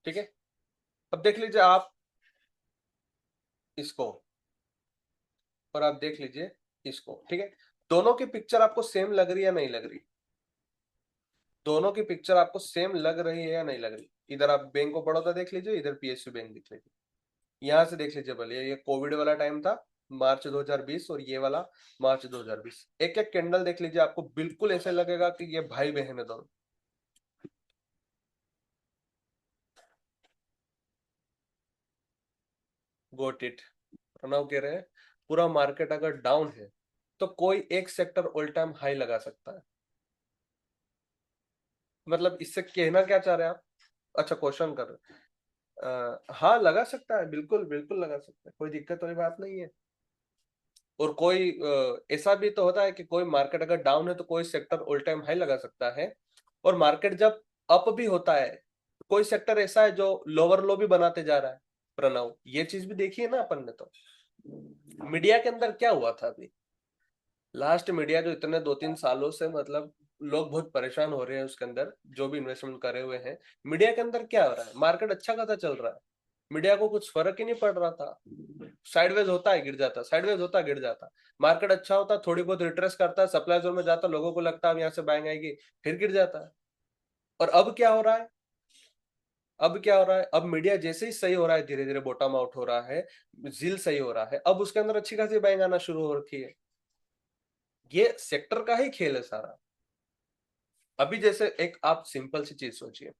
ठीक है, अब देख लीजिए आप इसको, और आप देख लीजिए इसको। ठीक है, दोनों की पिक्चर आपको सेम लग रही है या नहीं लग रही, दोनों की पिक्चर आपको सेम लग रही है या नहीं लग रही। इधर आप बैंक ऑफ बड़ौदा देख लीजिए, इधर पीएसयू बैंक देख लीजिए। यहां से देख लीजिए, भले ये कोविड वाला टाइम था, मार्च 2020, और ये वाला मार्च 2020, एक एक कैंडल देख लीजिए, आपको बिल्कुल ऐसे लगेगा कि ये भाई बहन है दोनों। Got it. प्रणव कह रहे हैं पूरा मार्केट अगर डाउन है तो कोई एक सेक्टर ऑल टाइम हाई लगा सकता है, मतलब इससे कहना क्या चाह रहे हैं आप। अच्छा, क्वेश्चन कर रहे हैं। हाँ, लगा सकता है, बिल्कुल बिल्कुल लगा सकता है, कोई दिक्कत वाली बात नहीं है। और कोई ऐसा भी तो होता है कि कोई मार्केट अगर डाउन है तो कोई सेक्टर ऑल टाइम हाई लगा सकता है, और मार्केट जब अप भी होता है तो कोई सेक्टर ऐसा है जो लोअर लो भी बनाते जा रहा है। प्रणव, ये चीज भी देखी है ना अपन ने तो। मीडिया के अंदर क्या हुआ था अभी, लास्ट मीडिया जो इतने 2-3 सालों से, मतलब लोग बहुत परेशान हो रहे हैं उसके अंदर, जो भी इन्वेस्टमेंट करे हुए हैं, मीडिया के अंदर क्या हो रहा है, मार्केट अच्छा खासा चल रहा है, मीडिया को कुछ फर्क ही नहीं पड़ रहा था। साइडवेज होता है गिर जाता, साइडवेज होता है गिर जाता, मार्केट अच्छा होता थोड़ी बहुत रिट्रेस करता है, सप्लाई जोन में जाता, लोगों को लगता है अब यहाँ से बाइंग आएगी, फिर गिर जाता है। और अब क्या हो रहा है, अब क्या हो रहा है, अब मीडिया जैसे ही सही हो रहा है, धीरे धीरे बॉटम आउट हो रहा है, जील सही हो रहा है, अब उसके अंदर अच्छी खासी बाइंग आना शुरू हो रखी है। ये सेक्टर का ही खेल है सारा। अभी जैसे एक आप सिंपल सी चीज सोचिए,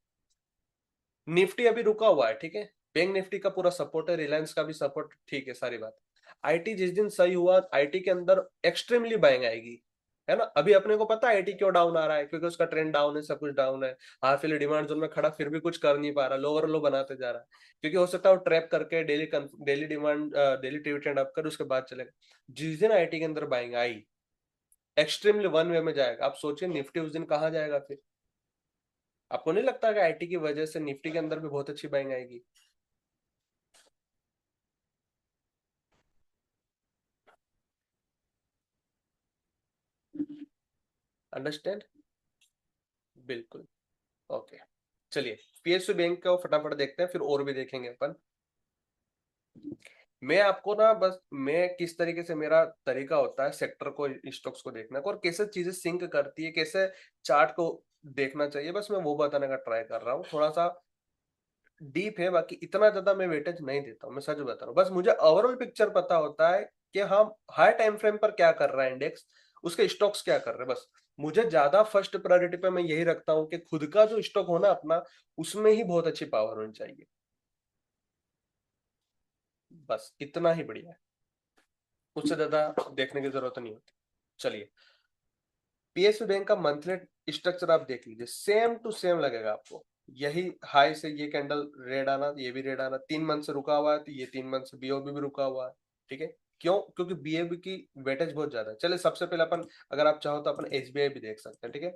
निफ्टी अभी रुका हुआ है, ठीक है, बैंक निफ्टी का पूरा सपोर्ट है, रिलायंस का भी सपोर्ट, ठीक है, सारी बात। आईटी जिस दिन सही हुआ, आईटी के अंदर एक्सट्रीमली बाइंग आएगी, है ना। अभी अपने को पता है आईटी क्यों डाउन आ रहा है, क्योंकि उसका ट्रेंड डाउन है, सब कुछ डाउन है, हाफ ईयरली डिमांड जोन में खड़ा फिर भी कुछ कर नहीं पा रहा, लोअर लो बनाते जा रहा है, क्योंकि हो सकता है वो ट्रैप करके daily demand, daily trend up कर उसके बाद चलेगा। जिस दिन आईटी के अंदर buying I, extremely one way में जाएगा, आप सोचिए निफ्टी उस दिन कहाँ जाएगा फिर। आपको नहीं लगता कि आईटी की वजह से निफ्टी के अंदर भी बहुत अच्छी बाइंग आएगी। अंडरस्टैंड, बिल्कुल। ओके, चलिए पीएसयू बैंक का फटाफट देखते हैं, फिर और भी देखेंगे अपन। मैं आपको ना बस, मैं किस तरीके से मेरा तरीका होता है सेक्टर को, स्टॉक्स को देखने का, और कैसे चीजें सिंक करती है, कैसे चार्ट को देखना चाहिए, बस मैं वो बताने का ट्राई कर रहा हूँ। थोड़ा सा डीप है, बाकी इतना ज्यादा मैं वेटेज नहीं देता हूँ, मैं सच बता रहा हूँ, बस मुझे ओवरऑल पिक्चर पता होता है कि हाँ हाई टाइम फ्रेम पर क्या कर रहा है इंडेक्स, उसके स्टॉक्स क्या कर रहे हैं, बस मुझे ज्यादा फर्स्ट प्रायोरिटी पे मैं यही रखता हूँ कि खुद का जो स्टॉक हो ना अपना, उसमें ही बहुत अच्छी पावर होनी चाहिए, बस इतना ही बढ़िया है, उससे ज्यादा देखने की जरूरत नहीं होती। चलिए, पीएसयू बैंक का मंथली स्ट्रक्चर आप देख लीजिए, सेम टू सेम लगेगा आपको। यही हाई से ये कैंडल रेड आना, ये भी रेड आना, 3 मंथ से रुका हुआ है तो ये 3 मंथ से बीओबी भी रुका हुआ है। ठीक है, क्यों? क्योंकि बीएबी की वेटेज बहुत ज्यादा है। चलिए सबसे पहले अपन, अगर आप चाहो तो अपन एसबीआई भी देख सकते हैं। ठीक है,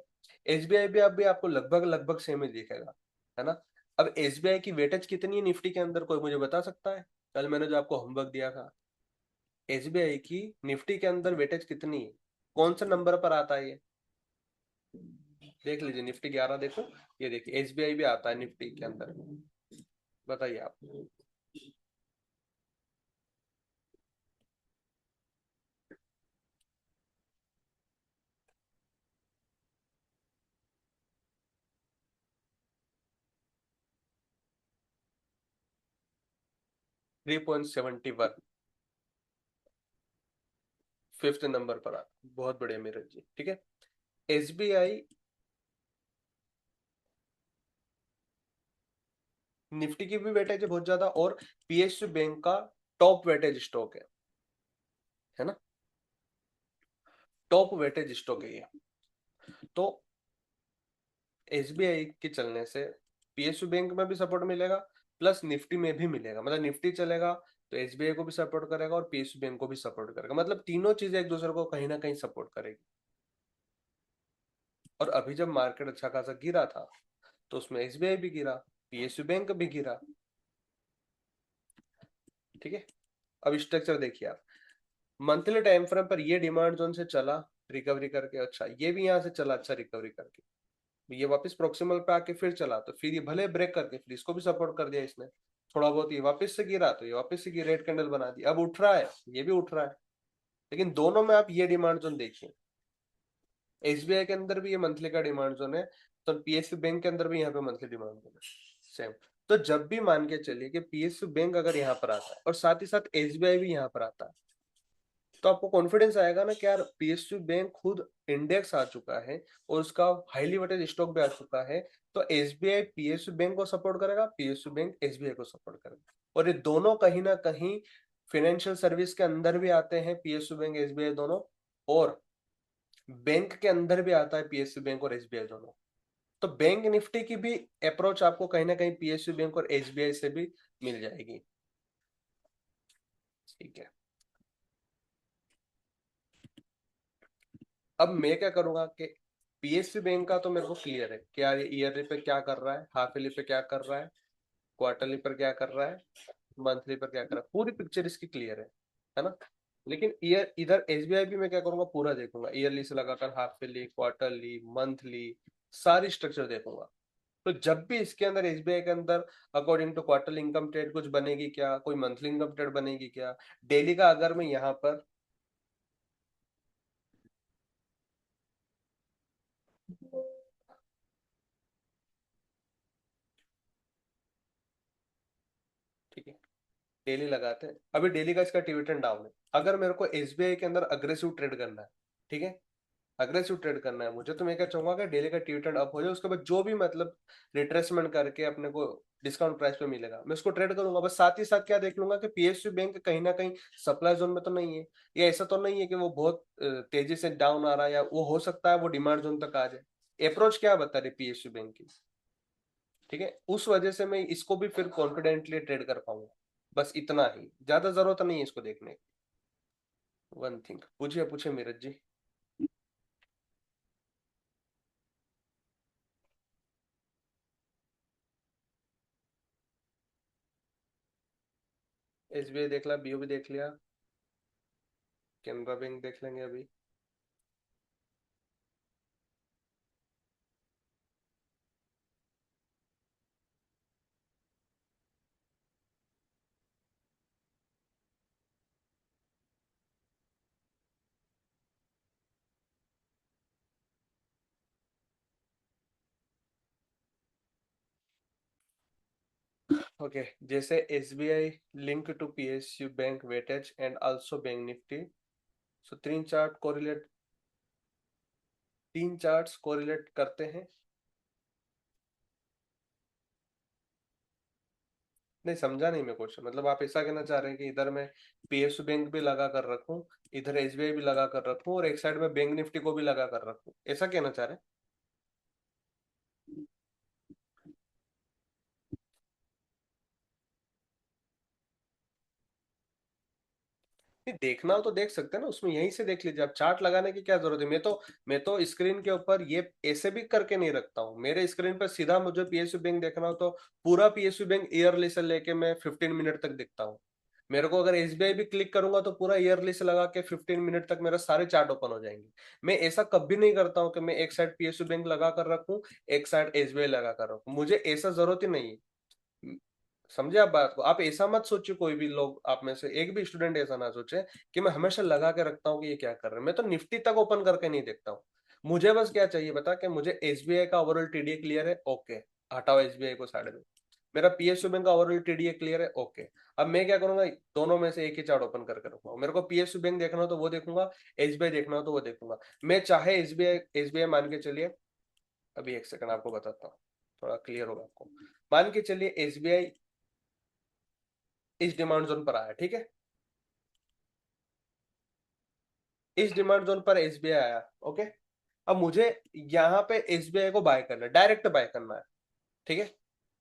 एसबीआई भी अभी आपको लगभग लगभग सेम ही दिखेगा, है ना। अब एसबीआई की वेटेज कितनी है निफ्टी के अंदर, कोई मुझे बता सकता है? कल मैंने जो आपको होमवर्क दिया था, एसबीआई की निफ्टी के अंदर वेटेज कितनी है, कौन से नंबर पर आता है ये? देख लीजिए, निफ्टी 11 देखो, ये देखिए एसबीआई भी आता है निफ्टी के अंदर, बताइए आप। 3.71, फिफ्थ नंबर पर आता, बहुत बढ़िया मेरे जी। ठीक है, एसबीआई निफ्टी की भी वेटेज है बहुत ज्यादा, और पीएसयू बैंक का टॉप वेटेज स्टॉक है ना, टॉप वेटेज स्टॉक है ये। तो एसबीआई के चलने से पीएसयू बैंक में भी सपोर्ट मिलेगा, प्लस निफ्टी में भी मिलेगा, मतलब निफ्टी चलेगा तो एसबीआई को भी सपोर्ट करेगा और पीएसयू बैंक को भी सपोर्ट करेगा, मतलब तीनों चीजें एक दूसरे को कहीं ना कहीं सपोर्ट करेगी। और अभी जब मार्केट अच्छा खासा गिरा था तो उसमें एसबीआई भी गिरा, पीएसयू बैंक भी गिरा। ठीक है, अब स्ट्रक्चर देखिए आप, मंथली टाइम फ्रेम पर ये डिमांड जोन से चला रिकवरी करके, अच्छा ये भी यहाँ से चला अच्छा रिकवरी करके, ये वापस प्रोक्सिमल पे आके फिर चला, तो फिर ये भले ब्रेक करके फिर इसको भी सपोर्ट कर दिया इसने, थोड़ा बहुत ये वापस से गिरा तो ये वापस से रेड कैंडल बना दी, अब उठ रहा है, ये भी उठ रहा है। लेकिन दोनों में आप ये डिमांड जोन देखिए, एसबीआई के अंदर भी ये मंथली का डिमांड जोन है, तो पीएसयू बैंक के अंदर भी यहाँ पे मंथली डिमांड जोन है सेम। तो जब भी मान के चलिए कि पीएसयू बैंक अगर यहाँ पर आता है और साथ ही साथ एसबीआई भी यहाँ पर आता है, तो आपको कॉन्फिडेंस आएगा ना कि यार पीएसयू बैंक खुद इंडेक्स आ चुका है और उसका हाईली वेटेड स्टॉक भी आ चुका है, तो एसबीआई पीएसयू बैंक को सपोर्ट करेगा, पीएसयू बैंक एसबीआई को सपोर्ट करेगा, और ये दोनों कहीं ना कहीं फाइनेंशियल सर्विस के अंदर भी आते हैं, पीएसयू बैंक एसबीआई दोनों, और बैंक के अंदर भी आता है पीएसयू बैंक और एसबीआई दोनों। तो बैंक निफ्टी की भी अप्रोच आपको कहीं ना कहीं पीएसयू बैंक और एसबीआई से भी मिल जाएगी। ठीक है, अब मैं क्या करूंगा कि पीएसयू बैंक का तो मेरे को क्लियर है कि यार ये ईयरली पे क्या कर रहा है, हाफ ईयरली पे क्या कर रहा है, क्वार्टरली पर क्या कर रहा है, मंथली पर क्या कर रहा है, पूरी पिक्चर इसकी क्लियर है ना। लेकिन ईयर इधर एसबीआई भी मैं क्या करूंगा, पूरा देखूंगा, ईयरली से लगाकर हाफ ईयरली, क्वार्टरली, मंथली, सारी स्ट्रक्चर देखूंगा। तो जब भी इसके अंदर एसबीआई के अंदर according to quarterly income state कुछ बनेगी क्या, कोई मंथली इनकम स्टेट बनेगी क्या, डेली का अगर मैं यहाँ पर, ठीक है, डेली लगाते हैं, अभी डेली का इसका डिविडेंड डाउन है, अगर मेरे को एसबीआई के अंदर अग्रेसिव ट्रेड करना है, ठीक है, अग्रेसिव ट्रेड करना है मुझे, तो मैं क्या चाहूंगा कि डेली का डिविडेंड अप हो जाए, उसके बाद जो भी मतलब रिट्रेसमेंट करके अपने को डिस्काउंट प्राइस पे मिलेगा मैं उसको ट्रेड करूंगा, बस साथ ही साथ क्या देख लूंगा कि पीएसयू बैंक कहीं ना कहीं सप्लाई जोन में तो नहीं है, या ऐसा तो नहीं है कि वो बहुत तेजी से डाउन आ रहा है, या वो हो सकता है वो डिमांड जोन तक आ जाए, अप्रोच क्या बता रही पीएसयू बैंक की। ठीक है, उस वजह से मैं इसको भी फिर कॉन्फिडेंटली ट्रेड कर पाऊंगा, बस इतना ही, ज्यादा जरूरत नहीं है इसको देखने की। वन थिंग, पूछिए पूछिए मीरज जी। एसबीआई देख लिया, बीओ भी देख लिया, कैनरा बैंक देख लेंगे अभी। ओके, जैसे SBI link to PSU bank weightage and also bank Nifty, so तीन चार्ट्स कोरिलेट करते हैं। नहीं, समझा नहीं मैं क्वेश्चन। मतलब आप ऐसा कहना चाह रहे हैं कि इधर मैं PSU बैंक भी लगा कर रखूं, इधर SBI भी लगा कर रखूं, और एक साइड में बैंक निफ्टी को भी लगा कर रखूं, ऐसा कहना चाह रहे हैं? नहीं, देखना हो तो देख सकते हैं ना, उसमें यहीं से देख लीजिए। आप चार्ट लगाने की क्या जरूरत है? मैं तो स्क्रीन के ऊपर ये ऐसे भी करके नहीं रखता हूँ। मेरे स्क्रीन पर सीधा मुझे PSU बैंक देखना हो तो पूरा PSU बैंक ईयरली से लेके मैं 15 मिनट तक देखता हूँ। मेरे को अगर SBI भी क्लिक करूंगा तो पूरा ईयरली से लगा के 15 मिनट तक मेरा सारे चार्ट ओपन हो जाएंगे। मैं ऐसा कभी नहीं करता हूँ कि मैं एक साइड PSU बैंक लगा कर रखूं, एक साइड SBI लगा कर रखूं। मुझे ऐसा जरूरत ही नहीं है। समझे आप बात को? आप ऐसा मत सोचिए, कोई भी लोग आप में से एक भी स्टूडेंट ऐसा ना सोचे कि मैं हमेशा लगा के रखता हूँ कि ये क्या कर रहे हैं। मैं तो निफ्टी तक ओपन करके नहीं देखता हूँ। मुझे बस क्या चाहिए बता, कि मुझे SBI का ओवरऑल TDA क्लियर है, ओके, हटाओ SBI को साइड में। मेरा PSU बैंक का ओवरऑल TDA क्लियर है, ओके। अब मैं क्या करूंगा, दोनों में से एक ही चार्ट ओपन करके रखूंगा। मेरे को PSU बैंक देखना हो तो वो देखूंगा, SBI देखना हो तो वो देखूंगा। मैं चाहे SBI मान के चलिए, अभी एक सेकंड आपको बताता हूँ, थोड़ा क्लियर होगा आपको। मान के चलिए SBI इस डिमांड जोन पर आया, ठीक है, इस डिमांड जोन पर SBI आया, ओके। अब मुझे यहाँ पे SBI को बाय करना है, डायरेक्ट बाय करना है, ठीक है।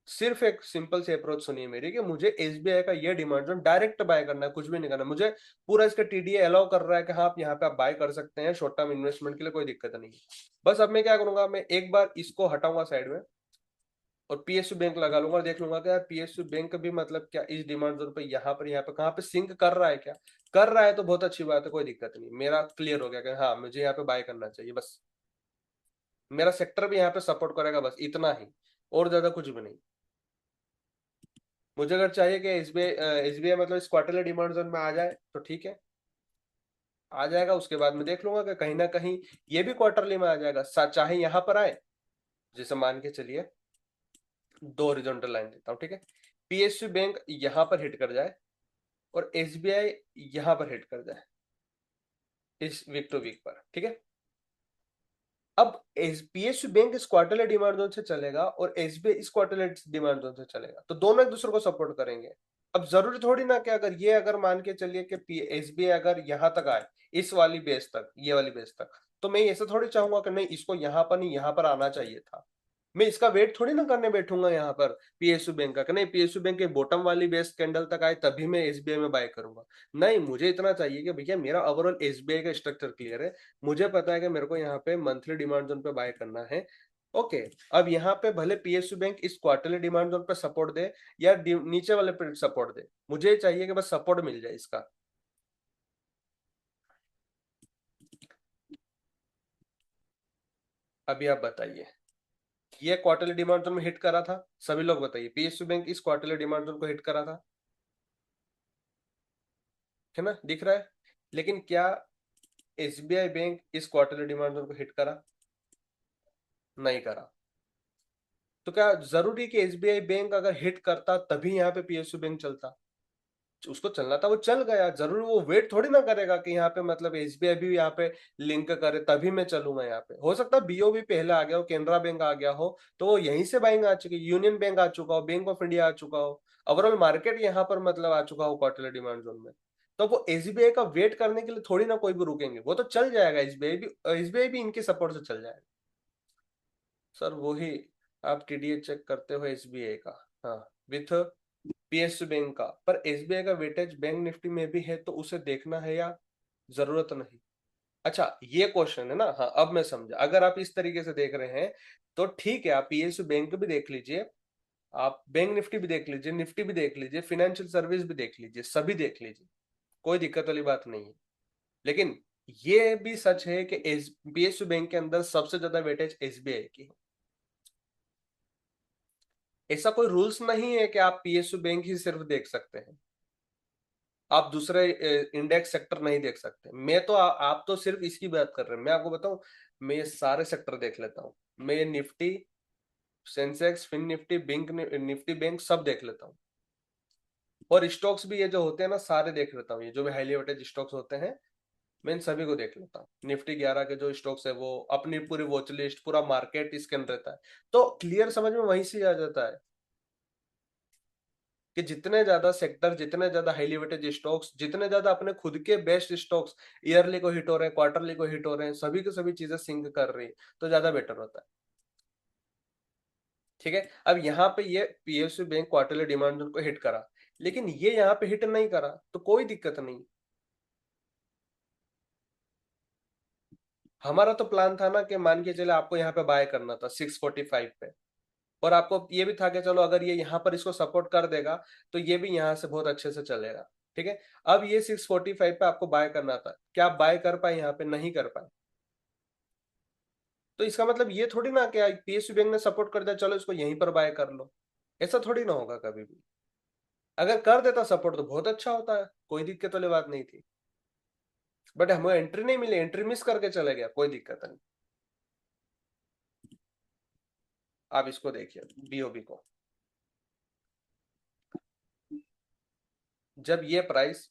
सिर्फ एक सिंपल सी अप्रोच सुनिए मेरी, कि मुझे SBI का ये डिमांड जोन डायरेक्ट बाय करना है, कुछ भी नहीं करना मुझे। पूरा इसका TDA अलाउ कर रहा है कि हाँ आप यहाँ पे आप बाय कर सकते हैं शॉर्ट टर्म इन्वेस्टमेंट के लिए, कोई दिक्कत नहीं है। बस अब मैं क्या करूंगा, मैं एक बार इसको हटाऊंगा साइड में, और PSU बैंक लगा लूंगा, और देख लूंगा कि यार PSU बैंक भी मतलब क्या इस डिमांड जोन पे यहाँ पे कहाँ पे सिंक कर रहा है क्या? कर रहा है तो बहुत अच्छी बात है, कोई दिक्कत नहीं, मेरा क्लियर हो गया कि हाँ मुझे यहाँ पे बाय करना चाहिए बस। मेरा सेक्टर भी यहाँ पे सपोर्ट करेगा, बस इतना ही, और ज्यादा कुछ भी नहीं। मुझे अगर चाहिए कि SBI मतलब इस क्वार्टरली डिमांड जोन में आ जाए तो ठीक है, आ जाएगा। उसके बाद मैं देख लूंगा कि कहीं ना कहीं ये भी क्वार्टरली में आ जाएगा, चाहे यहाँ पर आए। जैसे मान के चलिए, दो हॉरिजॉन्टल लाइन देता हूँ, ठीक है। PSU बैंक यहाँ पर हिट कर जाए, और SBI यहां पर हिट कर जाए इस वीक टू वीक पर, ठीक है। अब PSU बैंक इस क्वार्टरली डिमांड जोन से चलेगा, और SBI इस क्वार्टरली डिमांड जोन से चलेगा, तो दोनों एक दूसरे को सपोर्ट करेंगे। अब जरूरी थोड़ी ना कि अगर मान के चलिए कि SBI अगर यहां तक आए, इस वाली बेस तक, ये वाली बेस तक, तो मैं ऐसा थोड़ी चाहूंगा कि नहीं इसको यहां पर नहीं, यहां पर आना चाहिए था। मैं इसका वेट थोड़ी ना करने बैठूंगा यहाँ पर PSU बैंक का, कि नहीं PSU बैंक के बॉटम वाली बेस कैंडल तक आए तभी मैं SBI में बाय करूंगा। नहीं, मुझे इतना चाहिए कि भैया मेरा ओवरऑल SBI का स्ट्रक्चर क्लियर है। मुझे पता है कि मेरे को यहाँ पे मंथली डिमांड जोन पे बाय करना है, ओके। अब यहाँ पे भले PSU बैंक इस क्वार्टरली डिमांड जोन पे सपोर्ट दे, या नीचे वाले पे सपोर्ट दे, मुझे चाहिए कि बस सपोर्ट मिल जाए इसका। अभी आप बताइए, ये क्वार्टरली डिमांड जोन में हिट करा था? सभी लोग बताइए, PSU बैंक इस क्वार्टरली डिमांड जोन को हिट करा था, है ना, दिख रहा है। लेकिन क्या SBI बैंक इस क्वार्टरली डिमांड जोन को हिट करा? नहीं करा। तो क्या जरूरी कि SBI बैंक अगर हिट करता तभी यहाँ पे PSU बैंक चलता? उसको चलना था, वो चल गया। जरूर वो वेट थोड़ी ना करेगा कि यहाँ पे मतलब SBI भी यहाँ पे लिंक करे तभी मैं चलूंगा। यहाँ पे हो सकता है BOB पहले आ गया हो, केनरा बैंक आ गया हो, तो वो यहीं से बाइंग आ चुकी, यूनियन बैंक आ चुका हो, बैंक ऑफ इंडिया आ चुका हो, ओवरऑल मार्केट यहाँ पर मतलब आ चुका हो क्वार्टरली डिमांड जोन में। तो वो SBI का वेट करने के लिए थोड़ी ना कोई भी रुकेंगे, वो तो चल जाएगा। SBI भी इनके सपोर्ट से चल जाएगा। सर वही, आप TDA चेक करते हो SBI का, हाँ, विथ PSU बैंक का, पर SBI का वेटेज बैंक निफ्टी में भी है, तो उसे देखना है या जरूरत नहीं? अच्छा, ये क्वेश्चन है ना, हाँ अब मैं समझा। अगर आप इस तरीके से देख रहे हैं तो ठीक है, आप PSU बैंक भी देख लीजिए, आप बैंक निफ्टी भी देख लीजिए, निफ्टी भी देख लीजिए, फाइनेंशियल सर्विस भी देख लीजिए, सभी देख लीजिए, कोई दिक्कत वाली बात नहीं है। लेकिन ये भी सच है कि PSU बैंक के अंदर सबसे ज्यादा वेटेज SBI की है। ऐसा कोई रूल्स नहीं है कि आप PSU बैंक ही सिर्फ देख सकते हैं, आप दूसरे इंडेक्स सेक्टर नहीं देख सकते। मैं तो आप तो सिर्फ इसकी बात कर रहे हैं, मैं आपको बताऊं, मैं ये सारे सेक्टर देख लेता हूँ। मैं ये Nifty, Sensex, fin Nifty, bank Nifty, bank सब देख लेता हूँ। और स्टॉक्स भी ये जो होते हैं ना सारे देख लेता हूँ, ये जो भी हाईली वेटेड स्टॉक्स होते हैं मैं इन सभी को देख लेता हूँ। निफ्टी 11 के जो स्टॉक्स है वो अपनी पूरी वॉच लिस्ट, पूरा मार्केट स्कैन रहता है, तो क्लियर समझ में वहीं से आ जाता है कि जितने ज्यादा सेक्टर, जितने ज्यादा हाईली वेटेड स्टॉक्स, जितने ज्यादा अपने खुद के बेस्ट स्टॉक्स ईयरली को हिट हो रहे हैं, क्वार्टरली को हिट हो रहे हैं, सभी की सभी चीजें सिंक कर रही है, तो ज्यादा बेटर होता है। ठीक है, अब यहाँ पे ये PSU bank quarterly demand zone को हिट करा, लेकिन ये यहाँ पे हिट नहीं करा तो कोई दिक्कत नहीं। हमारा तो प्लान था ना कि मान के चले आपको यहाँ पे बाय करना था 645 पे, और आपको ये भी था कि चलो अगर ये यहाँ पर इसको सपोर्ट कर देगा तो ये भी यहाँ से बहुत अच्छे से चलेगा। ठीक है, अब ये 645 पे आपको बाय करना था, क्या आप बाय कर पाए? यहाँ पे नहीं कर पाए। तो इसका मतलब ये थोड़ी ना कि पीएसयू बैंक ने सपोर्ट कर दिया चलो इसको यहीं पर बाय कर लो, ऐसा थोड़ी ना होगा कभी भी। अगर कर देता सपोर्ट तो बहुत अच्छा होता है, कोई दिक्कत वाली बात नहीं थी, बट हमें एंट्री नहीं मिली, एंट्री मिस करके चले गया, कोई दिक्कत नहीं। आप इसको देखिए बीओबी को, जब ये प्राइस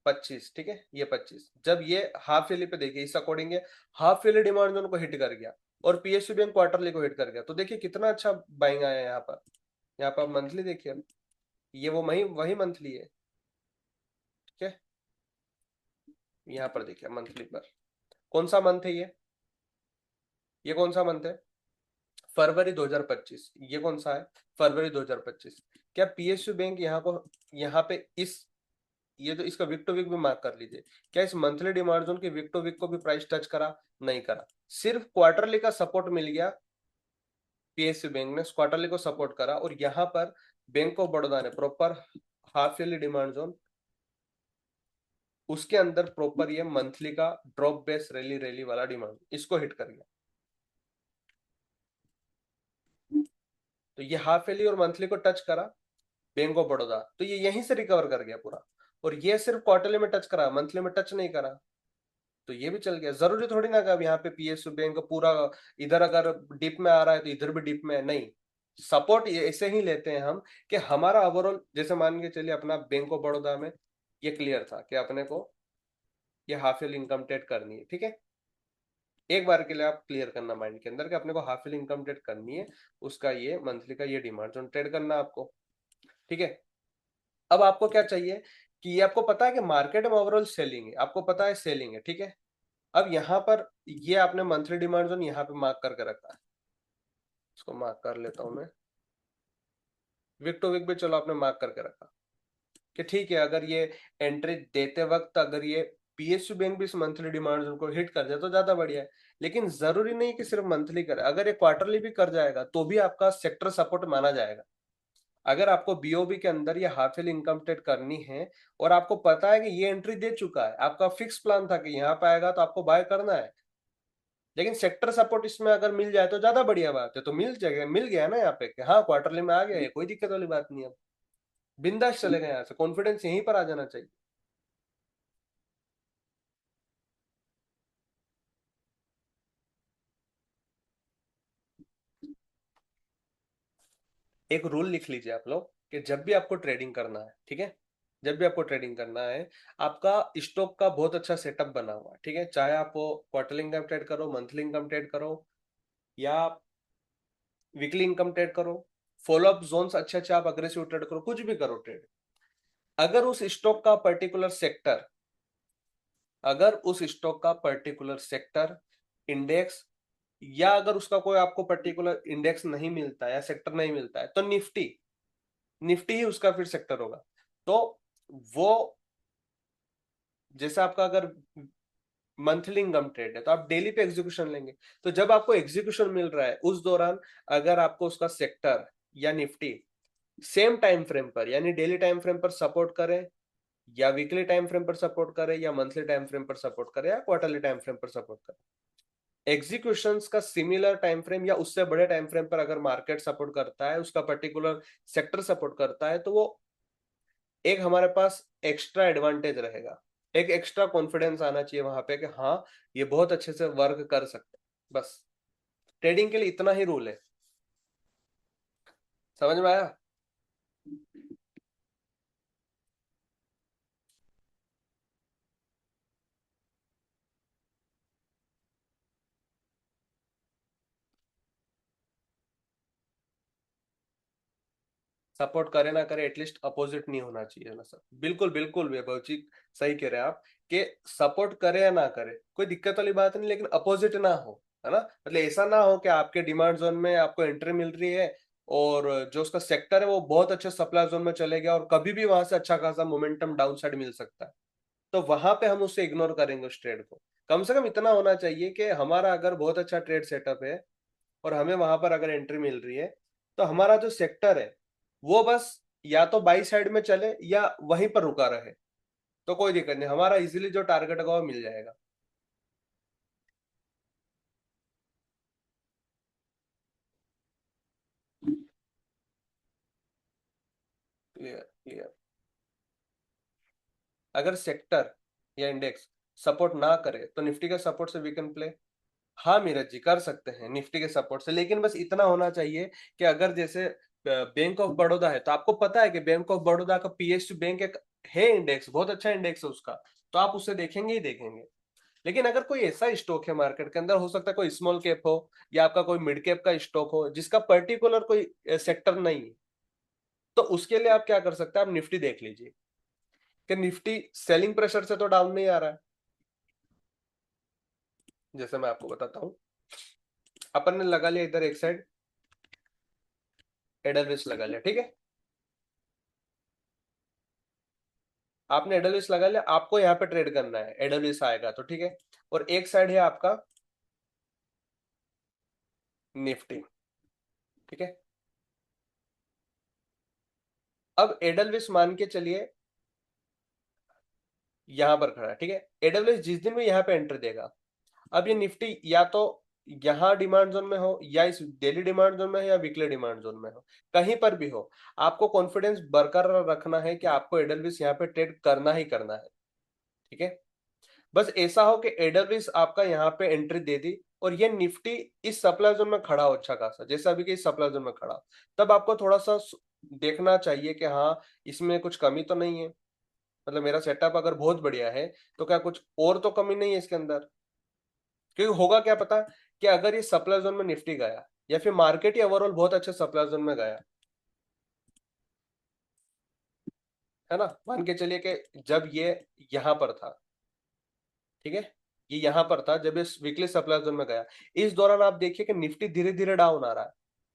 25, ठीक है ये 25, जब ये हाफ ईयरली पे देखिए इस according half yearly demand zone को हिट कर गया और पीएसयू बैंक क्वार्टरली को हिट कर गया, तो देखिए कितना अच्छा बाइंग आया यहाँ पर। यहाँ पर मंथली देखिए, ये वो वही वही मंथली है। ठीक है, यहाँ पर देखिए मंथली पर कौन सा मंथ है ये कौन सा मंथ है? फरवरी 2025। ये कौन सा है? फरवरी 2025। क्या पीएसयू बैंक यहाँ को, यहाँ पे इस, ये तो इसका विक टू विक भी मार्क कर लीजिए, क्या इस मंथली डिमांड जोन के विक टू विक को भी प्राइस टच करा? नहीं करा, सिर्फ क्वार्टरली का सपोर्ट मिल गया। पीएसयू बैंक ने क्वार्टरली को सपोर्ट करा और यहाँ पर बैंक ऑफ बड़ौदा ने proper half yearly demand zone, उसके अंदर प्रॉपर ये मंथली का ड्रॉप बेस रैली रैली वाला डिमांड इसको हिट कर गया। तो ये हाफ ईयरली और मंथली को टच करा बैंक ऑफ बड़ौदा, तो ये यहीं से रिकवर कर गया पूरा, और ये सिर्फ क्वार्टरली में टच करा, मंथली में टच नहीं करा, तो ये भी चल गया। जरूरी थोड़ी ना कि अब यहाँ पे पीएसयू बैंक पूरा इधर अगर डिप में आ रहा है तो इधर भी डिप में है, नहीं। सपोर्ट ऐसे ही लेते हैं हम कि हमारा ओवरऑल, जैसे मान के चलिए अपना बैंक ऑफ बड़ौदा में ये क्लियर था कि अपने को ये हाफ ईयर इनकम टेट करनी है। ठीक है, एक बार के लिए आप क्लियर करना माइंड के अंदर कि अपने को हाफ ईयर इनकम टेट करनी है, उसका ये मंथली का ये डिमांड जोन ट्रेड करना है आपको। ठीक है, अब आपको क्या चाहिए कि ये आपको पता है कि मार्केट में ओवरऑल सेलिंग है, आपको पता है सेलिंग है। ठीक है, अब यहाँ पर ये आपने मंथली डिमांड जोन यहाँ पे मार्क करके रखा है, इसको मार्क कर लेता हूं मैं। वीक टू वीक भी चलो आपने मार्क करके रखा कि ठीक है, अगर ये एंट्री देते वक्त अगर ये पीएसयू बैंक भी इस मंथली डिमांड जोन को हिट कर जाए तो ज्यादा बढ़िया है, लेकिन जरूरी नहीं कि सिर्फ मंथली करे, अगर ये क्वार्टरली भी कर जाएगा तो भी आपका सेक्टर सपोर्ट माना जाएगा। अगर आपको बीओबी के अंदर ये हाफ ईयरली इनकम टेट करनी है और आपको पता है कि ये एंट्री दे चुका है, आपका फिक्स प्लान था कि यहाँ पे आएगा तो आपको बाय करना है, लेकिन सेक्टर सपोर्ट इसमें अगर मिल जाए तो ज्यादा बढ़िया बात है, तो मिल जाएगा, मिल गया ना यहाँ पे कि हाँ क्वार्टरली में आ गया, ये कोई दिक्कत वाली बात नहीं है। अब बिंदास चले गए यहाँ से, कॉन्फिडेंस यहीं पर आ जाना चाहिए। एक रूल लिख लीजिए आप लोग कि जब भी आपको ट्रेडिंग करना है, ठीक है, जब भी आपको ट्रेडिंग करना है, आपका स्टॉक का बहुत अच्छा सेटअप बना हुआ है। ठीक है, चाहे आप क्वार्टरली इनकम ट्रेड करो, मंथली इनकम ट्रेड करो, या वीकली इनकम ट्रेड करो, फॉलो अप जोन्स अच्छे अच्छे आप अग्रेसिव ट्रेड करो, कुछ भी करो ट्रेड, अगर उस स्टॉक का पर्टिकुलर सेक्टर, अगर उस स्टॉक का पर्टिकुलर सेक्टर, इंडेक्स, या अगर उसका कोई आपको पर्टिकुलर इंडेक्स नहीं मिलता है या सेक्टर नहीं मिलता है, तो निफ्टी, निफ्टी ही उसका फिर सेक्टर होगा। तो वो, जैसे आपका अगर मंथली इनकम ट्रेड है तो आप डेली पे एग्जीक्यूशन लेंगे, तो जब आपको एग्जीक्यूशन मिल रहा है उस दौरान अगर आपको उसका सेक्टर या निफ्टी सेम टाइम फ्रेम पर यानी डेली टाइम फ्रेम पर सपोर्ट करे, या वीकली टाइम फ्रेम पर सपोर्ट करे, या मंथली टाइम फ्रेम पर सपोर्ट करे, या क्वार्टरली टाइम फ्रेम पर सपोर्ट करे, एग्जीक्यूशंस का सिमिलर टाइम फ्रेम या उससे बड़े टाइम फ्रेम पर अगर मार्केट सपोर्ट करता है, उसका पर्टिकुलर सेक्टर सपोर्ट करता है, तो वो एक हमारे पास एक्स्ट्रा एडवांटेज रहेगा, एक एक्स्ट्रा कॉन्फिडेंस आना चाहिए वहां पे कि हाँ ये बहुत अच्छे से वर्क कर सकते हैं। बस ट्रेडिंग के लिए इतना ही रूल है, समझ में आया? सपोर्ट करे ना करे एटलीस्ट अपोजिट नहीं होना चाहिए ना सर। बिल्कुल बिल्कुल वैभव जी, सही कह रहे हैं आप कि सपोर्ट करे या ना करे कोई दिक्कत वाली बात नहीं, लेकिन अपोजिट ना हो, है ना। मतलब ऐसा ना हो कि आपके डिमांड जोन में आपको एंट्री मिल रही है और जो उसका सेक्टर है वो बहुत अच्छे सप्लाई जोन में चले गया और कभी भी वहां से अच्छा खासा मोमेंटम डाउन साइड मिल सकता है, तो वहां पे हम उससे इग्नोर करेंगे उस ट्रेड को। कम से कम इतना होना चाहिए कि हमारा अगर बहुत अच्छा ट्रेड सेटअप है और हमें वहां पर अगर एंट्री मिल रही है, तो हमारा जो सेक्टर है वो बस या तो बाई साइड में चले या वहीं पर रुका रहे, तो कोई दिक्कत नहीं, हमारा इजीली जो टारगेट होगा वो मिल जाएगा। Clear clear. अगर सेक्टर या इंडेक्स सपोर्ट ना करे तो निफ्टी के सपोर्ट से वी कैन प्ले। हाँ मीरज जी, कर सकते हैं निफ्टी के सपोर्ट से, लेकिन बस इतना होना चाहिए कि अगर जैसे बैंक ऑफ बड़ौदा है, तो आपको पता है कि बैंक ऑफ बड़ौदा का पीएसयू बैंक एक है इंडेक्स, बहुत अच्छा इंडेक्स है उसका, तो आप उसे देखेंगे ही देखेंगे। लेकिन अगर कोई ऐसा स्टॉक है मार्केट के अंदर, हो सकता है कोई स्मॉल कैप हो या आपका कोई मिड कैप का स्टॉक हो जिसका पर्टिकुलर कोई सेक्टर नहीं है, तो उसके लिए आप क्या कर सकते हैं, आप निफ्टी देख लीजिए कि निफ्टी सेलिंग प्रेशर से तो डाउन नहीं आ रहा है। जैसे मैं आपको बताता हूँ, अपन ने लगा लिया इधर एक साइड एडलवेस लगा लिया, ठीक है। आपने एडलवेस लगा लिया, आपको यहाँ पे ट्रेड करना है, एडलवेस आएगा तो ठीक है। और एक साइड है आपका निफ्टी, ठीक है। अब एडलवेस मान के चलिए यहां पर खड़ा है, ठीक है। एडलवेस जिस दिन भी यहाँ पे एंट्री देगा, अब ये निफ्टी या तो यहाँ डिमांड जोन में हो या इस डेली डिमांड जोन में हो या वीकली डिमांड जोन में हो, कहीं पर भी हो, आपको कॉन्फिडेंस बरकरार रखना है कि आपको एडलवेस यहाँ पे ट्रेड करना ही करना है, ठीक है। बस ऐसा हो कि एडलवेस आपका यहाँ पे एंट्री दे दी और ये निफ्टी इस सप्लाई जोन में खड़ा हो अच्छा खासा, जैसे अभी के इस सप्लाई जोन में खड़ा, तब आपको थोड़ा सा देखना चाहिए कि हाँ इसमें कुछ कमी तो नहीं है, मतलब मेरा सेटअप अगर बहुत बढ़िया है तो क्या कुछ और तो कमी नहीं है इसके अंदर। क्योंकि होगा क्या पता, कि अगर ये सप्लाई जोन में निफ्टी गया या फिर मार्केट ही ओवरऑल बहुत अच्छे सप्लाई जोन में गया, है ना, मान के चलिए कि जब ये यहां पर था, ठीक है, ये यहां पर था जब इस वीकली सप्लाई जोन में गया, इस दौरान आप देखिए कि निफ्टी धीरे धीरे डाउन आ रहा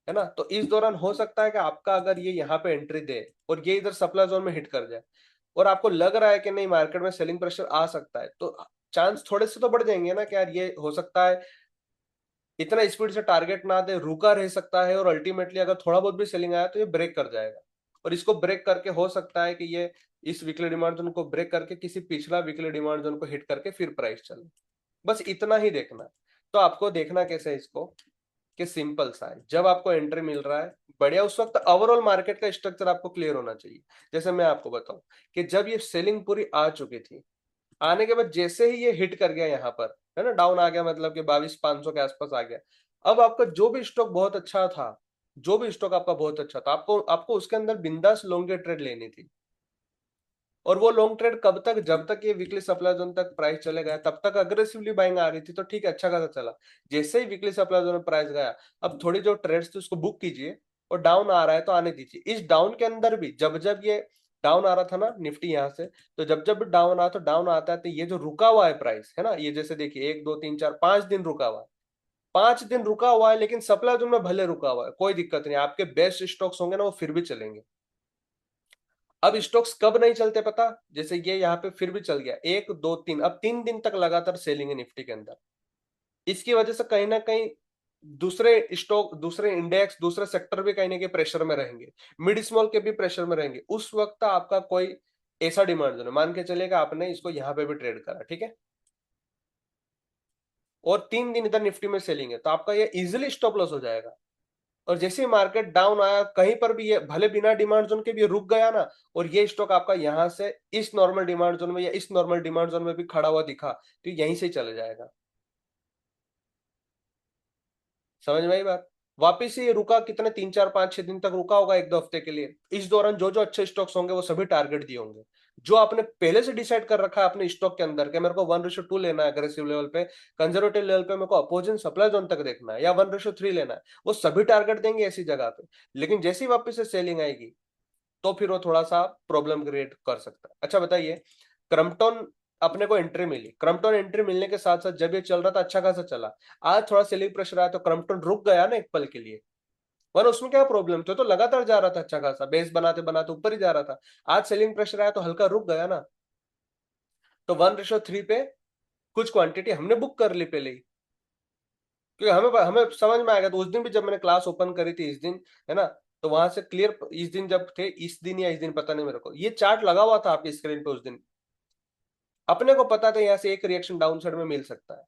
है ना, तो इस दौरान हो सकता है कि आपका अगर ये यहाँ पे एंट्री दे और ये इधर सप्लाई जोन में हिट कर जाए और आपको लग रहा है कि नहीं मार्केट में सेलिंग प्रेशर आ सकता है, तो चांस थोड़े से तो बढ़ जाएंगे ना कि यार ये हो सकता है इतना स्पीड से टारगेट ना दे, रुका रह सकता है और अल्टीमेटली अगर थोड़ा बहुत भी सेलिंग आया तो ये ब्रेक कर जाएगा, और इसको ब्रेक करके हो सकता है कि ये इस वीकली डिमांड जोन को ब्रेक करके किसी पिछला वीकली डिमांड जोन को हिट करके फिर प्राइस चले। बस इतना ही देखना है। तो आपको देखना कैसे है इसको, कि सिंपल सा है, जब आपको एंट्री मिल रहा है बढ़िया, उस वक्त ओवरऑल मार्केट का स्ट्रक्चर आपको क्लियर होना चाहिए। जैसे मैं आपको बताऊं कि जब ये सेलिंग पूरी आ चुकी थी, आने के बाद जैसे ही ये हिट कर गया यहाँ पर, है ना, डाउन आ गया, मतलब कि 22,500 के आसपास आ गया, अब आपका जो भी स्टॉक बहुत अच्छा था, जो भी स्टॉक आपका बहुत अच्छा था, आपको आपको उसके अंदर बिंदास लॉन्ग ट्रेड लेनी थी। और वो लॉन्ग ट्रेड कब तक, जब तक ये वीकली सप्लाई जोन तक प्राइस चले गया तब तक अग्रेसिवली बाइंग आ रही थी, तो ठीक है अच्छा खासा चला। जैसे ही वीकली सप्लाई जोन में प्राइस गया, अब थोड़ी जो ट्रेड्स थी उसको बुक कीजिए, और डाउन आ रहा है तो आने दीजिए। इस डाउन के अंदर भी जब जब ये डाउन आ रहा था ना निफ्टी यहाँ से, तो जब जब डाउन आ तो डाउन आता है, तो ये जो रुका हुआ है प्राइस, है ना, ये जैसे देखिए 1 2 3 4 5 दिन रुका हुआ है, 5 दिन रुका हुआ है, लेकिन सप्लाई जोन में भले रुका हुआ है कोई दिक्कत नहीं, आपके बेस्ट स्टॉक्स होंगे ना वो फिर भी चलेंगे। अब स्टॉक्स कब नहीं चलते पता, जैसे ये यहाँ पे फिर भी चल गया 1 2 3, अब 3 दिन तक लगातार सेलिंग है निफ्टी के अंदर, इसकी वजह से कहीं ना कहीं दूसरे स्टॉक, दूसरे इंडेक्स, दूसरे सेक्टर भी कहीं ना कहीं प्रेशर में रहेंगे, मिड स्मॉल के भी प्रेशर में रहेंगे, उस वक्त आपका कोई ऐसा डिमांड जोन है, मान के चलेगा आपने इसको यहाँ पे भी ट्रेड करा, ठीक है, और 3 दिन इधर निफ्टी में सेलिंग है, तो आपका ये इजिली स्टॉप लॉस हो जाएगा। और जैसे ही मार्केट डाउन आया कहीं पर भी, ये भले बिना डिमांड जोन के भी रुक गया ना, और ये स्टॉक आपका यहां से इस नॉर्मल डिमांड जोन में या इस नॉर्मल डिमांड जोन में भी खड़ा हुआ दिखा, तो यहीं से ही चले जाएगा। समझ में आई बात। वापिस से ये रुका कितने, 3 4 5 6 दिन तक रुका होगा, 1 2 हफ्ते के लिए। इस दौरान जो जो अच्छे स्टॉक्स होंगे वो सभी टारगेट दिए होंगे, जो आपने पहले से डिसाइड कर रखा है अपने स्टॉक के अंदर कि मेरे को 1:2 लेना है अग्रेसिव लेवल पे, कंजर्वेटिव लेवल पे मेरे को अपोजिशन सप्लाई जोन तक देखना है, या 1:3 लेना है, वो सभी टारगेट देंगे ऐसी जगह पे। लेकिन जैसी वापस से सेलिंग आएगी, तो फिर वो थोड़ा सा प्रॉब्लम क्रिएट कर सकता है। अच्छा बताइए, क्रम्पटन अपने को एंट्री मिली, क्रम्पटन एंट्री मिलने के साथ साथ जब ये चल रहा था अच्छा खासा चला, आज थोड़ा सेलिंग प्रेशर आया तो क्रम्पटन रुक गया ना एक पल के लिए, वरना उसमें क्या प्रॉब्लम था, तो लगातार जा रहा था अच्छा खासा, बेस बनाते बनाते ऊपर ही जा रहा था। आज सेलिंग प्रेशर आया तो हल्का रुक गया ना, तो 1:3 पे कुछ क्वांटिटी हमने बुक कर ली पहले ही, क्योंकि हमें हमें समझ में आ गया। तो उस दिन भी जब मैंने क्लास ओपन करी थी इस दिन, है ना, तो वहां से क्लियर, इस दिन जब थे, इस दिन या इस दिन पता नहीं मेरे को, ये चार्ट लगा हुआ था आपकी स्क्रीन पे उस दिन, अपने को पता था यहाँ से एक रिएक्शन डाउन साइड में मिल सकता है।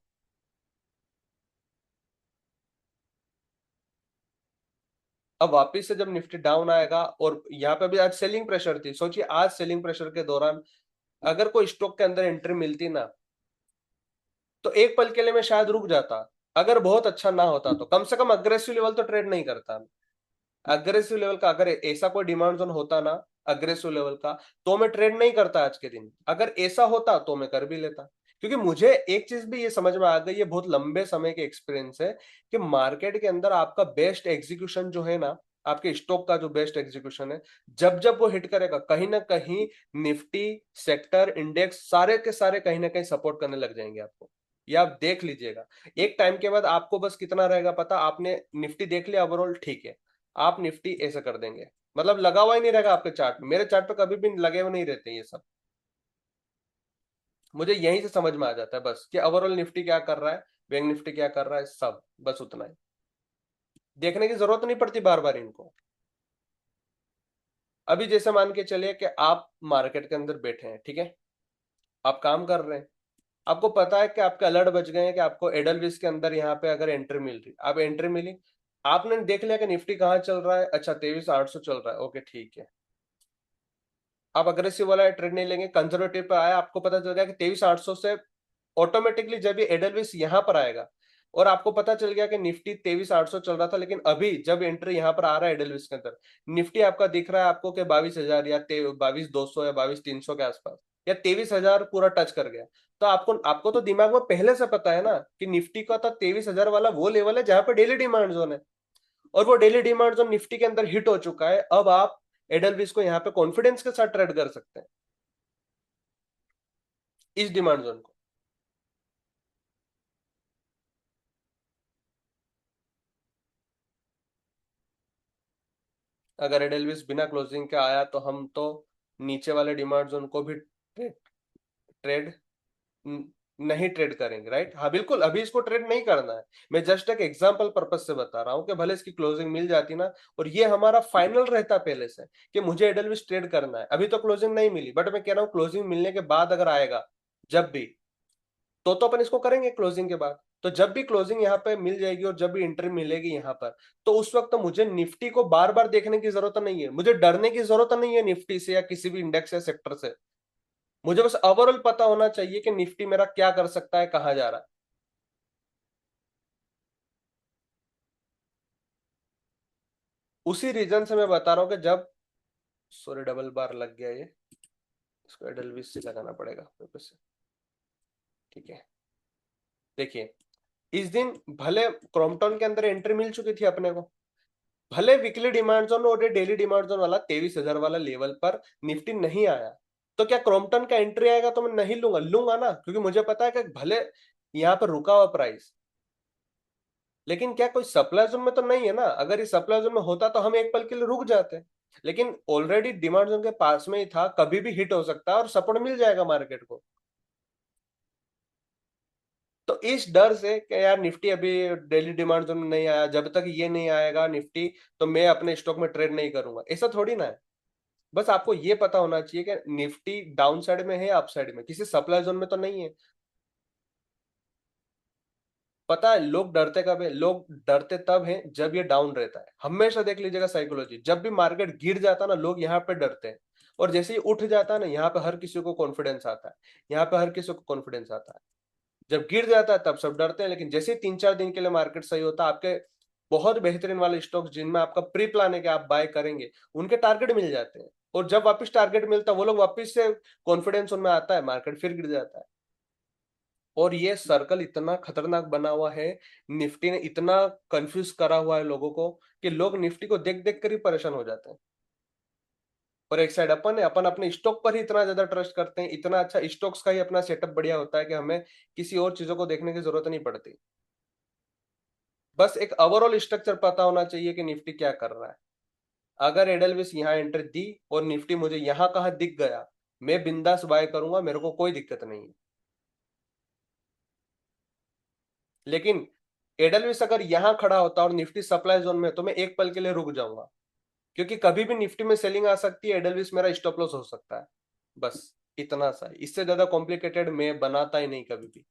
अब वापिस से जब निफ्टी डाउन आएगा, और यहाँ पे भी आज सेलिंग प्रेशर थी, सोचिए आज सेलिंग प्रेशर के दौरान अगर कोई स्टॉक के अंदर एंट्री मिलती ना, तो एक पल के लिए मैं शायद रुक जाता, अगर बहुत अच्छा ना होता तो, कम से कम अग्रेसिव लेवल तो ट्रेड नहीं करता। अग्रेसिव लेवल का अगर ऐसा कोई डिमांड जोन होता ना, अग्रेसिव लेवल का, तो मैं ट्रेड नहीं करता आज के दिन, अगर ऐसा होता तो मैं कर भी लेता। क्योंकि मुझे एक चीज भी ये समझ में आ गई, ये बहुत लंबे समय के एक्सपीरियंस है, कि मार्केट के अंदर आपका बेस्ट एग्जीक्यूशन जो है ना, आपके स्टॉक का जो बेस्ट एग्जीक्यूशन है, जब जब वो हिट करेगा कहीं ना कहीं, निफ्टी, सेक्टर, इंडेक्स, सारे के सारे कहीं ना कहीं सपोर्ट करने लग जाएंगे आपको। ये आप देख लीजिएगा, एक टाइम के बाद आपको बस कितना रहेगा पता, आपने निफ्टी देख लिया ओवरऑल, ठीक है, आप निफ्टी ऐसे कर देंगे, मतलब लगा हुआ ही नहीं रहेगा आपके चार्ट में, मेरे चार्ट पे कभी भी लगे हुए नहीं रहते ये सब, मुझे यहीं से समझ में आ जाता है बस, कि ओवरऑल निफ्टी क्या कर रहा है, बैंक निफ्टी क्या कर रहा है, सब बस उतना ही, देखने की जरूरत नहीं पड़ती बार बार इनको। अभी जैसे मान के चलिए कि आप मार्केट के अंदर बैठे हैं, ठीक है, आप काम कर रहे हैं, आपको पता है कि आपके अलर्ट बज गए हैं कि आपको एडलविस के अंदर यहाँ पे अगर एंट्री मिल रही, आप एंट्री मिली, आपने देख लिया कि निफ्टी कहाँ चल रहा है, अच्छा 23,800 चल रहा है, ओके ठीक है, आप अग्रेसिव वाला ट्रेड नहीं लेंगे, कंजर्वेटिव पे आया, आपको पता चल गया कि 23,800 से ऑटोमेटिकली जब ये एडलविस यहाँ पर आएगा, और आपको पता चल गया कि निफ्टी 23,800 चल रहा था, लेकिन अभी जब एंट्री यहाँ पर आ रहा है एडलविस के अंदर, निफ्टी आपका दिख रहा है आपको कि 22,000 या 22,200 या 22,300 के आसपास, या 23,000 पूरा टच कर गया, तो आपको आपको तो दिमाग में पहले से पता है ना कि निफ्टी का तो 23,000 वाला वो लेवल है जहां पे डेली डिमांड जोन है, और वो डेली डिमांड जोन निफ्टी के अंदर हिट हो चुका है। अब आप एडलविस को यहाँ पे कॉन्फिडेंस के साथ ट्रेड कर सकते हैं, इस डिमांड जोन को। अगर एडलविस बिना क्लोजिंग के आया तो हम तो नीचे वाले डिमांड जोन को भी ट्रेड ट्रेड नहीं ट्रेड करेंगे, राइट, हाँ बिल्कुल, अभी इसको ट्रेड नहीं करना है, मैं जस्ट एक एग्जांपल पर्पस से बता रहा हूँ कि भले इसकी क्लोजिंग मिल जाती ना, और ये हमारा फाइनल रहता पहले से कि मुझे एडलविस ट्रेड करना है, अभी तो क्लोजिंग नहीं मिली, बट मैं कह रहा हूँ क्लोजिंग मिलने के बाद अगर आएगा जब भी, तो अपन इसको करेंगे क्लोजिंग के बाद। तो जब भी क्लोजिंग यहाँ पे मिल जाएगी और जब भी एंट्री मिलेगी यहाँ पर, तो उस वक्त तो मुझे निफ्टी को बार बार देखने की जरूरत नहीं है, मुझे डरने की जरूरत नहीं है निफ्टी से या किसी भी इंडेक्स या सेक्टर से, मुझे बस ओवरऑल पता होना चाहिए कि निफ्टी मेरा क्या कर सकता है, कहाँ जा रहा है। उसी रीजन से मैं बता रहा हूँ कि जब, सॉरी डबल बार लग गया ये, इसको एडलविस से लगाना पड़ेगा वापस से, ठीक है। देखिए, इस दिन भले क्रॉम्पटन के अंदर एंट्री मिल चुकी थी अपने को, भले वीकली डिमांड जोन और डेली डिमांड जोन वाला 23,000 वाला लेवल पर निफ्टी नहीं आया, तो क्या क्रॉम्पटन का एंट्री आएगा तो मैं नहीं लूंगा, लूंगा ना, क्योंकि मुझे पता है कि भले यहाँ पर रुका हुआ प्राइस, लेकिन क्या कोई सप्लाई जोन में तो नहीं है ना, अगर इस सप्लाई जोन में होता तो हम एक पल के लिए रुक जाते, लेकिन ऑलरेडी डिमांड जोन के पास में ही था, कभी भी हिट हो सकता है और सपोर्ट मिल जाएगा मार्केट को। तो इस डर से कि यार निफ्टी अभी डेली डिमांड जोन में नहीं आया, जब तक ये नहीं आएगा निफ्टी, तो मैं अपने स्टॉक में ट्रेड नहीं करूंगा, ऐसा थोड़ी ना है। बस आपको ये पता होना चाहिए कि निफ्टी डाउन साइड में है या अप साइड में, किसी सप्लाई जोन में तो नहीं है। पता है लोग डरते कब है, लोग डरते तब हैं जब ये डाउन रहता है, हमेशा देख लीजिएगा साइकोलॉजी, जब भी मार्केट गिर जाता है ना, लोग यहाँ पे डरते हैं, और जैसे ही उठ जाता है ना, यहाँ पे हर किसी को कॉन्फिडेंस आता है, यहाँ पे हर किसी को कॉन्फिडेंस आता है। जब गिर जाता है तब सब डरते हैं, लेकिन जैसे ही 3-4 दिन के लिए मार्केट सही होता है, आपके बहुत बेहतरीन वाले स्टॉक्स जिनमें आपका प्री प्लान है कि आप बाय करेंगे, उनके टारगेट मिल जाते हैं, और जब वापस टारगेट मिलता है वो लोग वापस से कॉन्फिडेंस उनमें आता है, मार्केट फिर गिर जाता है। और ये सर्कल इतना खतरनाक बना हुआ है, निफ्टी ने इतना कंफ्यूज करा हुआ है लोगों को, कि लोग निफ्टी को देख देख कर ही परेशान हो जाते हैं। और एक साइड अपन है, अपन अपने स्टॉक पर ही इतना ज्यादा ट्रस्ट करते हैं, इतना अच्छा स्टॉक्स का ही अपना सेटअप बढ़िया होता है कि हमें किसी और चीजों को देखने की जरूरत नहीं पड़ती। बस एक ओवरऑल स्ट्रक्चर पता होना चाहिए कि निफ्टी क्या कर रहा है। अगर एडलविस यहाँ एंट्री दी और निफ्टी मुझे यहाँ कहाँ दिख गया, मैं बिंदास बाय करूंगा, मेरे को कोई दिक्कत नहीं है। लेकिन एडलविस अगर यहाँ खड़ा होता और निफ्टी सप्लाई जोन में, तो मैं एक पल के लिए रुक जाऊंगा, क्योंकि कभी भी निफ्टी में सेलिंग आ सकती है, एडलविस मेरा स्टॉप लॉस हो सकता है। बस इतना सा, इससे ज्यादा कॉम्प्लिकेटेड मैं बनाता ही नहीं कभी भी।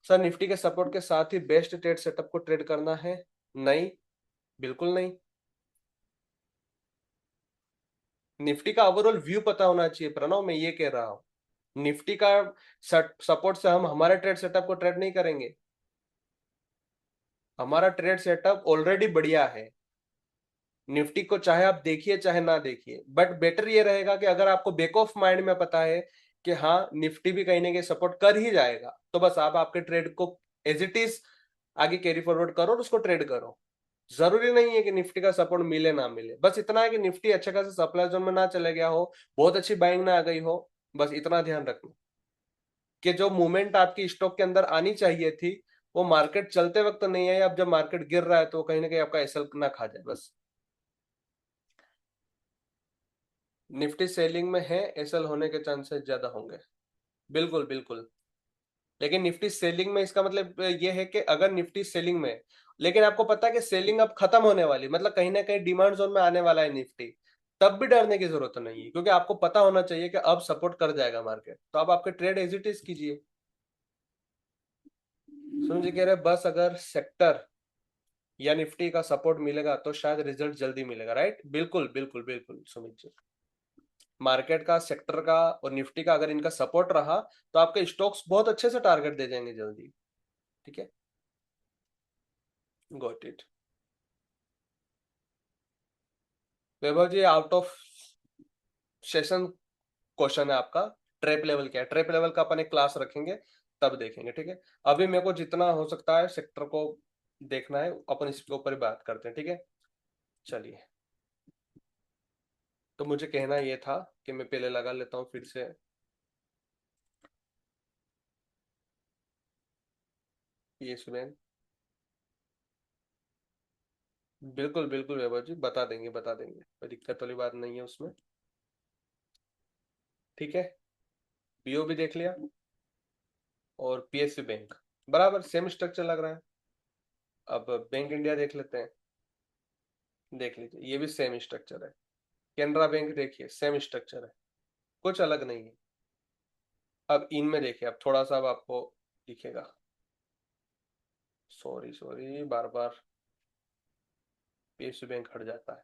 सर निफ्टी के सपोर्ट के साथ ही बेस्ट ट्रेड सेटअप को ट्रेड करना है? नहीं, बिल्कुल नहीं। निफ्टी का ओवरऑल व्यू पता होना चाहिए प्रणव, मैं ये कह रहा हूँ। निफ्टी का सपोर्ट से हम हमारे ट्रेड सेटअप को ट्रेड नहीं करेंगे। हमारा ट्रेड सेटअप ऑलरेडी बढ़िया है। निफ्टी को चाहे आप देखिए चाहे ना देखिए, बट बेटर ये रहेगा कि अगर आपको बैक ऑफ माइंड में पता है कि हाँ निफ्टी भी कहीं ना कहीं सपोर्ट कर ही जाएगा, तो बस आप आपके ट्रेड को एज इट इज आगे कैरी फॉरवर्ड करो और उसको ट्रेड करो। जरूरी नहीं है कि निफ्टी का सपोर्ट मिले ना मिले, बस इतना है कि निफ्टी अच्छे खासे सप्लाई जोन में ना चले गया हो, बहुत अच्छी बाइंग ना आ गई हो। बस इतना ध्यान रखना कि जो मूवमेंट आपकी स्टॉक के अंदर आनी चाहिए थी, वो मार्केट चलते वक्त नहीं आई। अब जब मार्केट गिर रहा है तो कहीं ना कहीं आपका एसएल ना खा जाए बस। निफ्टी सेलिंग में है, एसएल होने के चांसेस ज्यादा होंगे। बिल्कुल बिल्कुल। लेकिन निफ्टी सेलिंग में इसका मतलब ये है कि अगर निफ्टी सेलिंग में, लेकिन आपको पता है कि सेलिंग अब खत्म होने वाली, मतलब कहीं ना कहीं डिमांड जोन में आने वाला है निफ्टी, तब भी डरने की जरूरत नहीं है, क्योंकि आपको पता होना चाहिए कि अब सपोर्ट कर जाएगा मार्केट, तो आप आपके ट्रेड एज इट इज कीजिए। सुन जी कह रहे बस अगर सेक्टर या निफ्टी का सपोर्ट मिलेगा तो शायद रिजल्ट जल्दी मिलेगा, राइट? बिल्कुल बिल्कुल बिल्कुल सुमित जी। मार्केट का, सेक्टर का और निफ्टी का अगर इनका सपोर्ट रहा, तो आपके स्टॉक्स बहुत अच्छे से टारगेट दे जाएंगे जल्दी। ठीक है, got it. Vaibhav ji out of session question है आपका। ट्रेप लेवल क्या है, ट्रेप लेवल का अपन एक क्लास रखेंगे, तब देखेंगे, ठीक है? अभी मेरे को जितना हो सकता है सेक्टर को देखना है, अपन इसके ऊपर ही बात करते हैं, ठीक है? चलिए, तो मुझे कहना ये था कि मैं पहले लगा लेता हूँ फिर से ये सुने। बिल्कुल बिल्कुल वैभव जी, बता देंगे बता देंगे, कोई दिक्कत वाली बात नहीं है उसमें। ठीक है, बीओ भी देख लिया और पीएसयू बैंक, बराबर सेम स्ट्रक्चर लग रहा है। अब बैंक इंडिया देख लेते हैं। देख लीजिए, ये भी सेम स्ट्रक्चर है। कैनरा बैंक देखिए, सेम स्ट्रक्चर है, कुछ अलग नहीं है। अब इनमें देखिए, अब थोड़ा सा अब आपको दिखेगा। सॉरी सॉरी, बार बार पीएसयू बैंक हट जाता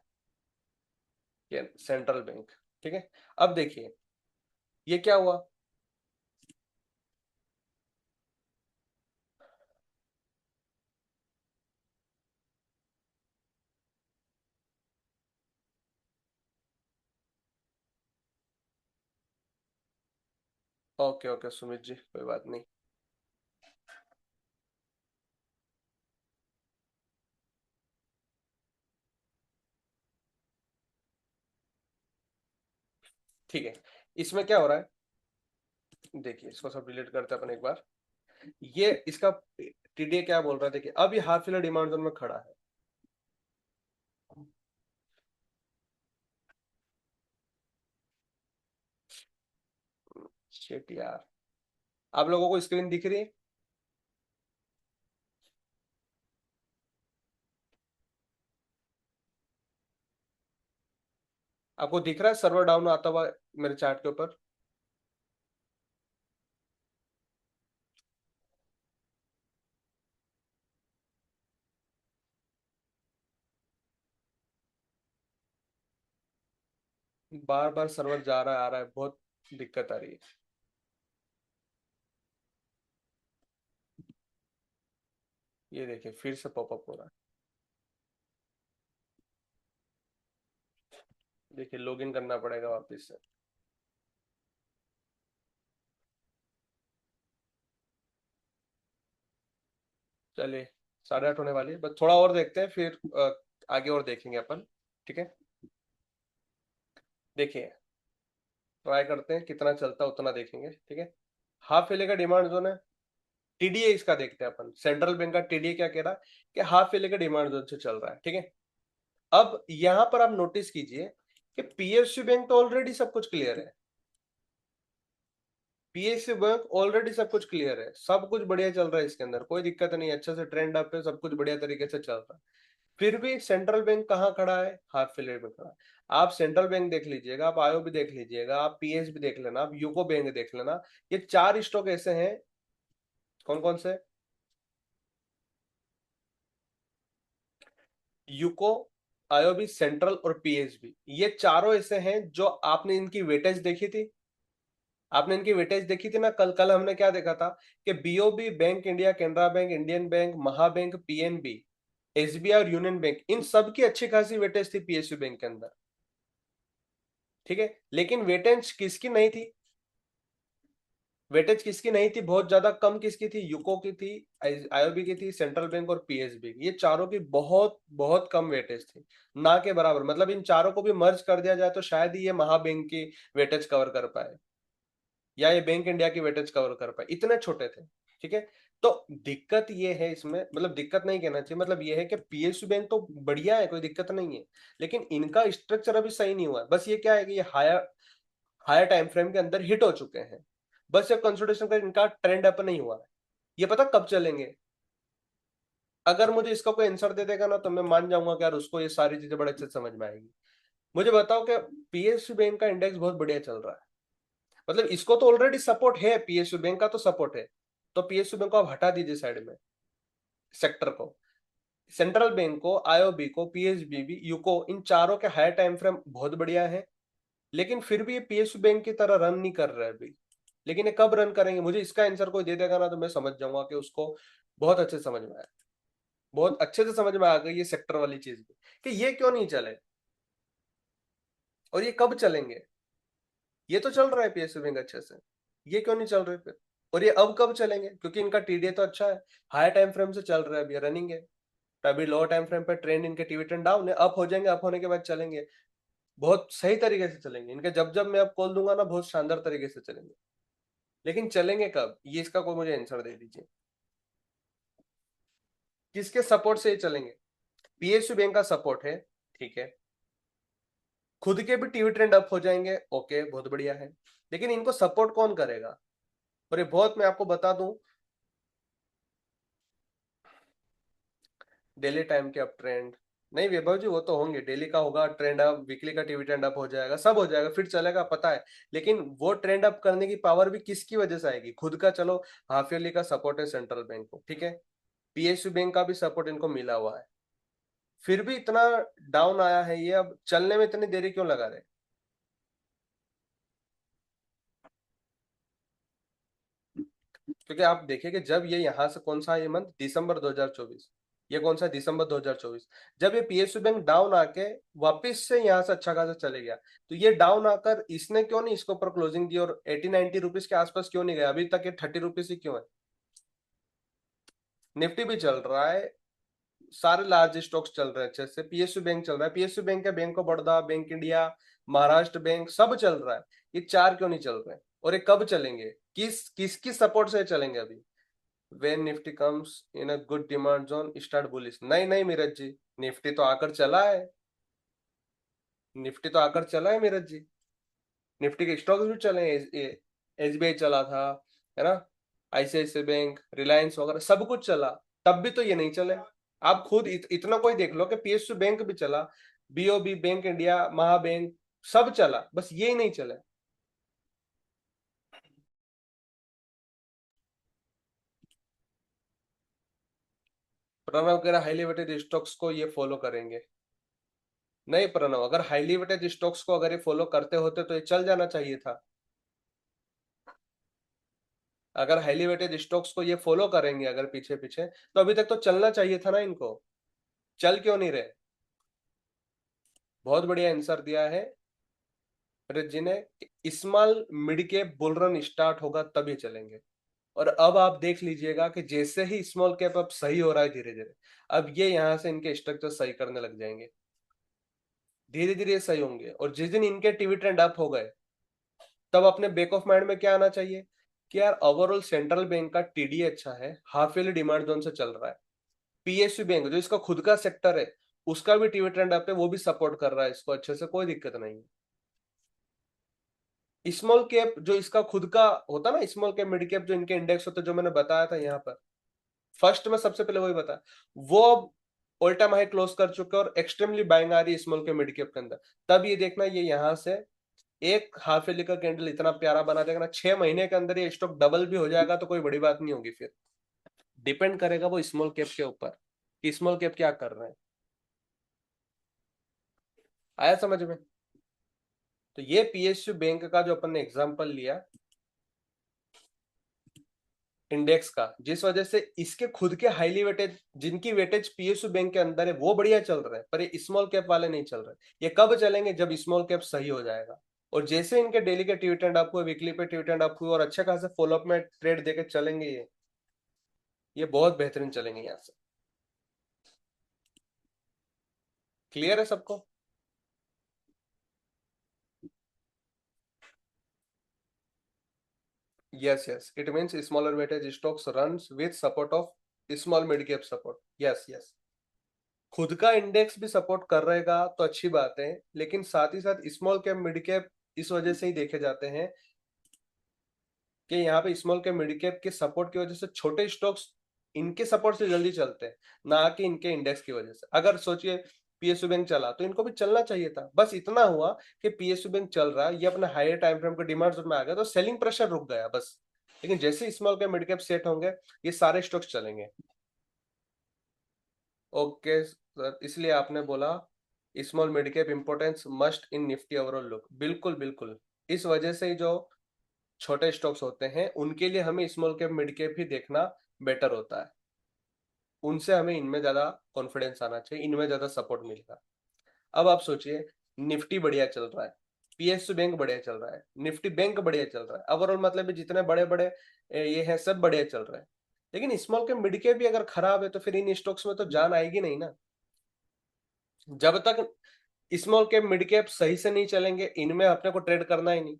है, सेंट्रल बैंक। ठीक है, अब देखिए ये क्या हुआ। ओके ओके सुमित जी, कोई बात नहीं। ठीक है, इसमें क्या हो रहा है, देखिए इसको सब डिलीट करते हैं अपन एक बार। ये इसका टीडीए क्या बोल रहा है, देखिए अब ये हाफ फिलर डिमांड जोन में खड़ा है। शिट यार, आप लोगों को स्क्रीन दिख रही है? आपको दिख रहा है सर्वर डाउन आता हुआ मेरे चार्ट के ऊपर? बार बार सर्वर जा रहा है आ रहा है, बहुत दिक्कत आ रही है। ये देखिए फिर से पॉपअप हो रहा है, देखिए लॉगिन करना पड़ेगा वापस से। चलिए, 8:30 होने वाली है, बस थोड़ा और देखते हैं फिर आगे और देखेंगे अपन। ठीक है, देखिए ट्राई करते हैं, कितना चलता है उतना देखेंगे, ठीक है। हाफ एले का डिमांड जोन है, टीडीए इसका देखते हैं अपन, सेंट्रल बैंक का टीडीए क्या कह रहा है कि हाफ एले का डिमांड जोन से चल रहा है, ठीक है। अब यहां पर आप नोटिस कीजिए कि पीएसयू बैंक तो ऑलरेडी सब कुछ क्लियर है, पीएसयू बैंक ऑलरेडी सब कुछ क्लियर है, सब कुछ बढ़िया चल रहा है, इसके अंदर कोई दिक्कत नहीं, अच्छे से ट्रेंड अप है, सब कुछ बढ़िया तरीके से चल रहा है। फिर भी सेंट्रल बैंक कहाँ खड़ा है, हाफ फेलियर में खड़ा है। आप सेंट्रल बैंक देख लीजिएगा, आप आईओबी देख लीजिएगा, आप पीएस भी देख लेना, आप यूको बैंक देख लेना, ये चार स्टॉक ऐसे हैं, कौन कौन से, यूको, आईओबी, सेंट्रल और पीएसबी, ये चारों ऐसे हैं जो आपने इनकी वेटेज देखी थी, आपने इनकी वेटेज देखी थी ना, कल कल हमने क्या देखा था कि BOB, bank India, Canara bank, Indian bank, Mahabank, PNB, SBI और यूनियन बैंक, इन सब की अच्छी खासी वेटेज थी पीएसयू बैंक के अंदर, ठीक है। लेकिन वेटेज किसकी नहीं थी, वेटेज किसकी नहीं थी, बहुत ज्यादा कम किसकी थी, यूको की थी, आईओबी की थी, सेंट्रल बैंक और पीएसबी की, ये चारों की बहुत बहुत कम वेटेज थी, ना के बराबर। मतलब इन चारों को भी मर्ज कर दिया जाए तो शायद ही ये महाबैंक की वेटेज कवर कर पाए, या ये बैंक इंडिया की वेटेज कवर कर पाए, इतने छोटे थे, ठीक है। तो दिक्कत ये है इसमें, मतलब दिक्कत नहीं कहना चाहिए, मतलब ये है कि पीएसयू बैंक तो बढ़िया है, कोई दिक्कत नहीं है, लेकिन इनका स्ट्रक्चर अभी सही नहीं हुआ है। बस ये क्या है कि ये हायर हायर टाइम फ्रेम के अंदर हिट हो चुके हैं, बस ये कंसोलिडेशन का इनका ट्रेंड अप नहीं हुआ है। ये पता कब चलेंगे, अगर मुझे इसका कोई आंसर दे देगा ना तो मैं मान जाऊंगा कि यार उसको ये सारी चीजें बड़े अच्छे से समझ में आएगी। मुझे बताओ कि पीएसयू बैंक का इंडेक्स बहुत बढ़िया चल रहा है, मतलब इसको तो ऑलरेडी सपोर्ट है, पीएसयू बैंक का तो सपोर्ट है, तो पीएसयू बैंक को आप हटा दीजिए साइड में, सेक्टर को, सेंट्रल बैंक को, आईओबी को, पीएसबी, यूको, इन चारों के हायर टाइम फ्रेम बहुत बढ़िया है, लेकिन फिर भी ये पीएसयू बैंक की तरह रन नहीं कर रहा है अभी। लेकिन ये कब रन करेंगे, मुझे इसका आंसर कोई दे देगा ना तो मैं समझ जाऊंगा कि उसको बहुत अच्छे से समझ में आया, बहुत अच्छे से समझ में आ गई ये सेक्टर वाली चीज भी, कि ये क्यों नहीं चले और ये कब चलेंगे। ये तो चल रहा है पीएसयू बैंक अच्छे से, ये क्यों नहीं चल रहे फिर, और ये अब कब चलेंगे, क्योंकि इनका टीडीए तो अच्छा है, हायर टाइम फ्रेम से चल रहा है, अभी रनिंग है, तो अभी लोअर टाइम फ्रेम पे ट्रेंड इनके टीवी ट्रेंड डाउन है, अप हो जाएंगे, अप होने के बाद चलेंगे, बहुत सही तरीके से चलेंगे इनके, जब जब मैं अब कॉल दूंगा ना बहुत शानदार तरीके से चलेंगे, लेकिन चलेंगे कब, ये इसका कोई मुझे आंसर दे दीजिए, किसके सपोर्ट से ये चलेंगे। पीएसयू बैंक का सपोर्ट है, ठीक है, खुद के भी टीवी ट्रेंड अप हो जाएंगे, ओके बहुत बढ़िया है, लेकिन इनको सपोर्ट कौन करेगा, और ये बहुत, मैं आपको बता दूं, डेली टाइम के अप ट्रेंड नहीं वैभव जी, वो तो होंगे, डेली का होगा ट्रेंड अप, वीकली का टीवी ट्रेंड अप हो जाएगा, सब हो जाएगा, फिर चलेगा, पता है। लेकिन वो ट्रेंड अप करने की पावर भी किसकी वजह से आएगी, खुद का, चलो हाफ ईयरली का सपोर्ट है सेंट्रल बैंक को, ठीक है, पीएसयू बैंक का भी सपोर्ट इनको मिला हुआ है, फिर भी इतना डाउन आया है ये, अब चलने में इतनी देरी क्यों लगा रहे। क्योंकि आप देखिए कि जब ये यहाँ से, कौन सा ये मंथ, दिसंबर 2024, ये कौन सा, दिसंबर 2024, जब ये पीएसयू बैंक डाउन आके वापस से यहाँ से अच्छा खासा चले गया, तो ये डाउन आकर इसने क्यों नहीं इसके ऊपर क्लोजिंग दी और 80-90 रुपीज के आसपास क्यों नहीं गया, अभी तक ये 30 रुपीज ही क्यों है। निफ्टी भी चल रहा है, सारे लार्ज स्टॉक्स चल रहे हैं अच्छे से, पीएसयू बैंक चल रहा है, पीएसयू बैंक है, bank of Baroda, bank India, Maharashtra bank, सब चल रहा है, ये चार क्यों नहीं चल रहे हैं, और ये कब चलेंगे, किसकी सपोर्ट से चलेंगे अभी। when Nifty comes in a good demand zone start bullish, नहीं नहीं मीरज जी, निफ्टी तो आकर चला है, निफ्टी तो आकर चला है मीरज जी, निफ्टी के स्टॉक्स भी चले हैं, एसबीआई चला था, है ना, आईसीआईसीआई बैंक, रिलायंस वगैरह सब कुछ चला, तब भी तो ये नहीं चले। आप खुद इतना कोई देख लो कि पीएसयू बैंक भी चला, बीओबी, बैंक इंडिया, महाबैंक, सब चला, बस ये ही नहीं चला। प्रणव कह रहा हाईली वेटेड स्टॉक्स को ये फॉलो करेंगे, नहीं प्रणव, अगर हाईली वेटेड स्टॉक्स को अगर ये फॉलो करते होते तो ये चल जाना चाहिए था, अगर हाईली वेटेड स्टॉक्स को ये फॉलो करेंगे अगर पीछे पीछे, तो अभी तक तो चलना चाहिए था ना इनको, चल क्यों नहीं रहे। बहुत बढ़िया आंसर दिया है रज जी ने, small mid cap bull run start होगा तभी चलेंगे, और अब आप देख लीजिएगा कि जैसे ही स्मॉल कैप अब सही हो रहा है धीरे धीरे, अब ये यहाँ से इनके स्ट्रक्चर सही करने लग जाएंगे, धीरे धीरे सही होंगे। और जिस दिन इनके टीवी ट्रेंड अप हो गए, तब अपने बैक ऑफ माइंड में क्या आना चाहिए कि यार ओवरऑल सेंट्रल बैंक का टीडी अच्छा है, हाफ ईयरली डिमांड जोन से चल रहा है। पीएसयू बैंक जो इसका खुद का सेक्टर है, उसका भी टीवी ट्रेंड अप है, वो भी सपोर्ट कर रहा है इसको अच्छे से, कोई दिक्कत नहीं है। स्मॉल कैप जो इसका खुद का होता ना, स्मॉल कैप मिड कैप जो इनके इंडेक्स होते, जो मैंने बताया था यहाँ पर फर्स्ट में, सबसे पहले वही बताया, वो अब ऑल टाइम हाई क्लोज कर चुके हैं और एक्सट्रीमली बाइंग आ रही है स्मॉल कैप मिड कैप के अंदर। तब ये देखना, ये यहाँ से एक हाफ ईयरली का कैंडल इतना प्यारा बना देगा ना, 6 महीने के अंदर ये स्टॉक डबल भी हो जाएगा तो कोई बड़ी बात नहीं होगी। फिर डिपेंड करेगा वो स्मॉल कैप के ऊपर कि स्मॉल कैप क्या कर रहे हैं। आया समझ में? तो ये पीएसयू बैंक का जो अपन ने एग्जांपल लिया इंडेक्स का, जिस वजह से इसके खुद के हाईली वेटेज, जिनकी वेटेज पीएसयू बैंक के अंदर है, वो बढ़िया चल रहे हैं, पर ये स्मॉल कैप वाले नहीं चल रहे। ये कब चलेंगे? जब स्मॉल कैप सही हो जाएगा। और जैसे इनके डेली के टीवी ट्रेंड अप हुए, वीकली पे टीवी ट्रेंड अप हुए और अच्छे खासे फॉलोअप में ट्रेड देके चलेंगे, ये बहुत बेहतरीन चलेंगे यहाँ से। क्लियर है सबको? Yes, yes. It means smaller weightage stocks runs with support of small mid cap support. Yes, yes. खुद का इंडेक्स भी सपोर्ट कर रहेगा तो अच्छी बात है, लेकिन साथ ही साथ स्मॉल कैप मिड कैप इस वजह से ही देखे जाते हैं कि यहाँ पे स्मॉल कैप मिड कैप के सपोर्ट की वजह से छोटे स्टॉक्स इनके सपोर्ट से जल्दी चलते हैं, ना कि इनके इंडेक्स की वजह से। अगर सोचिए पीएसयू बैंक चला तो इनको भी चलना चाहिए था, बस इतना हुआ कि पीएसयू बैंक चल रहा है, ये अपने हायर टाइम फ्रेम के डिमांड जोन में आ गया तो सेलिंग प्रेशर रुक गया बस। लेकिन जैसे small cap mid cap set होंगे, ये सारे स्टॉक्स चलेंगे। ओके सर, इसलिए आपने बोला small mid cap importance must in Nifty overall look. बिल्कुल बिल्कुल, इस वजह से ही जो छोटे स्टॉक्स होते हैं उनके लिए हमें स्मॉल कैप मिड कैप ही देखना बेटर होता है। उनसे हमें इनमें ज्यादा कॉन्फिडेंस आना चाहिए, इनमें ज्यादा सपोर्ट मिलेगा। अब आप सोचिए, निफ्टी बढ़िया चल रहा है, पीएसयू बैंक बढ़िया चल रहा है, निफ्टी बैंक बढ़िया चल रहा है, ओवरऑल मतलब जितने बड़े बड़े ये है सब बढ़िया चल रहा है। लेकिन स्मॉल कैप मिड कैप भी अगर खराब है तो फिर इन स्टॉक्स में तो जान आएगी नहीं ना। जब तक स्मॉल कैप मिड कैप सही से नहीं चलेंगे, इनमें अपने को ट्रेड करना ही नहीं।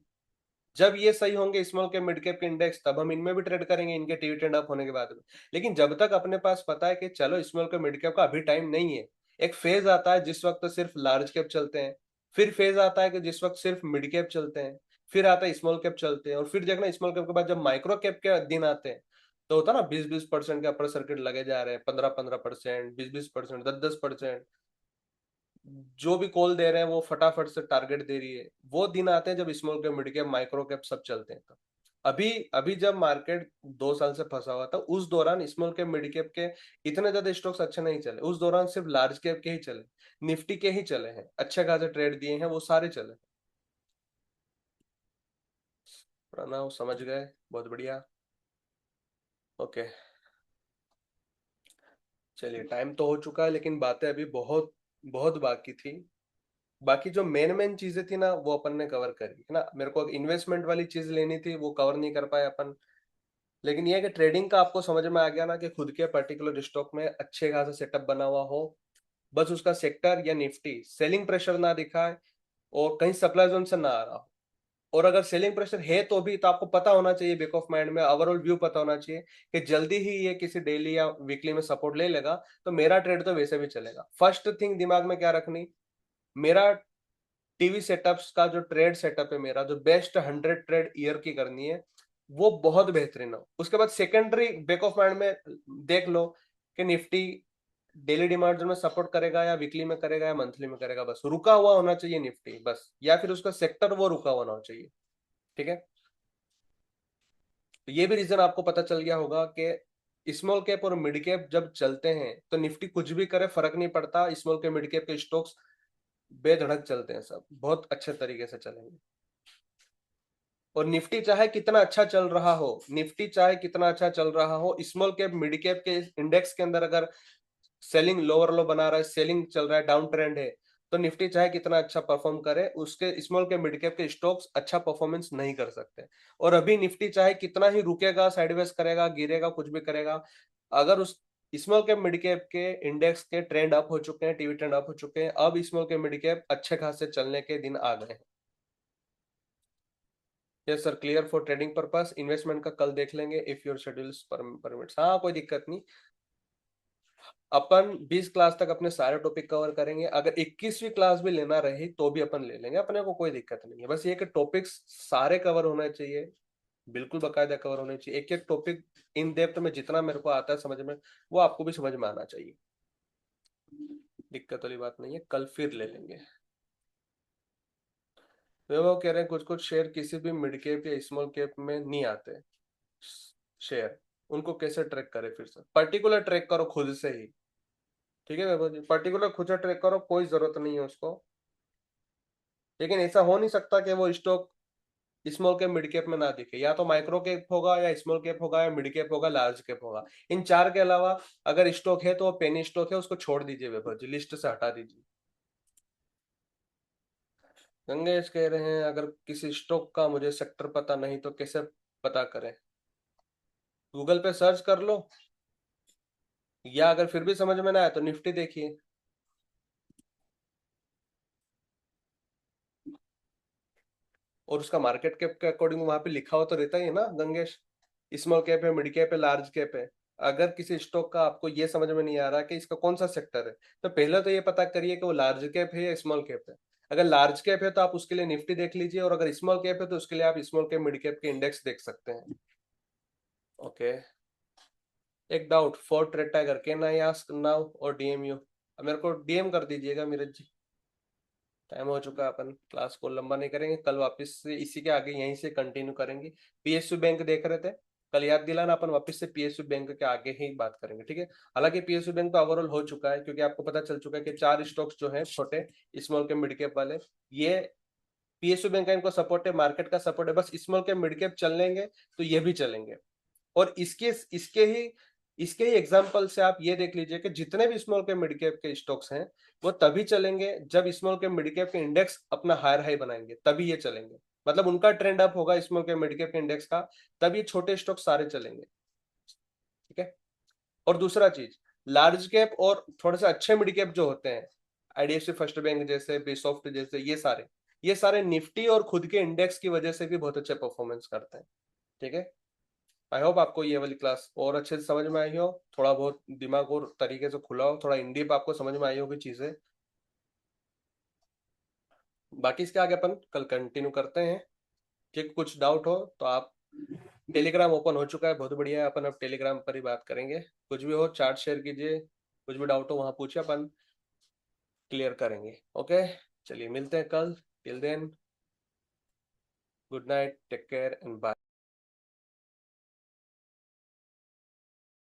जब ये सही होंगे स्मॉल कैप मिड कैप के इंडेक्स, तब हम इनमें भी ट्रेड करेंगे इनके टीवी ट्रेंड अप होने के बाद में। लेकिन जब तक अपने पास पता है कि चलो स्मॉल कैप मिड कैप का अभी टाइम नहीं है, एक फेज आता है जिस वक्त तो सिर्फ लार्ज कैप चलते हैं, फिर फेज आता है कि जिस वक्त सिर्फ मिड कैप चलते हैं, फिर आता है स्मॉल कैप चलते हैं, और फिर देखना स्मॉल कैप के बाद जब माइक्रो कैप के दिन आते हैं, तो होता ना 20-20% के अपर सर्किट लगे जा रहे हैं, 15-15%, 20-20%, 10-10%, जो भी कॉल दे रहे हैं वो फटाफट से टारगेट दे रही है। वो दिन आते हैं जब small cap mid cap micro cap सब चलते हैं। तो अभी अभी जब मार्केट 2 साल से फंसा हुआ था, उस दौरान स्मॉल कैप मिड कैप के इतने ज्यादा स्टॉक्स अच्छे नहीं चले, उस दौरान सिर्फ लार्ज कैप के ही चले, निफ्टी के ही चले हैं, अच्छे खासे ट्रेड दिए हैं, वो सारे चले। प्रणव समझ गए, बहुत बढ़िया। ओके, चलिए टाइम तो हो चुका है, लेकिन बातें अभी बहुत बहुत बाकी थी। बाकी जो मेन मेन चीजें थी ना, वो अपन ने कवर करी है ना। मेरे को इन्वेस्टमेंट वाली चीज लेनी थी, वो कवर नहीं कर पाए अपन। लेकिन ये है कि ट्रेडिंग का आपको समझ में आ गया ना, कि खुद के पर्टिकुलर स्टॉक में अच्छे खासा सेटअप बना हुआ हो, बस उसका सेक्टर या निफ्टी सेलिंग प्रेशर ना दिखाए और कहीं सप्लाई जोन से ना आ रहा हो। और अगर सेलिंग प्रेशर है तो भी, तो आपको पता होना चाहिए, बैक ऑफ माइंड में ओवरऑल व्यू पता होना चाहिए कि जल्दी ही ये किसी डेली या वीकली में सपोर्ट ले लेगा, तो मेरा ट्रेड तो वैसे भी चलेगा। फर्स्ट थिंग दिमाग में क्या रखनी, मेरा टीवी सेटअप्स का जो ट्रेड सेटअप है, मेरा जो बेस्ट 100 ट्रेड ईयर की करनी है, वो बहुत बेहतरीन हो। उसके बाद सेकेंडरी बैक ऑफ माइंड में देख लो कि निफ्टी डेली डिमांड जोन में सपोर्ट करेगा या वीकली में करेगा या मंथली में करेगा, बस रुका हुआ होना चाहिए निफ्टी बस, या फिर उसका सेक्टर वो रुका हुआ होना चाहिए। ठीक है, तो ये भी रीजन आपको पता चल गया होगा कि स्मॉल कैप और मिड कैप जब चलते हैं तो निफ्टी कुछ भी करे फर्क नहीं पड़ता, स्मॉल कैप मिड कैप के स्टॉक्स बेधड़क चलते हैं, सब बहुत अच्छे तरीके से चलेंगे। और निफ्टी चाहे कितना अच्छा चल रहा हो, निफ्टी चाहे कितना अच्छा चल रहा हो, स्मॉल कैप मिड कैप के इंडेक्स के अंदर अगर सेलिंग लोअर लो बना रहा है, सेलिंग चल रहा है, डाउन ट्रेंड है, तो निफ्टी चाहे कितना अच्छा परफॉर्म करे, उसके स्मॉल कैप मिड कैप के स्टॉक्स अच्छा परफॉर्मेंस नहीं कर सकते। और अभी निफ्टी चाहे कितना ही रुकेगा, साइडवेज करेगा, गिरेगा, कुछ भी करेगा, अगर उस स्मॉल कैप मिड कैप के इंडेक्स के ट्रेंड अप हो चुके हैं, टीवी ट्रेंड अप हो चुके हैं। अब स्मॉल कैप मिड कैप अच्छे खासे चलने के दिन आ गए हैं। Yes sir, clear for trading purpose. Investment का कल देख लेंगे इफ योर शेड्यूल्स परमिट्स। हाँ, कोई दिक्कत नहीं। अपन 20 क्लास तक अपने सारे टॉपिक कवर करेंगे। अगर 21वीं क्लास भी लेना रही तो भी अपन ले लेंगे, अपने को कोई दिक्कत नहीं है। बस ये कि टॉपिक्स सारे कवर होने चाहिए, बिल्कुल बाकायदा कवर होने चाहिए। एक एक टॉपिक इन डेप्थ में जितना मेरे को आता है समझ में, वो आपको भी समझ में आना चाहिए। दिक्कत वाली बात नहीं है, कल फिर ले लेंगे। वो कह रहे हैं कुछ कुछ शेयर किसी भी मिड कैप या स्मॉल कैप में नहीं आते शेयर, उनको कैसे ट्रैक करें? फिर से पर्टिकुलर ट्रैक करो खुद से ही। ठीक है वैभव जी, पर्टिकुलर खुद से ट्रैक करो, कोई जरूरत नहीं है उसको। लेकिन ऐसा हो नहीं सकता कि वो stock small cap mid cap में ना दिखे। या तो माइक्रो कैप होगा, या स्मॉल कैप होगा, या मिड कैप होगा, लार्ज कैप होगा। इन चार के अलावा अगर स्टॉक है तो वो पेनी स्टॉक है, उसको छोड़ दीजिए वैभव जी, लिस्ट से हटा दीजिए। गंगेश कह रहे हैं अगर किसी स्टॉक का मुझे सेक्टर पता नहीं तो कैसे पता करें? गूगल पे सर्च कर लो, या अगर फिर भी समझ में ना आए तो निफ्टी देखिए। और उसका मार्केट कैप के अकॉर्डिंग वहां पे लिखा हो तो रहता ही है ना गंगेश, स्मॉल कैप है, मिड कैप है, लार्ज कैप है। अगर किसी स्टॉक का आपको ये समझ में नहीं आ रहा कि इसका कौन सा सेक्टर है, तो पहले तो ये पता करिए कि वो लार्ज कैप है या स्मॉल कैप है। अगर लार्ज कैप है तो आप उसके लिए निफ्टी देख लीजिए, और अगर स्मॉल कैप है तो उसके लिए आप स्मॉल कैप मिड कैप के इंडेक्स देख सकते हैं। ओके। एक doubt for trade tiger, can I ask now और डीएम यू? मेरे को डीएम कर दीजिएगा नीरज जी। टाइम हो चुका है, अपन क्लास को लंबा नहीं करेंगे, कल वापस से इसी के आगे यहीं से कंटिन्यू करेंगे। पीएसयू बैंक देख रहे थे, कल याद दिलाना, अपन वापस से पीएसयू बैंक के आगे ही बात करेंगे, ठीक है? हालांकि पीएसयू बैंक तो ओवरऑल हो चुका है, क्योंकि आपको पता चल चुका है कि 4 स्टॉक्स जो है छोटे स्मॉल के मिड कैप वाले, ये पीएसयू बैंक का इनको सपोर्ट है, मार्केट का सपोर्ट है। बस स्मॉल के मिड कैप चल लेंगे तो ये भी चलेंगे। और इसके ही एग्जाम्पल से आप ये देख लीजिए कि जितने भी स्मॉल के मिड कैप के स्टॉक्स हैं वो तभी चलेंगे जब स्मॉल के मिड कैप के इंडेक्स अपना हायर हाई बनाएंगे, तभी ये चलेंगे। मतलब उनका ट्रेंड अप होगा स्मॉल के मिड कैप के इंडेक्स का, तब ये छोटे स्टॉक सारे चलेंगे। ठीक है। और दूसरा चीज, लार्ज कैप और थोड़े से अच्छे मिड कैप जो होते हैं, आईडीएफसी फर्स्ट बैंक जैसे, बेसॉफ्ट जैसे, ये सारे निफ्टी और खुद के इंडेक्स की वजह से भी बहुत अच्छे परफॉर्मेंस करते हैं। ठीक है। आई होप आपको ये वाली क्लास और अच्छे से समझ में आई हो, थोड़ा बहुत दिमाग और तरीके से खुला हो, थोड़ा इन डीप आपको समझ में आई होगी चीजें। बाकी इसके आगे अपन कल कंटिन्यू करते हैं। ठीक, कुछ डाउट हो तो आप, टेलीग्राम ओपन हो चुका है, बहुत बढ़िया है। अपन अब टेलीग्राम पर ही बात करेंगे। कुछ भी हो चार्ट शेयर कीजिए, कुछ भी डाउट हो वहां पूछिए, अपन क्लियर करेंगे। ओके, चलिए मिलते हैं कल। Till then, good night, take care and bye.